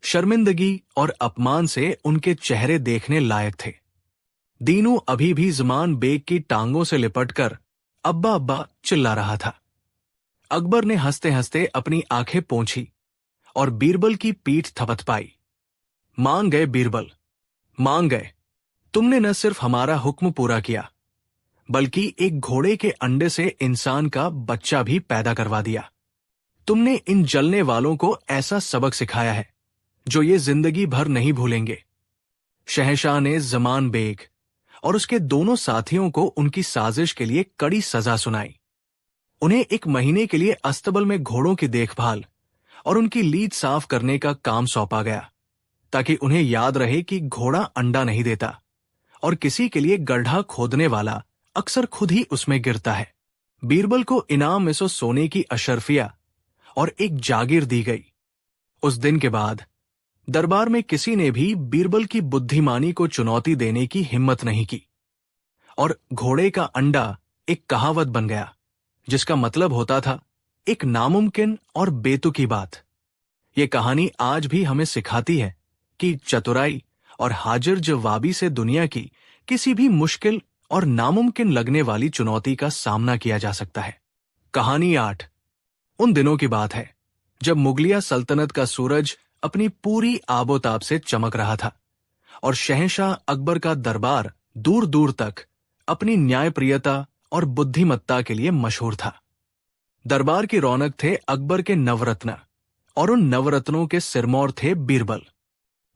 Speaker 1: शर्मिंदगी और अपमान से उनके चेहरे देखने लायक थे। दीनू अभी भी ज़मान बेग की टांगों से लिपटकर अब्बा अब्बा चिल्ला रहा था। अकबर ने हंसते हंसते अपनी आंखें पोंछी और बीरबल की पीठ थपथपाई। मान गए बीरबल, मान गए। तुमने न सिर्फ हमारा हुक्म पूरा किया, बल्कि एक घोड़े के अंडे से इंसान का बच्चा भी पैदा करवा दिया। तुमने इन जलने वालों को ऐसा सबक सिखाया है जो ये जिंदगी भर नहीं भूलेंगे। शहंशाह ने ज़मान बेग और उसके दोनों साथियों को उनकी साजिश के लिए कड़ी सजा सुनाई। उन्हें 1 महीने के लिए अस्तबल में घोड़ों की देखभाल और उनकी लीद साफ करने का काम सौंपा गया, ताकि उन्हें याद रहे कि घोड़ा अंडा नहीं देता और किसी के लिए गड्ढा खोदने वाला अक्सर खुद ही उसमें गिरता है। बीरबल को इनाम में सोने की अशर्फिया और एक जागीर दी गई। उस दिन के बाद दरबार में किसी ने भी बीरबल की बुद्धिमानी को चुनौती देने की हिम्मत नहीं की और घोड़े का अंडा एक कहावत बन गया, जिसका मतलब होता था एक नामुमकिन और बेतुकी बात। ये कहानी आज भी हमें सिखाती है कि चतुराई और हाजिर जवाबी से दुनिया की किसी भी मुश्किल और नामुमकिन लगने वाली चुनौती का सामना किया जा सकता है। कहानी 8। उन दिनों की बात है जब मुगलिया सल्तनत का सूरज अपनी पूरी आबोताब से चमक रहा था और शहंशाह अकबर का दरबार दूर दूर तक अपनी न्यायप्रियता और बुद्धिमत्ता के लिए मशहूर था। दरबार की रौनक थे अकबर के नवरत्न, और उन नवरत्नों के सिरमौर थे बीरबल।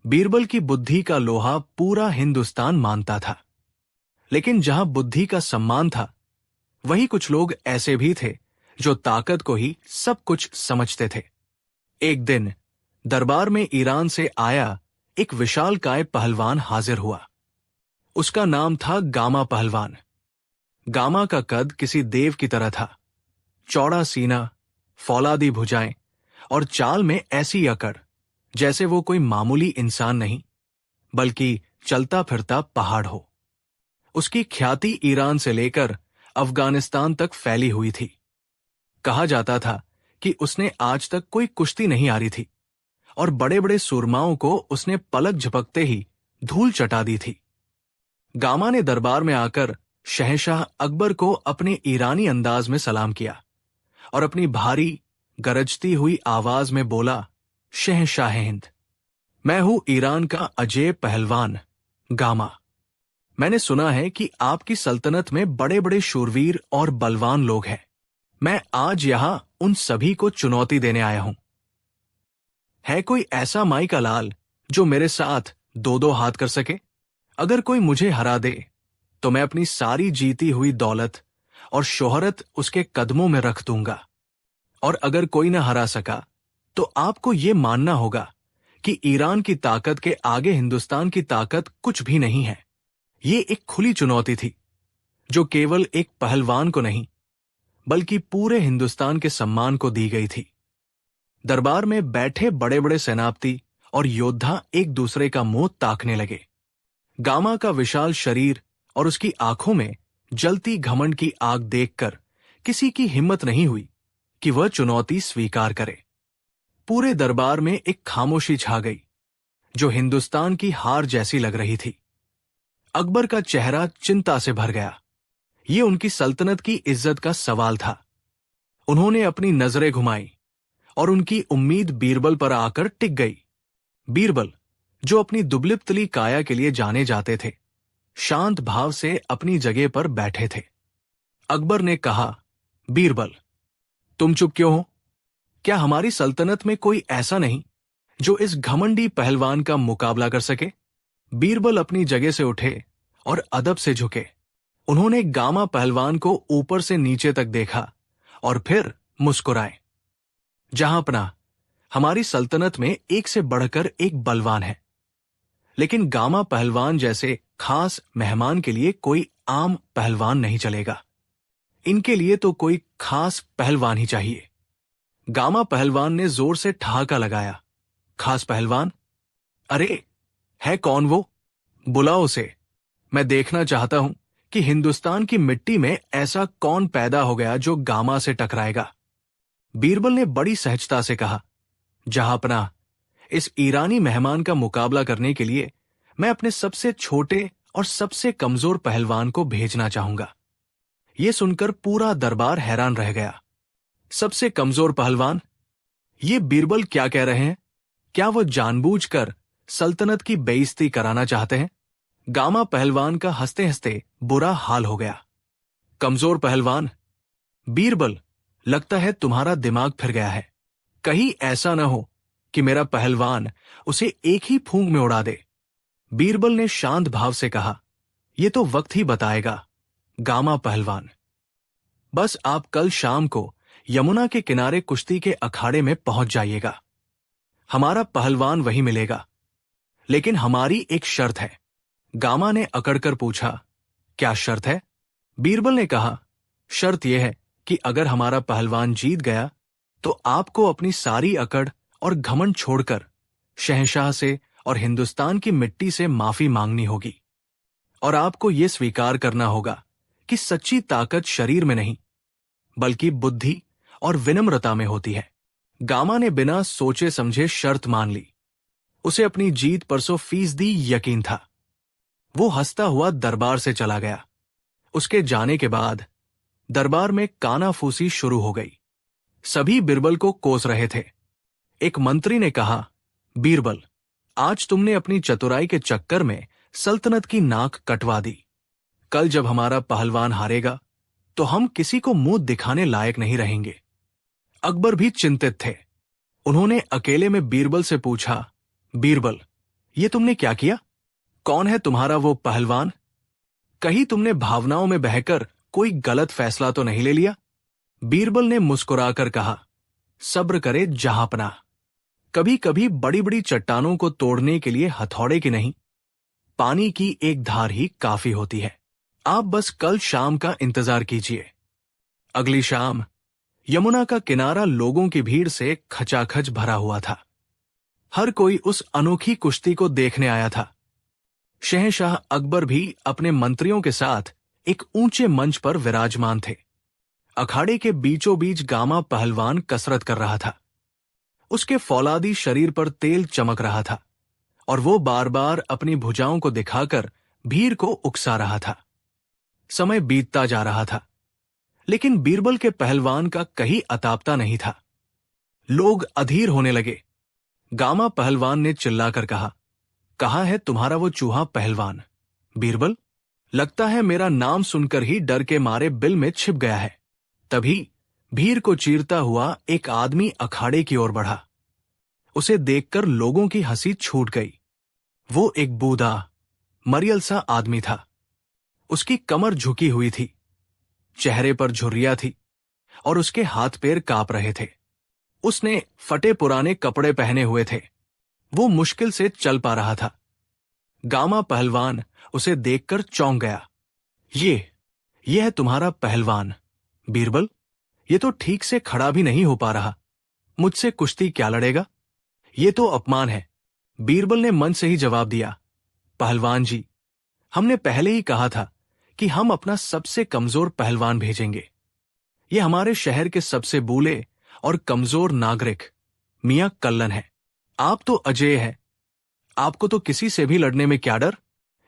Speaker 1: बीरबल की बुद्धि का लोहा पूरा हिंदुस्तान मानता था। लेकिन जहां बुद्धि का सम्मान था, वहीं कुछ लोग ऐसे भी थे जो ताकत को ही सब कुछ समझते थे। एक दिन दरबार में ईरान से आया एक विशालकाय पहलवान हाजिर हुआ। उसका नाम था गामा पहलवान। गामा का कद किसी देव की तरह था। चौड़ा सीना, फौलादी भुजाएं और चाल में ऐसी अकड़ जैसे वो कोई मामूली इंसान नहीं, बल्कि चलता फिरता पहाड़ हो। उसकी ख्याति ईरान से लेकर अफगानिस्तान तक फैली हुई थी। कहा जाता था कि उसने आज तक कोई कुश्ती नहीं हारी थी और बड़े बड़े सूरमाओं को उसने पलक झपकते ही धूल चटा दी थी। गामा ने दरबार में आकर शहंशाह अकबर को अपने ईरानी अंदाज में सलाम किया और अपनी भारी गरजती हुई आवाज में बोला, शहंशाह हिंद, मैं हूं ईरान का अजय पहलवान गामा। मैंने सुना है कि आपकी सल्तनत में बड़े बड़े शूरवीर और बलवान लोग हैं। मैं आज यहां उन सभी को चुनौती देने आया हूं। है कोई ऐसा माई का लाल जो मेरे साथ दो दो हाथ कर सके? अगर कोई मुझे हरा दे तो मैं अपनी सारी जीती हुई दौलत और शोहरत उसके कदमों में रख दूंगा, और अगर कोई न हरा सका तो आपको यह मानना होगा कि ईरान की ताकत के आगे हिंदुस्तान की ताकत कुछ भी नहीं है। ये एक खुली चुनौती थी जो केवल एक पहलवान को नहीं, बल्कि पूरे हिंदुस्तान के सम्मान को दी गई थी। दरबार में बैठे बड़े बड़े सेनापति और योद्धा एक दूसरे का मुंह ताकने लगे। गामा का विशाल शरीर और उसकी आंखों में जलती घमंड की आग देखकर किसी की हिम्मत नहीं हुई कि वह चुनौती स्वीकार करे। पूरे दरबार में एक खामोशी छा गई जो हिंदुस्तान की हार जैसी लग रही थी। अकबर का चेहरा चिंता से भर गया। ये उनकी सल्तनत की इज्जत का सवाल था। उन्होंने अपनी नजरें घुमाई और उनकी उम्मीद बीरबल पर आकर टिक गई। बीरबल, जो अपनी दुबलिपतली काया के लिए जाने जाते थे, शांत भाव से अपनी जगह पर बैठे थे। अकबर ने कहा, बीरबल, तुम चुप क्यों हो? क्या हमारी सल्तनत में कोई ऐसा नहीं जो इस घमंडी पहलवान का मुकाबला कर सके? बीरबल अपनी जगह से उठे और अदब से झुके। उन्होंने गामा पहलवान को ऊपर से नीचे तक देखा और फिर मुस्कुराए। जहांपना, हमारी सल्तनत में एक से बढ़कर एक बलवान है, लेकिन गामा पहलवान जैसे खास मेहमान के लिए कोई आम पहलवान नहीं चलेगा। इनके लिए तो कोई खास पहलवान ही चाहिए। गामा पहलवान ने जोर से ठहाका लगाया। खास पहलवान? अरे, है कौन वो? बुलाओ उसे। मैं देखना चाहता हूं कि हिंदुस्तान की मिट्टी में ऐसा कौन पैदा हो गया जो गामा से टकराएगा। बीरबल ने बड़ी सहजता से कहा, जहांपना, इस ईरानी मेहमान का मुकाबला करने के लिए मैं अपने सबसे छोटे और सबसे कमजोर पहलवान को भेजना चाहूंगा। यह सुनकर पूरा दरबार हैरान रह गया। सबसे कमजोर पहलवान? ये बीरबल क्या कह रहे हैं? क्या वो जानबूझकर सल्तनत की बेइज्जती कराना चाहते हैं? गामा पहलवान का हंसते हंसते बुरा हाल हो गया। कमजोर पहलवान? बीरबल, लगता है तुम्हारा दिमाग फिर गया है। कहीं ऐसा न हो कि मेरा पहलवान उसे एक ही फूंक में उड़ा दे। बीरबल ने शांत भाव से कहा, यह तो वक्त ही बताएगा गामा पहलवान। बस आप कल शाम को यमुना के किनारे कुश्ती के अखाड़े में पहुंच जाइएगा। हमारा पहलवान वही मिलेगा, लेकिन हमारी एक शर्त है। गामा ने अकड़कर पूछा, क्या शर्त है? बीरबल ने कहा, शर्त यह है कि अगर हमारा पहलवान जीत गया तो आपको अपनी सारी अकड़ और घमंड छोड़कर शहंशाह से और हिंदुस्तान की मिट्टी से माफी मांगनी होगी, और आपको यह स्वीकार करना होगा कि सच्ची ताकत शरीर में नहीं, बल्कि बुद्धि और विनम्रता में होती है। गामा ने बिना सोचे समझे शर्त मान ली। उसे अपनी जीत पर 100% यकीन था। वो हंसता हुआ दरबार से चला गया। उसके जाने के बाद दरबार में कानाफूसी शुरू हो गई। सभी बीरबल को कोस रहे थे, एक मंत्री ने कहा, बीरबल, आज तुमने अपनी चतुराई के चक्कर में सल्तनत की नाक कटवा दी। कल जब हमारा पहलवान हारेगा तो हम किसी को मुंह दिखाने लायक नहीं रहेंगे। अकबर भी चिंतित थे। उन्होंने अकेले में बीरबल से पूछा, बीरबल, ये तुमने क्या किया? कौन है तुम्हारा वो पहलवान? कहीं तुमने भावनाओं में बहकर कोई गलत फैसला तो नहीं ले लिया? बीरबल ने मुस्कुराकर कहा, सब्र करे जहांपनाह। कभी कभी बड़ी बड़ी चट्टानों को तोड़ने के लिए हथौड़े की नहीं, पानी की एक धार ही काफी होती है। आप बस कल शाम का इंतजार कीजिए। अगली शाम यमुना का किनारा लोगों की भीड़ से खचाखच भरा हुआ था। हर कोई उस अनोखी कुश्ती को देखने आया था। शहंशाह अकबर भी अपने मंत्रियों के साथ एक ऊंचे मंच पर विराजमान थे। अखाड़े के बीचों बीच गामा पहलवान कसरत कर रहा था। उसके फौलादी शरीर पर तेल चमक रहा था और वो बार बार अपनी भुजाओं को दिखाकर भीड़ को उकसा रहा था। समय बीतता जा रहा था, लेकिन बीरबल के पहलवान का कहीं अतापता नहीं था। लोग अधीर होने लगे। गामा पहलवान ने चिल्लाकर कहा, कहाँ है तुम्हारा वो चूहा पहलवान? बीरबल, लगता है मेरा नाम सुनकर ही डर के मारे बिल में छिप गया है। तभी भीड़ को चीरता हुआ एक आदमी अखाड़े की ओर बढ़ा। उसे देखकर लोगों की हंसी छूट गई। वो एक बूढ़ा, मरियल सा आदमी था। उसकी कमर झुकी हुई थी, चेहरे पर झुर्रियां थी और उसके हाथ पैर कांप रहे थे। उसने फटे पुराने कपड़े पहने हुए थे। वो मुश्किल से चल पा रहा था। गामा पहलवान उसे देखकर चौंक गया। ये है तुम्हारा पहलवान बीरबल? ये तो ठीक से खड़ा भी नहीं हो पा रहा। मुझसे कुश्ती क्या लड़ेगा? ये तो अपमान है। बीरबल ने मन से ही जवाब दिया, पहलवान जी, हमने पहले ही कहा था कि हम अपना सबसे कमजोर पहलवान भेजेंगे। ये हमारे शहर के सबसे बूले और कमजोर नागरिक मियां कल्लन है। आप तो अजेय हैं। आपको तो किसी से भी लड़ने में क्या डर?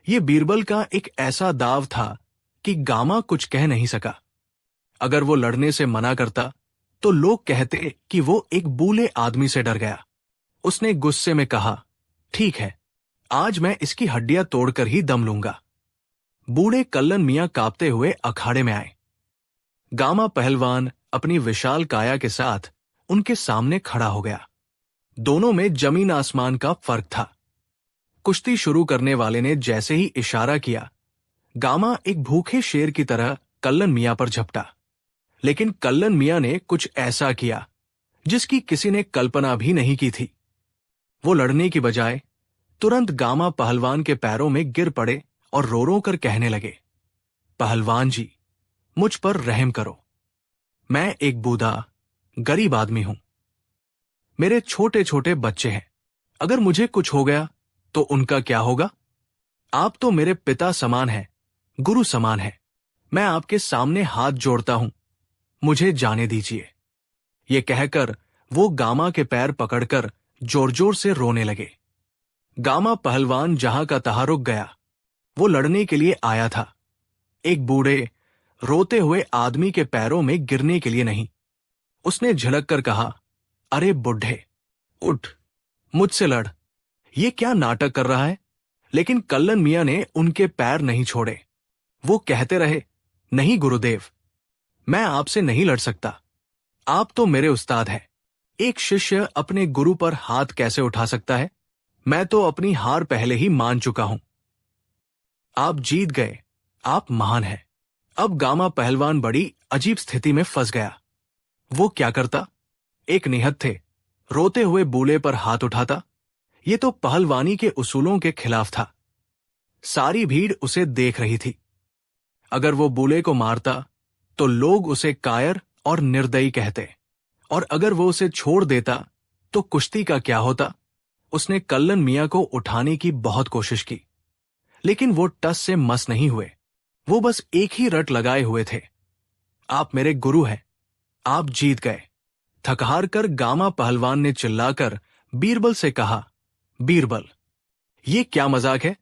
Speaker 1: ये बीरबल का एक ऐसा दाव था कि गामा कुछ कह नहीं सका। अगर वो लड़ने से मना करता तो लोग कहते कि वो एक बूले आदमी से डर गया। उसने गुस्से में कहा, ठीक है, आज मैं इसकी हड्डियां तोड़कर ही दम लूंगा। बूढ़े कल्लन मियां कांपते हुए अखाड़े में आए। गामा पहलवान अपनी विशाल काया के साथ उनके सामने खड़ा हो गया। दोनों में जमीन आसमान का फर्क था। कुश्ती शुरू करने वाले ने जैसे ही इशारा किया, गामा एक भूखे शेर की तरह कल्लन मियां पर झपटा। लेकिन कल्लन मियां ने कुछ ऐसा किया जिसकी किसी ने कल्पना भी नहीं की थी। वो लड़ने की बजाय तुरंत गामा पहलवान के पैरों में गिर पड़े और रो रो कर कहने लगे, पहलवान जी, मुझ पर रहम करो। मैं एक बूढ़ा गरीब आदमी हूं। मेरे छोटे छोटे बच्चे हैं। अगर मुझे कुछ हो गया तो उनका क्या होगा? आप तो मेरे पिता समान हैं, गुरु समान हैं। मैं आपके सामने हाथ जोड़ता हूं, मुझे जाने दीजिए। ये कहकर वो गामा के पैर पकड़कर जोर जोर से रोने लगे। गामा पहलवान जहां का तहां रुक गया। वो लड़ने के लिए आया था, एक बूढ़े रोते हुए आदमी के पैरों में गिरने के लिए नहीं। उसने झिड़क कर कहा, अरे बुढ़े, उठ, मुझसे लड़। ये क्या नाटक कर रहा है? लेकिन कल्लन मियां ने उनके पैर नहीं छोड़े। वो कहते रहे, नहीं गुरुदेव, मैं आपसे नहीं लड़ सकता। आप तो मेरे उस्ताद हैं। एक शिष्य अपने गुरु पर हाथ कैसे उठा सकता है? मैं तो अपनी हार पहले ही मान चुका हूं। आप जीत गए, आप महान हैं। अब गामा पहलवान बड़ी अजीब स्थिति में फंस गया। वो क्या करता? एक निहत्थे थे, रोते हुए बूले पर हाथ उठाता। ये तो पहलवानी के उसूलों के खिलाफ था। सारी भीड़ उसे देख रही थी। अगर वो बूले को मारता तो लोग उसे कायर और निर्दयी कहते, और अगर वो उसे छोड़ देता तो कुश्ती का क्या होता? उसने कल्लन मियां को उठाने की बहुत कोशिश की, लेकिन वो टस से मस नहीं हुए। वो बस एक ही रट लगाए हुए थे, आप मेरे गुरु हैं। आप जीत गए। थकहार कर गामा पहलवान ने चिल्लाकर बीरबल से कहा, बीरबल, ये क्या मजाक है?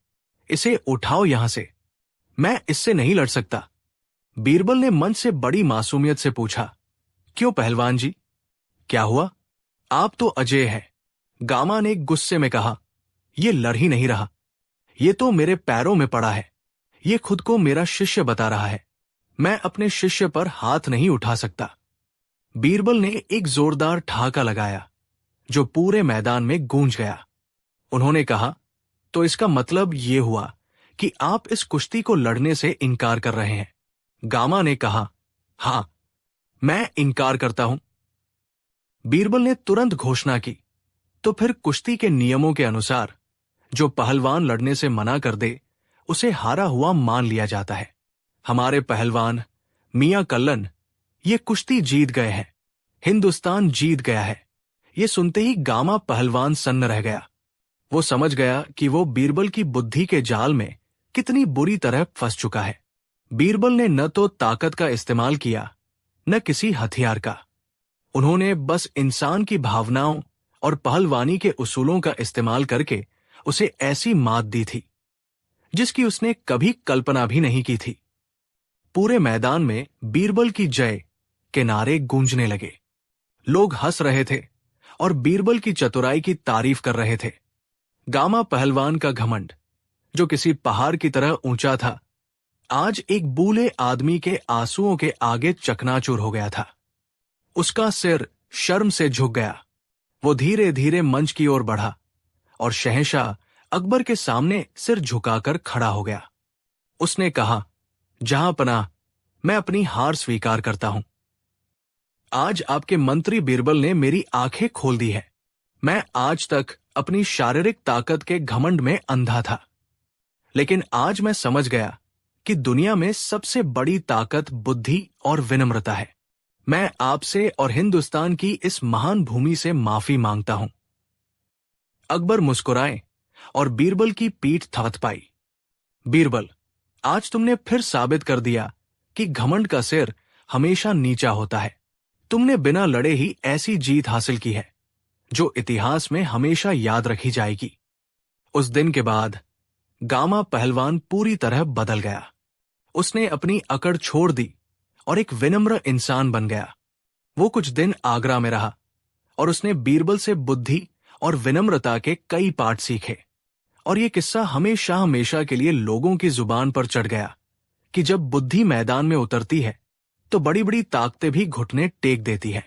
Speaker 1: इसे उठाओ यहां से। मैं इससे नहीं लड़ सकता। बीरबल ने मन से बड़ी मासूमियत से पूछा, क्यों पहलवान जी, क्या हुआ? आप तो अजय हैं। गामा ने गुस्से में कहा, ये लड़ ही नहीं रहा। ये तो मेरे पैरों में पड़ा है। ये खुद को मेरा शिष्य बता रहा है। मैं अपने शिष्य पर हाथ नहीं उठा सकता। बीरबल ने एक जोरदार ठहाका लगाया जो पूरे मैदान में गूंज गया। उन्होंने कहा, तो इसका मतलब ये हुआ कि आप इस कुश्ती को लड़ने से इनकार कर रहे हैं। गामा ने कहा, हां, मैं इनकार करता हूं। बीरबल ने तुरंत घोषणा की, तो फिर कुश्ती के नियमों के अनुसार जो पहलवान लड़ने से मना कर दे उसे हारा हुआ मान लिया जाता है। हमारे पहलवान मियां कल्लन ये कुश्ती जीत गए हैं। हिंदुस्तान जीत गया है। ये सुनते ही गामा पहलवान सन्न रह गया। वो समझ गया कि वो बीरबल की बुद्धि के जाल में कितनी बुरी तरह फंस चुका है। बीरबल ने न तो ताकत का इस्तेमाल किया न किसी हथियार का। उन्होंने बस इंसान की भावनाओं और पहलवानी के उसूलों का इस्तेमाल करके उसे ऐसी मात दी थी जिसकी उसने कभी कल्पना भी नहीं की थी। पूरे मैदान में बीरबल की जय के नारे गूंजने लगे। लोग हंस रहे थे और बीरबल की चतुराई की तारीफ कर रहे थे। गामा पहलवान का घमंड, जो किसी पहाड़ की तरह ऊंचा था, आज एक बूले आदमी के आंसुओं के आगे चकनाचूर हो गया था। उसका सिर शर्म से झुक गया। वो धीरे धीरे मंच की ओर बढ़ा और शहंशाह अकबर के सामने सिर झुकाकर खड़ा हो गया। उसने कहा, जहां पनाह, मैं अपनी हार स्वीकार करता हूं। आज आपके मंत्री बीरबल ने मेरी आंखें खोल दी है। मैं आज तक अपनी शारीरिक ताकत के घमंड में अंधा था, लेकिन आज मैं समझ गया कि दुनिया में सबसे बड़ी ताकत बुद्धि और विनम्रता है। मैं आपसे और हिंदुस्तान की इस महान भूमि से माफी मांगता हूं। अकबर मुस्कुराए और बीरबल की पीठ थपथपाई। बीरबल, आज तुमने फिर साबित कर दिया कि घमंड का सिर हमेशा नीचा होता है। तुमने बिना लड़े ही ऐसी जीत हासिल की है जो इतिहास में हमेशा याद रखी जाएगी। उस दिन के बाद गामा पहलवान पूरी तरह बदल गया। उसने अपनी अकड़ छोड़ दी और एक विनम्र इंसान बन गया। वो कुछ दिन आगरा में रहा और उसने बीरबल से बुद्धि और विनम्रता के कई पाठ सीखे। और ये किस्सा हमेशा हमेशा के लिए लोगों की जुबान पर चढ़ गया कि जब बुद्धि मैदान में उतरती है तो बड़ी बड़ी ताकतें भी घुटने टेक देती है।